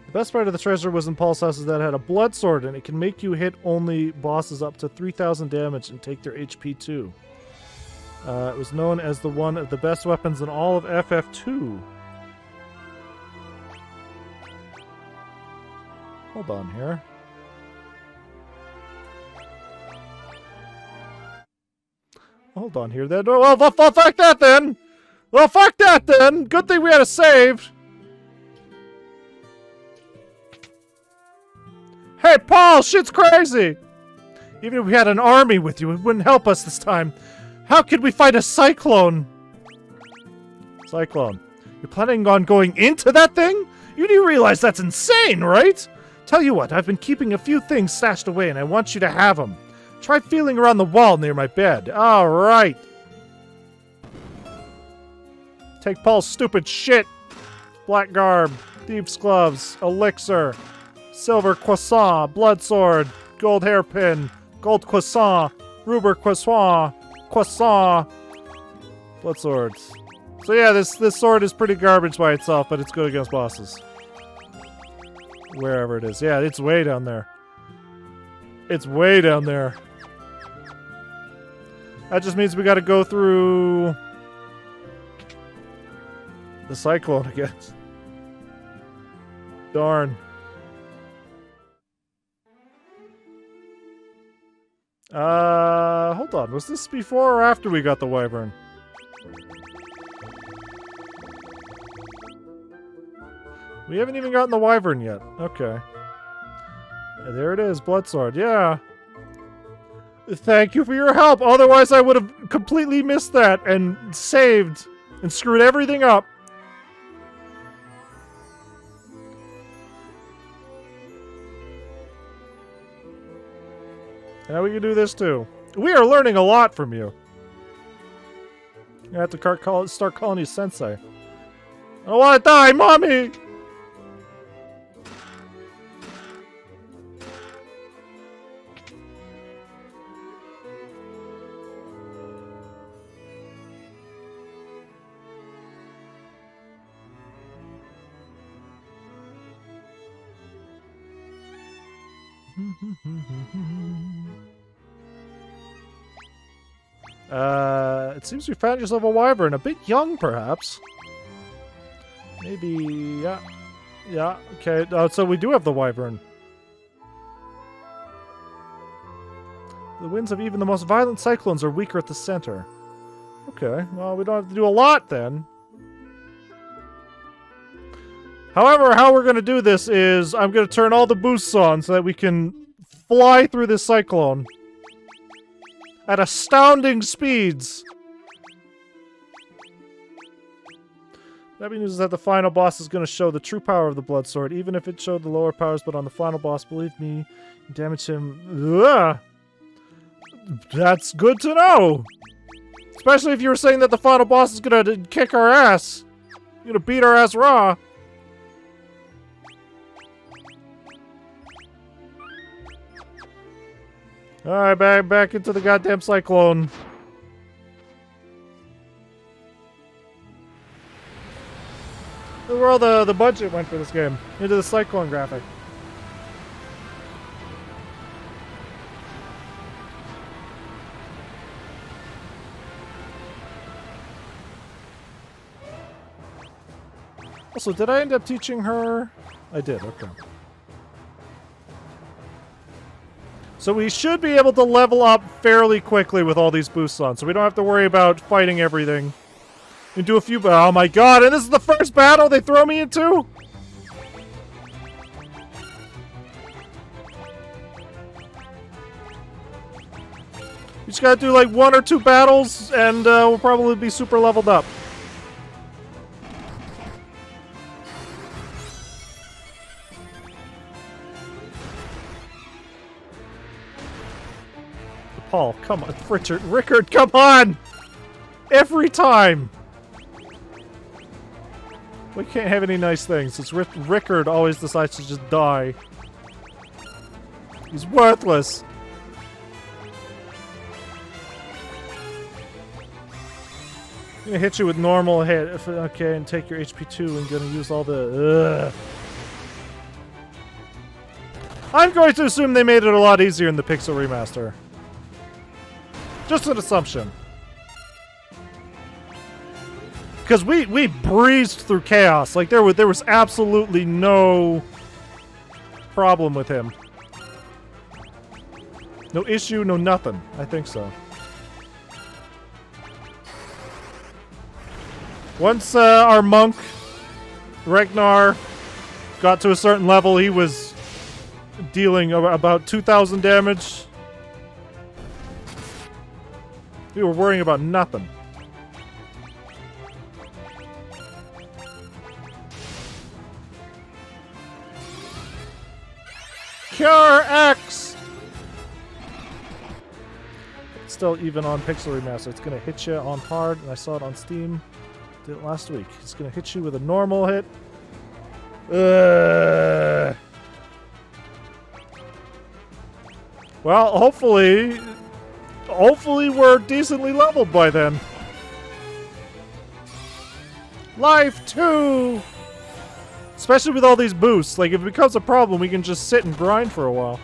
The best part of the treasure was in Paul's house is that it had a blood sword, and it can make you hit only bosses up to 3,000 damage and take their HP too. It was known as one of the best weapons in all of FF2. Hold on here. Hold on here then. Well, fuck that then! Well, fuck that then! Good thing we had a save! Hey, Paul! Shit's crazy! Even if we had an army with you, it wouldn't help us this time. How could we fight a cyclone? Cyclone. You're planning on going into that thing? You do realize that's insane, right? Tell you what, I've been keeping a few things stashed away and I want you to have them. Try feeling around the wall near my bed. Alright. Take Paul's stupid shit. Black garb, thieves' gloves, elixir, silver croissant, blood sword, gold hairpin, gold croissant, ruber croissant, blood swords. So yeah, this sword is pretty garbage by itself, but it's good against bosses. Wherever it is. Yeah, it's way down there. It's way down there. That just means we gotta go through the cyclone again. Darn. Hold on. Was this before or after we got the wyvern? We haven't even gotten the wyvern yet. Okay. There it is, blood sword. Yeah. Thank you for your help. Otherwise, I would have completely missed that and saved and screwed everything up. Now we can do this too. We are learning a lot from you. I have to start calling you Sensei. I don't want to die, Mommy! It seems you found yourself a wyvern. A bit young, perhaps. Maybe, yeah. Yeah, okay. So we do have the wyvern. The winds of even the most violent cyclones are weaker at the center. Okay, well, we don't have to do a lot, then. However, how we're going to do this is I'm going to turn all the boosts on so that we can fly through this cyclone at astounding speeds. That means that the final boss is going to show the true power of the blood sword, even if it showed the lower powers, but on the final boss, believe me, you damage him. Ugh. That's good to know. Especially if you were saying that the final boss is going to kick our ass. You're going to beat our ass raw. Alright, back into the goddamn cyclone. Look where all the budget went for this game. Into the Cyclone graphic. Also, did I end up teaching her? I did, okay. So we should be able to level up fairly quickly with all these boosts on, so we don't have to worry about fighting everything. And do a few... Oh my god, and this is the first battle they throw me into?! You just gotta do like 1 or 2 battles, and we'll probably be super leveled up. Paul, come on. Rickard, come on! Every time! We can't have any nice things. It's Rickard always decides to just die. He's worthless. I'm gonna hit you with normal hit. Okay, and take your HP 2 and gonna use all the... Ugh. I'm going to assume they made it a lot easier in the Pixel Remaster. Just an assumption. Because we breezed through chaos. Like, there was absolutely no problem with him. No issue, no nothing. I think so. Once our monk, Ragnar, got to a certain level, he was dealing about 2,000 damage. We were worrying about nothing. Cure X! It's still even on Pixel Remaster. It's gonna hit you on hard, and I saw it on Steam. Did it last week. It's gonna hit you with a normal hit. Well, hopefully we're decently leveled by then. Life 2! Especially with all these boosts. Like, if it becomes a problem, we can just sit and grind for a while.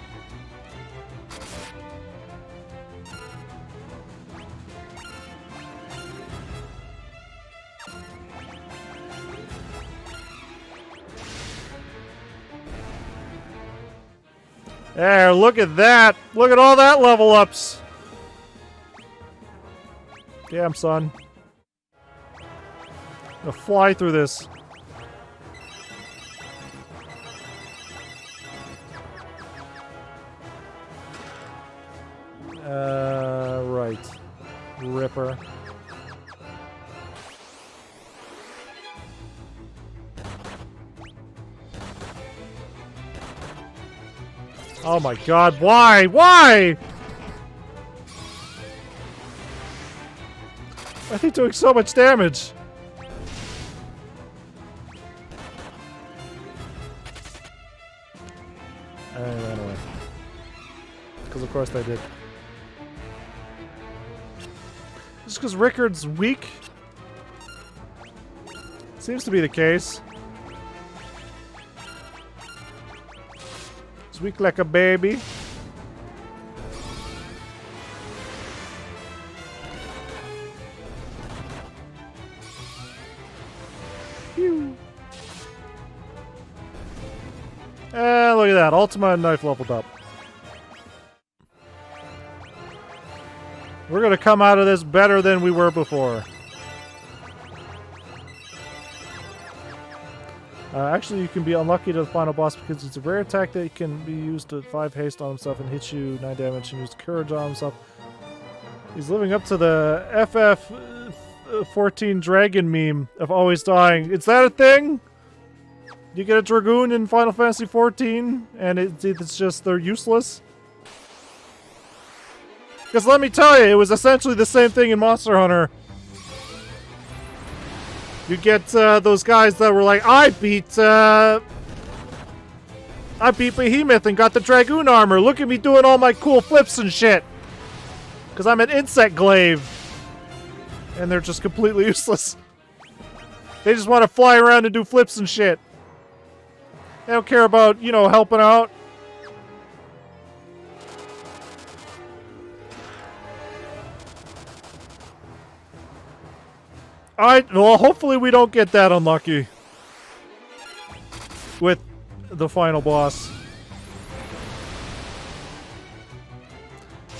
There, look at that! Look at all that level ups! Damn, son. I'm gonna fly through this. Right. Ripper. Oh my god, why? Why? Why are they doing so much damage? I ran away. Because of course they did. Just because Rickard's weak? Seems to be the case. He's weak like a baby. Phew. And look at that. Ultima and Knife leveled up. We're going to come out of this better than we were before. Actually, you can be unlucky to the final boss because it's a rare attack that can be used to 5 haste on himself and hit you 9 damage and use courage on himself. He's living up to the FF14 dragon meme of always dying. Is that a thing? You get a Dragoon in Final Fantasy 14 and it's just they're useless? Because let me tell you, it was essentially the same thing in Monster Hunter. You get those guys that were like, I beat Behemoth and got the Dragoon armor. Look at me doing all my cool flips and shit. Because I'm an insect glaive. And they're just completely useless. They just want to fly around and do flips and shit. They don't care about, you know, helping out. Alright, well, hopefully we don't get that unlucky with the final boss.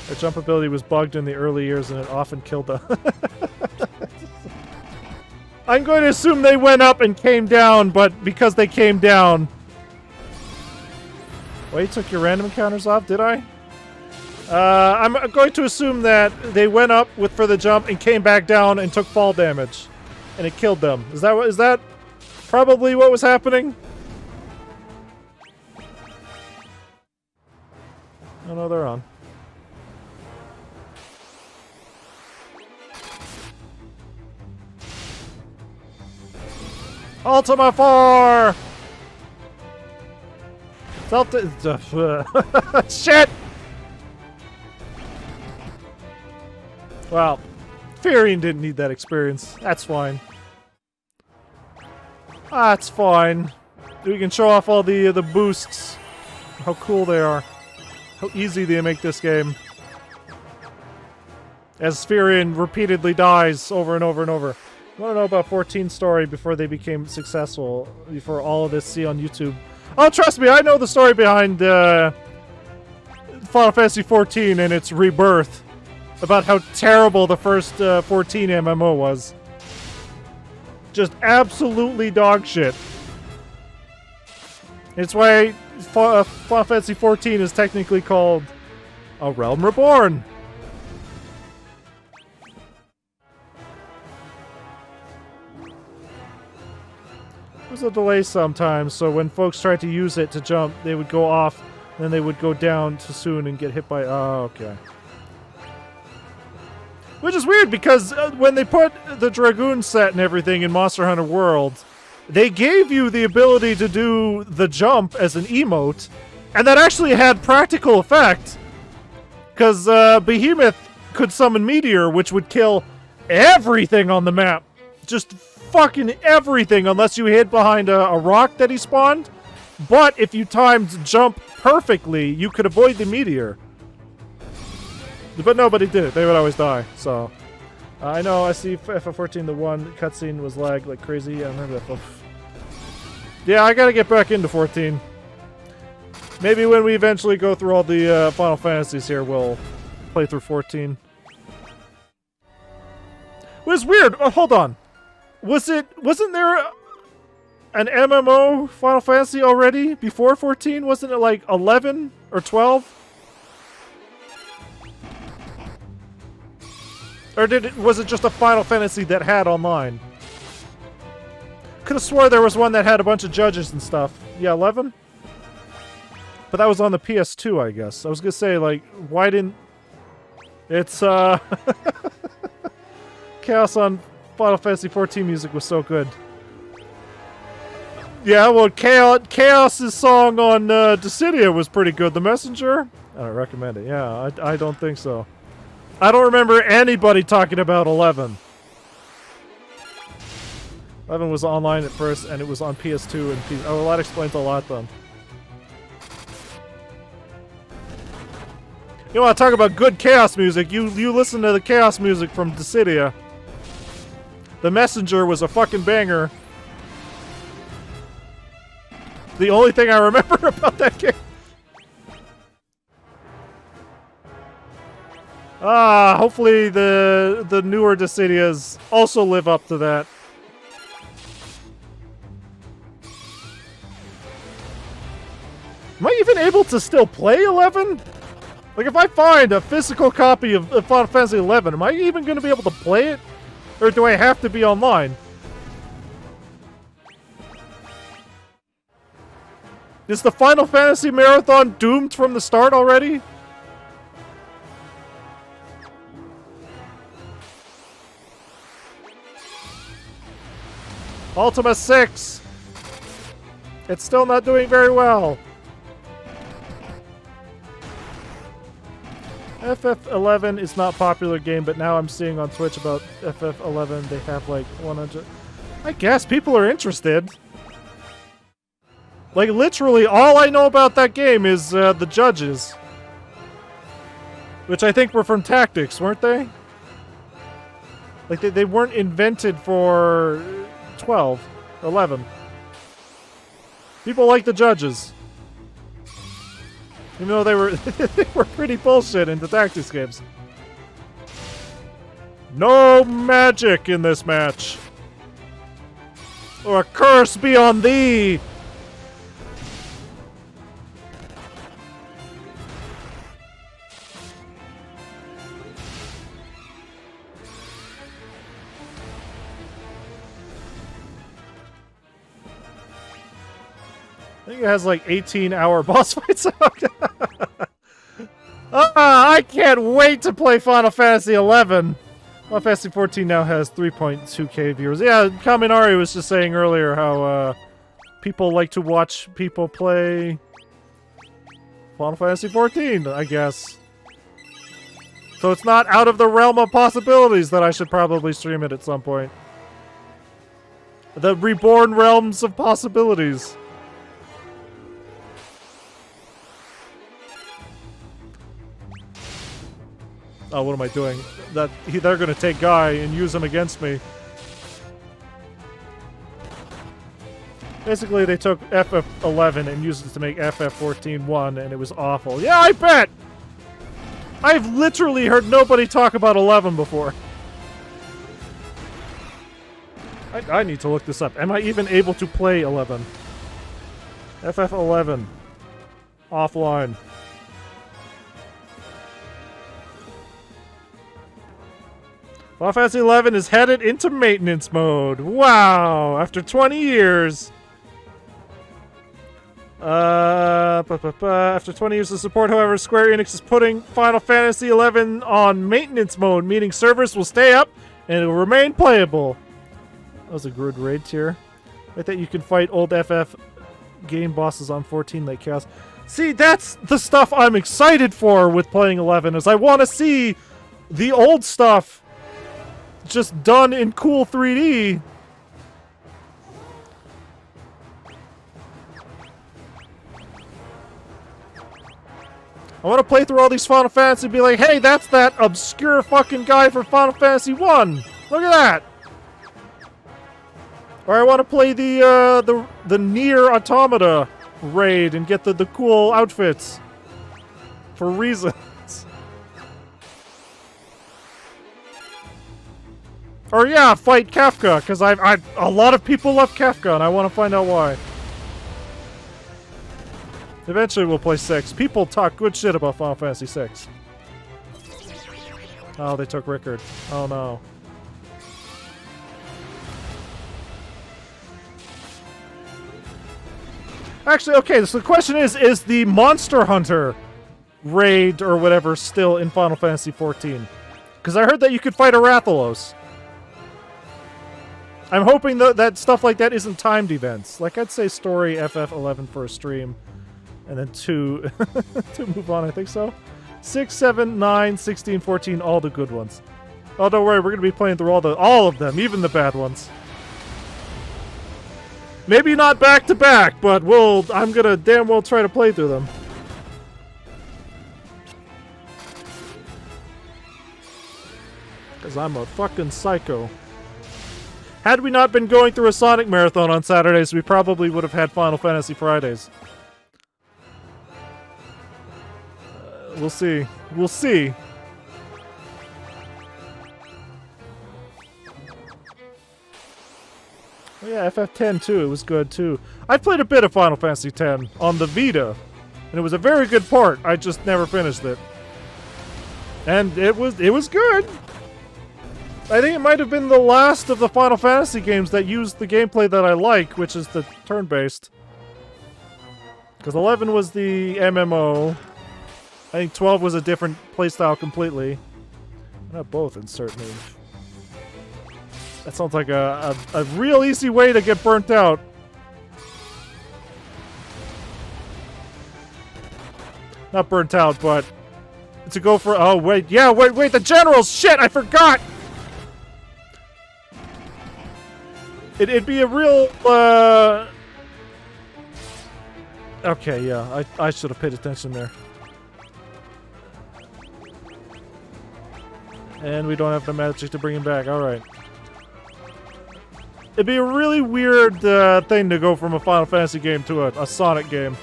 Their jump ability was bugged in the early years and it often killed them. I'm going to assume they went up and came down, but because they came down... Wait, you took your random encounters off, did I? I'm going to assume that they went up for the jump and came back down and took fall damage. And it killed them. Is that probably what was happening? Oh no, they're on. Ultima 4! Shit! Well, Furion didn't need that experience. That's fine. That's fine. We can show off all the boosts. How cool they are. How easy they make this game. As Furion repeatedly dies over and over and over. I want to know about 14's story before they became successful. Before all of this, see on YouTube. Oh, trust me, I know the story behind Final Fantasy 14 and its rebirth. About how terrible the first 14 MMO was. Just absolutely dog shit. It's why Final Fantasy 14 is technically called A Realm Reborn. There's a delay sometimes, so when folks tried to use it to jump, they would go off, and then they would go down too soon and get hit by... Oh, okay. Which is weird, because when they put the Dragoon set and everything in Monster Hunter World, they gave you the ability to do the jump as an emote, and that actually had practical effect. Because Behemoth could summon Meteor, which would kill everything on the map. Just fucking everything, unless you hid behind a rock that he spawned. But if you timed jump perfectly, you could avoid the Meteor. But nobody did it. They would always die. So, I know. I see FF14. The one cutscene was lagged like crazy. I remember that. Yeah, I gotta get back into 14. Maybe when we eventually go through all the Final Fantasies here, we'll play through 14. It was weird. Oh, hold on. Wasn't there an MMO Final Fantasy already before 14? Wasn't it like 11 or 12? Or was it just a Final Fantasy that had online? Could have swore there was one that had a bunch of judges and stuff. Yeah, 11? But that was on the PS2, I guess. I was gonna say, like, why didn't... It's, Chaos on Final Fantasy 14 music was so good. Yeah, well, Chaos's song on Dissidia was pretty good. The Messenger? I don't recommend it. Yeah, I don't think so. I don't remember anybody talking about 11. 11 was online at first, and it was on PS2 and PS... Oh, well, that explains a lot, then. You want to talk about good Chaos music? You listen to the Chaos music from Dissidia. The Messenger was a fucking banger. The only thing I remember about that game. Hopefully the newer Dissidias also live up to that. Am I even able to still play 11? Like, if I find a physical copy of Final Fantasy 11, am I even going to be able to play it? Or do I have to be online? Is the Final Fantasy Marathon doomed from the start already? Ultima 6! It's still not doing very well. FF11 is not a popular game, but now I'm seeing on Twitch about FF11, they have like 100... I guess people are interested. Like, literally, all I know about that game is the judges. Which I think were from Tactics, weren't they? Like, they weren't invented for 12, 11. People like the judges. Even though they were, they were pretty bullshit in the Tactics games. No magic in this match. Or a curse be on thee! I think it has like 18-hour boss fights. I can't wait to play Final Fantasy 11. Final Fantasy 14 now has 3.2k viewers. Yeah, Kaminari was just saying earlier how people like to watch people play Final Fantasy 14, I guess. So it's not out of the realm of possibilities that I should probably stream it at some point. The reborn realms of possibilities. Oh, what am I doing? They're gonna take Guy and use him against me. Basically, they took FF11 and used it to make FF14 1, and it was awful. Yeah, I bet! I've literally heard nobody talk about 11 before. I need to look this up. Am I even able to play 11? FF11. Offline. Final Fantasy 11 is headed into maintenance mode. Wow! After 20 years. After 20 years of support, however, Square Enix is putting Final Fantasy 11 on maintenance mode, meaning servers will stay up and it will remain playable. That was a good raid tier. I think you can fight old FF game bosses on 14 like Chaos. See, that's the stuff I'm excited for with playing 11, is I want to see the old stuff just done in cool 3D. I want to play through all these Final Fantasy and be like, hey, that's that obscure fucking guy from Final Fantasy 1. Look at that. Or I want to play the Nier Automata raid and get the cool outfits for reasons. Or yeah, fight Kafka, because a lot of people love Kafka, and I want to find out why. Eventually we'll play 6. People talk good shit about Final Fantasy 6. Oh, they took Rickard. Oh no. Actually, okay, so the question is the Monster Hunter raid or whatever still in Final Fantasy 14? Because I heard that you could fight a Rathalos. I'm hoping that stuff like that isn't timed events. Like, I'd say story FF11 for a stream. And then 2 to move on, I think so. 6, 7, 9, 16, 14, all the good ones. Oh, don't worry, we're going to be playing through all of them, even the bad ones. Maybe not back to back, but I'm going to damn well try to play through them. Because I'm a fucking psycho. Had we not been going through a Sonic marathon on Saturdays, we probably would have had Final Fantasy Fridays. We'll see. We'll see. Oh yeah, FF10 too. It was good too. I played a bit of Final Fantasy X on the Vita, and it was a very good port. I just never finished it. And it was good. I think it might have been the last of the Final Fantasy games that used the gameplay that I like, which is the turn-based. Because 11 was the MMO. I think 12 was a different playstyle completely. Not both, in certain. That sounds like a real easy way to get burnt out. Not burnt out, but to go for... Oh, wait. Yeah, wait, the generals! Shit, I forgot! It'd be a real, Okay, yeah, I should have paid attention there. And we don't have the magic to bring him back, alright. It'd be a really weird thing to go from a Final Fantasy game to a Sonic game.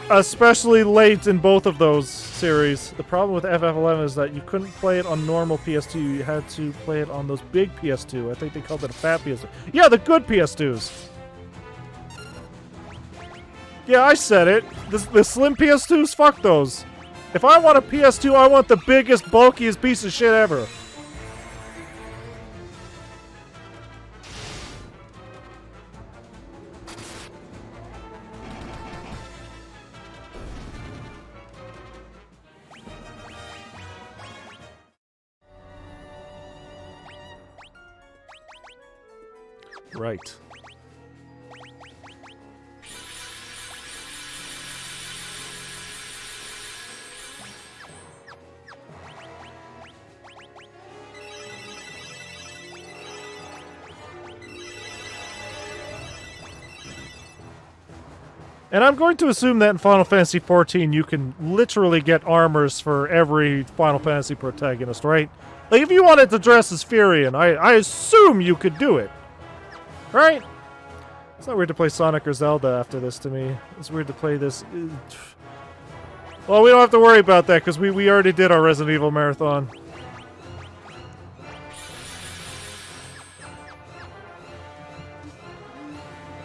Especially late in both of those series. The problem with FF11 is that you couldn't play it on normal PS2, you had to play it on those big PS2. I think they called it a fat PS2. Yeah, the good PS2s! Yeah, I said it. The slim PS2s, fuck those. If I want a PS2, I want the biggest, bulkiest piece of shit ever. Right. And I'm going to assume that in Final Fantasy XIV you can literally get armors for every Final Fantasy protagonist, right? Like, if you wanted to dress as Furion, I assume you could do it. Right? It's not weird to play Sonic or Zelda after this to me. It's weird to play this. Well, we don't have to worry about that because we already did our Resident Evil marathon.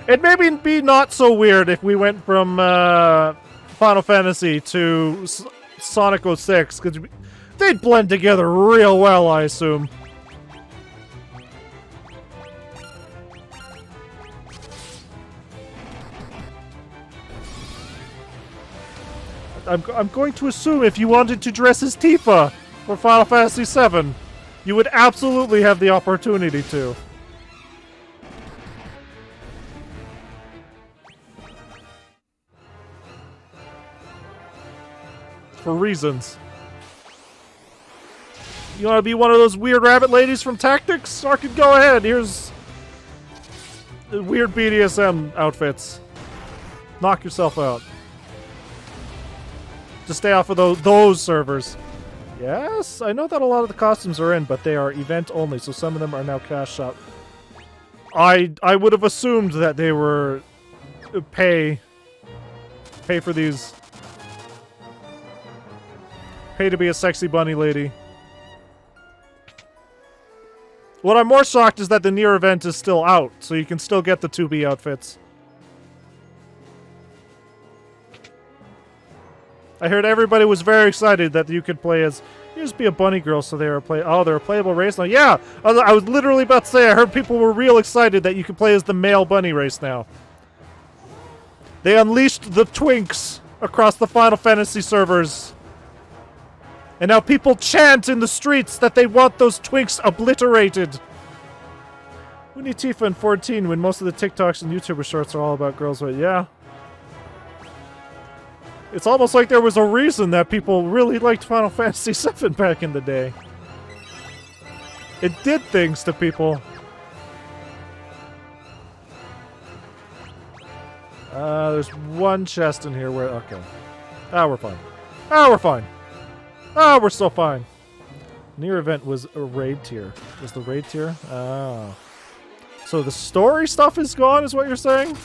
It maybe be not so weird if we went from Final Fantasy to Sonic 06, because they'd blend together real well, I assume. I'm going to assume if you wanted to dress as Tifa for Final Fantasy VII, you would absolutely have the opportunity to. For reasons. You want to be one of those weird rabbit ladies from Tactics? Or could go ahead. Here's the weird BDSM outfits. Knock yourself out. Just stay off of those servers. Yes, I know that a lot of the costumes are in, but they are event only, so some of them are now cash shop. I would have assumed that they were pay for these. Pay to be a sexy bunny lady. What I'm more shocked is that the Nier event is still out, so you can still get the 2B outfits. I heard everybody was very excited that you could play as... You just be a bunny girl, so they're a they're a playable race now. Yeah! I was literally about to say, I heard people were real excited that you could play as the male bunny race now. They unleashed the twinks across the Final Fantasy servers. And now people chant in the streets that they want those twinks obliterated. We need Tifa in 14 when most of the TikToks and YouTuber shorts are all about girls, but yeah. It's almost like there was a reason that people really liked Final Fantasy VII back in the day. It did things to people. There's one chest in here where... Okay. Ah, we're fine. Ah, we're fine. Ah, we're so fine. Nier event was a raid tier. Was the raid tier? Ah. So the story stuff is gone, is what you're saying?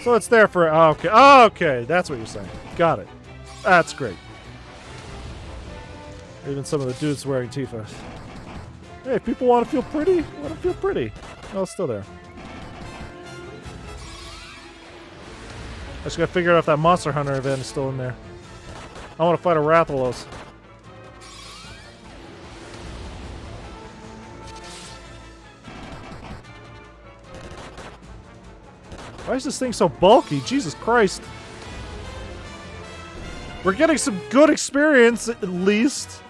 So it's there for... Oh, okay. Oh, okay. That's what you're saying. Got it. That's great. Even some of the dudes wearing Tifa. Hey, if people want to feel pretty, let them feel pretty. Oh, it's still there. I just gotta figure out if that Monster Hunter event is still in there. I want to fight a Rathalos. Why is this thing so bulky? Jesus Christ. We're getting some good experience, at least.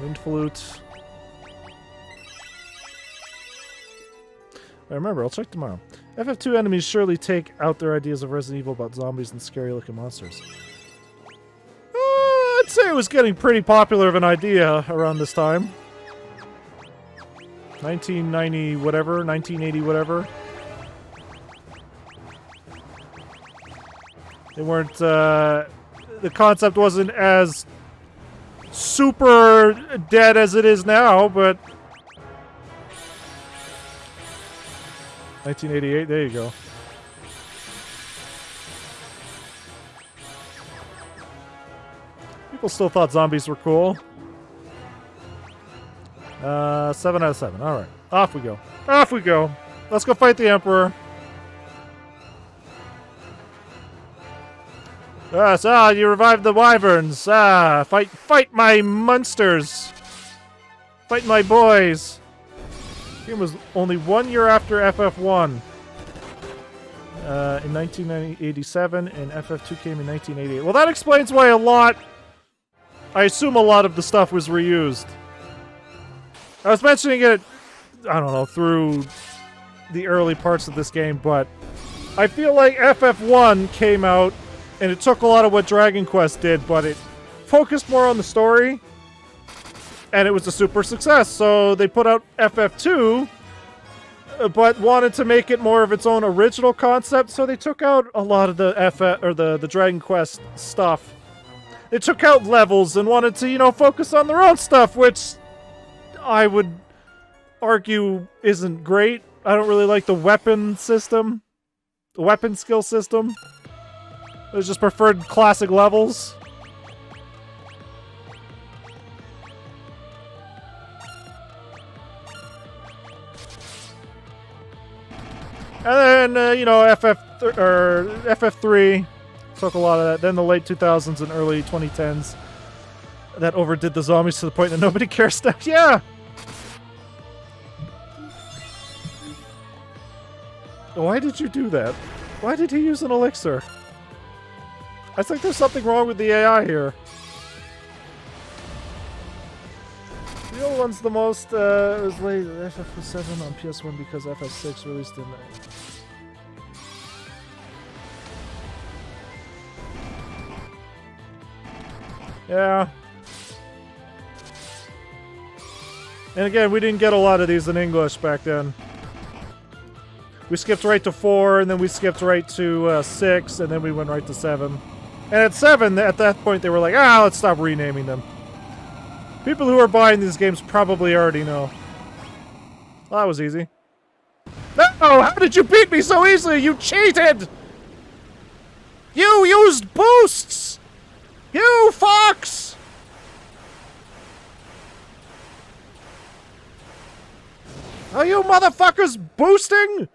Wind Flute. I remember, I'll check tomorrow. FF2 enemies surely take out their ideas of Resident Evil about zombies and scary-looking monsters. say it was getting pretty popular of an idea around this time. 1990 whatever, 1980 whatever. They weren't, the concept wasn't as super dead as it is now, but 1988, there you go. People still thought zombies were cool. 7 out of 7. Alright. Off we go. Off we go. Let's go fight the Emperor. You revived the wyverns. Fight my monsters. Fight my boys. The game was only 1 year after FF1. In 1987, and FF2 came in 1988. Well, that explains why I assume a lot of the stuff was reused. I was mentioning it, I don't know, through the early parts of this game, but I feel like FF1 came out, and it took a lot of what Dragon Quest did, but it focused more on the story, and it was a super success. So they put out FF2, but wanted to make it more of its own original concept, so they took out a lot of the the Dragon Quest stuff. They took out levels and wanted to, you know, focus on their own stuff, which I would argue isn't great. I don't really like the weapon system. The weapon skill system. I just preferred classic levels. And then, you know, FF3 took a lot of that. Then the late 2000s and early 2010s that overdid the zombies to the point that nobody cares now. Yeah! Why did you do that? Why did he use an elixir? I think there's something wrong with the AI here. The old one's the most, it was late. FF was 7 on PS1 because FF6 released in... Yeah. And again, we didn't get a lot of these in English back then. We skipped right to 4, and then we skipped right to 6, and then we went right to 7. And at 7, at that point, they were like, let's stop renaming them. People who are buying these games probably already know. Well, that was easy. No! How did you beat me so easily? You cheated! You used boosts! You fox! Are you motherfuckers boosting?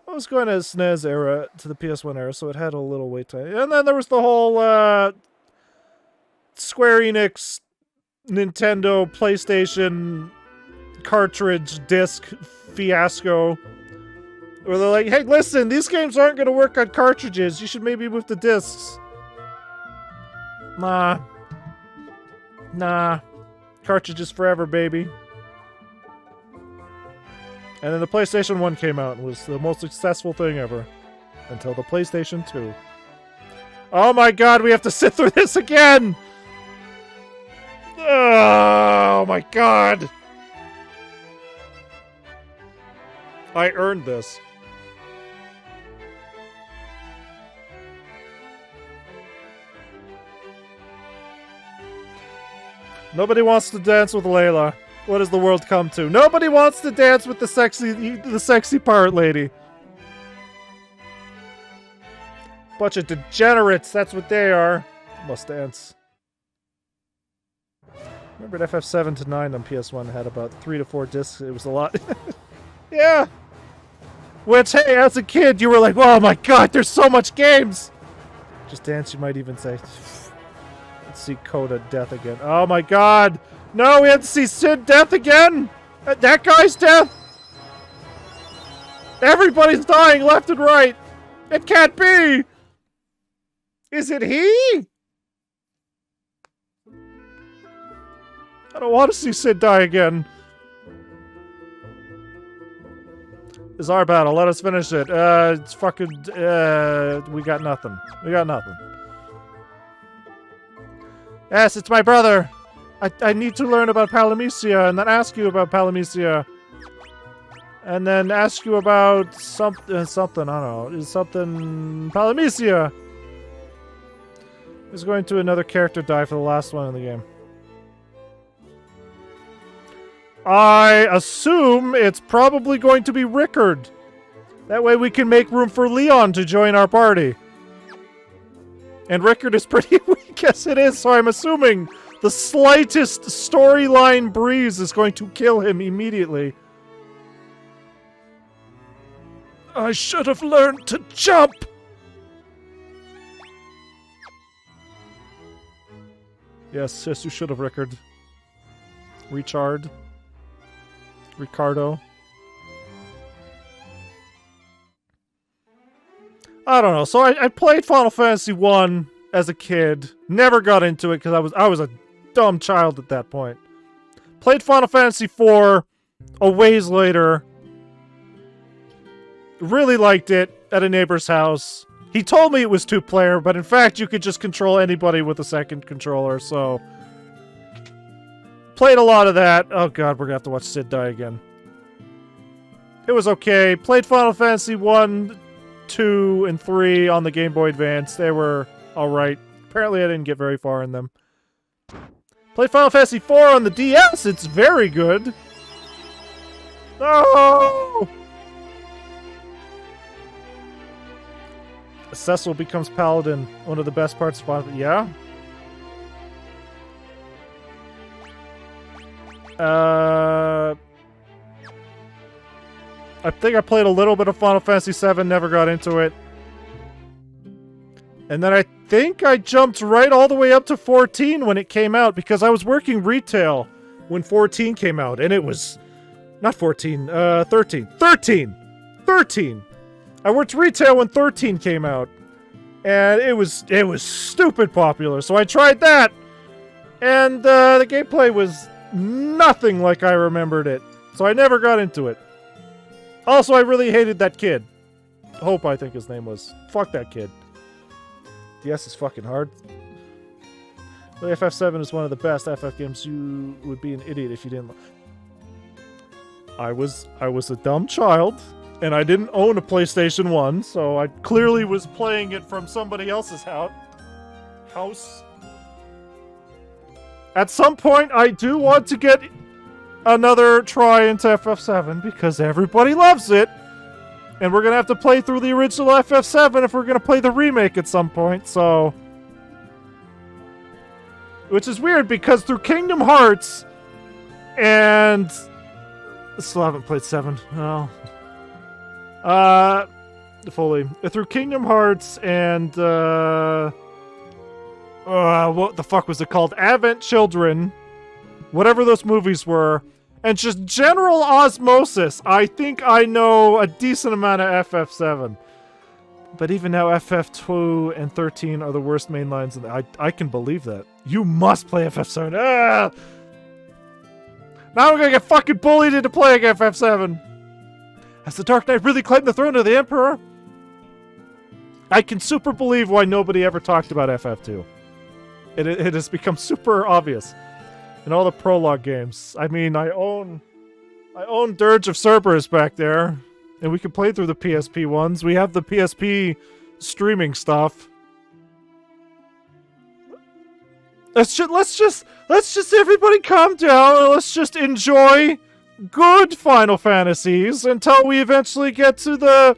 I was going to SNES era to the PS1 era, so it had a little wait time. And then there was the whole Square Enix, Nintendo, PlayStation cartridge disc fiasco. Where they're like, hey, listen, these games aren't going to work on cartridges. You should maybe move to discs. Nah. Cartridges forever, baby. And then the PlayStation 1 came out and was the most successful thing ever. Until the PlayStation 2. Oh my god, we have to sit through this again! Oh my god! I earned this. Nobody wants to dance with Layla. What has the world come to? Nobody wants to dance with the sexy pirate lady. Bunch of degenerates, that's what they are. Must dance. Remember FF7 to 9 on PS1 had about 3 to 4 discs. It was a lot. Yeah. Which, hey, as a kid, you were like, oh my god, there's so much games. Just dance, you might even say. Let's see Coda death again. Oh my god. No, we have to see Sid death again? That guy's death? Everybody's dying left and right. It can't be. Is it he? I don't want to see Sid die again. It's our battle. Let us finish it. It's fucking... we got nothing. We got nothing. Yes, it's my brother. I need to learn about Palamecia and then ask you about Palamecia. And then ask you about something, I don't know. Is something Palamecia? Is going to another character die for the last one in the game. I assume it's probably going to be Rickard. That way we can make room for Leon to join our party. And Rickard is pretty weak as it is, so I'm assuming the slightest storyline breeze is going to kill him immediately. I should have learned to jump! Yes, you should have, Rickard. Ricardo. I don't know. So I played Final Fantasy 1 as a kid. Never got into it because I was a dumb child at that point. Played Final Fantasy 4 a ways later. Really liked it at a neighbor's house. He told me it was 2-player, but in fact you could just control anybody with a second controller, so... Played a lot of that. Oh god, we're gonna have to watch Sid die again. It was okay. Played Final Fantasy 1, 2, and 3 on the Game Boy Advance. They were alright. Apparently I didn't get very far in them. Played Final Fantasy 4 on the DS. It's very good. No! Cecil becomes Paladin. One of the best parts of Final Fantasy. Yeah? I think I played a little bit of Final Fantasy 7, never got into it. And then I think I jumped right all the way up to 14 when it came out, because I was working retail when 14 came out, and it was... Not 14, 13. 13! I worked retail when 13 came out, and it was stupid popular, so I tried that, and the gameplay was nothing like I remembered it, so I never got into it. Also, I really hated that kid. Hope, I think his name was. Fuck that kid. DS is fucking hard. The FF7 is one of the best FF games. You would be an idiot if you didn't. I was a dumb child, and I didn't own a PlayStation 1, so I clearly was playing it from somebody else's house. At some point, I do want to get another try into FF7 because everybody loves it. And we're going to have to play through the original FF7 if we're going to play the remake at some point, so... Which is weird because through Kingdom Hearts and... I still haven't played 7. No. Fully. Through Kingdom Hearts and, what the fuck was it called? Advent Children. Whatever those movies were. And just general osmosis, I think I know a decent amount of FF7. But even now, FF2 and 13 are the worst main lines, and I can believe that. You must play FF7. Ah! Now I'm gonna get fucking bullied into playing FF7. Has the Dark Knight really claimed the throne of the Emperor? I can super believe why nobody ever talked about FF2. It has become super obvious. In all the prologue games. I mean, I own Dirge of Cerberus back there, and we can play through the PSP ones. We have the PSP streaming stuff. Let's just everybody calm down and let's just enjoy good Final Fantasies until we eventually get to the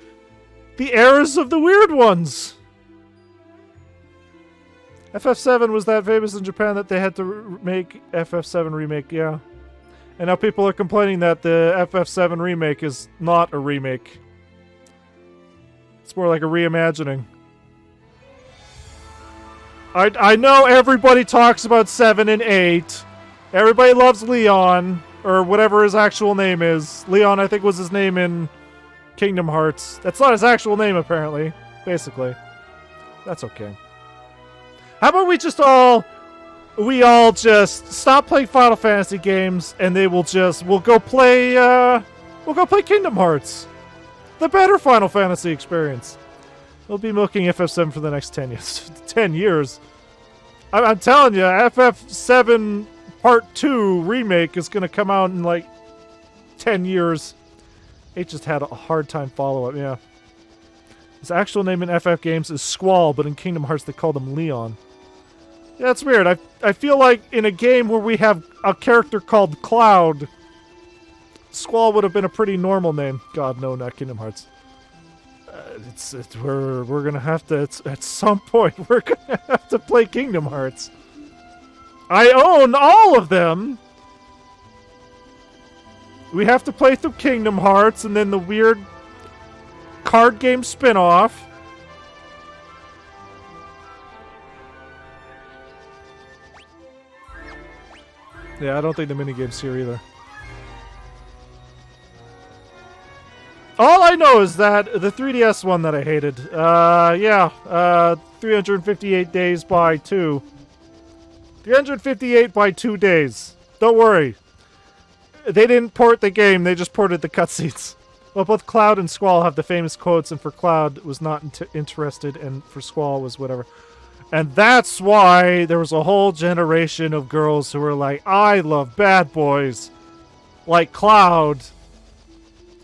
eras of the weird ones. FF7 was that famous in Japan that they had to make FF7 remake, yeah. And now people are complaining that the FF7 remake is not a remake. It's more like a reimagining. I know everybody talks about 7 and 8. Everybody loves Leon, or whatever his actual name is. Leon, I think, was his name in Kingdom Hearts. That's not his actual name, apparently. Basically. That's okay. How about we all just stop playing Final Fantasy games and we'll go play Kingdom Hearts. The better Final Fantasy experience. We'll be milking FF7 for the next 10 years. 10 years. I'm telling you, FF7 Part 2 remake is going to come out in like 10 years. It just had a hard time follow-up, yeah. His actual name in FF games is Squall, but in Kingdom Hearts they called him Leon. Yeah, that's weird. I feel like in a game where we have a character called Cloud, Squall would have been a pretty normal name. God, no, not Kingdom Hearts. We're gonna have to, at some point, we're gonna have to play Kingdom Hearts. I own all of them! We have to play through Kingdom Hearts and then the weird card game spin-off. Yeah, I don't think the minigame's here either. All I know is that the 3DS one that I hated, 358 days by 2. 358 by 2 days. Don't worry. They didn't port the game, they just ported the cutscenes. Well, both Cloud and Squall have the famous quotes, and for Cloud was not interested, and for Squall was whatever. And that's why there was a whole generation of girls who were like, I love bad boys. Like Cloud.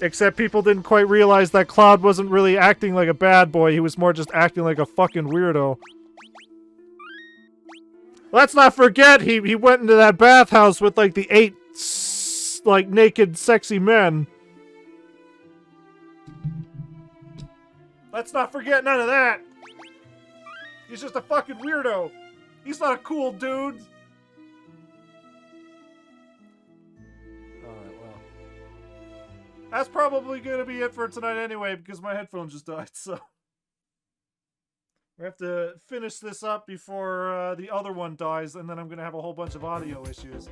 Except people didn't quite realize that Cloud wasn't really acting like a bad boy, he was more just acting like a fucking weirdo. Let's not forget, he went into that bathhouse with like the 8, like, naked, sexy men. Let's not forget none of that. He's just a fucking weirdo. He's not a cool dude. Alright, well. That's probably going to be it for tonight anyway, because my headphones just died, so. We have to finish this up before the other one dies, and then I'm going to have a whole bunch of audio issues.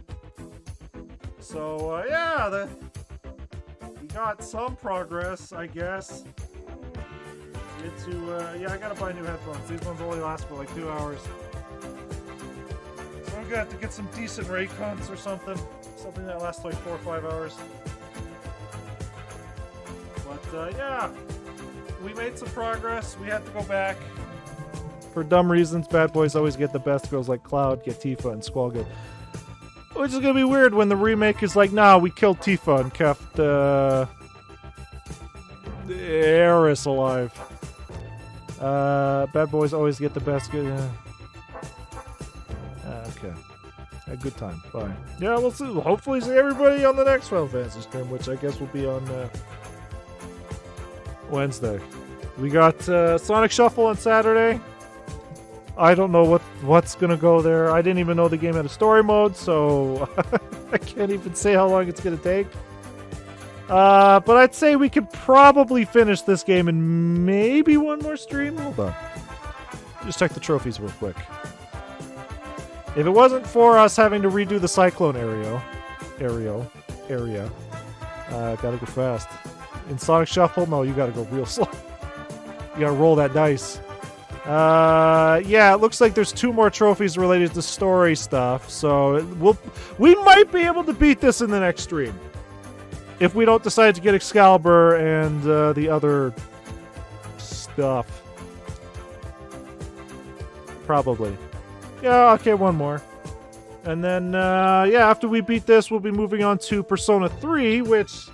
So, yeah, we got some progress, I guess. I gotta buy new headphones. These ones only last for like 2 hours. So I'm gonna have to get some decent Raycons or something. Something that lasts like 4 or 5 hours. But, yeah. We made some progress. We had to go back. For dumb reasons, bad boys always get the best. Girls like Cloud get Tifa and Squall get... Which is gonna be weird when the remake is like, nah, we killed Tifa and kept, Eris alive. Bad boys always get the best. Good. Okay. A good time. Bye. Yeah, we'll see. Hopefully, see everybody on the next Final Fantasy stream, which I guess will be on Wednesday. We got Sonic Shuffle on Saturday. I don't know what's gonna go there. I didn't even know the game had a story mode, so I can't even say how long it's gonna take. But I'd say we could probably finish this game in maybe one more stream. Hold on. Just check the trophies real quick. If it wasn't for us having to redo the Cyclone area, gotta go fast. In Sonic Shuffle, no, you gotta go real slow. You gotta roll that dice. Yeah, it looks like there's 2 more trophies related to story stuff, so we might be able to beat this in the next stream. If we don't decide to get Excalibur and the other stuff. Probably. Yeah, okay, one more. And then, yeah, after we beat this, we'll be moving on to Persona 3, which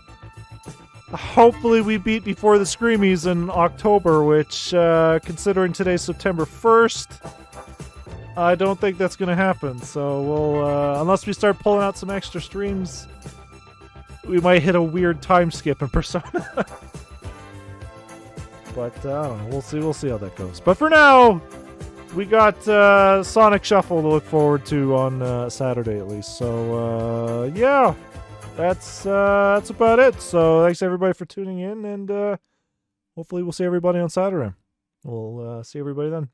hopefully we beat before the Screamies in October, which, considering today's September 1st, I don't think that's going to happen. So we'll, unless we start pulling out some extra streams, we might hit a weird time skip in Persona. But, I don't know. We'll see how that goes. But for now, we got Sonic Shuffle to look forward to on Saturday at least. So, yeah. That's about it. So, thanks everybody for tuning in, and hopefully we'll see everybody on Saturday. We'll see everybody then.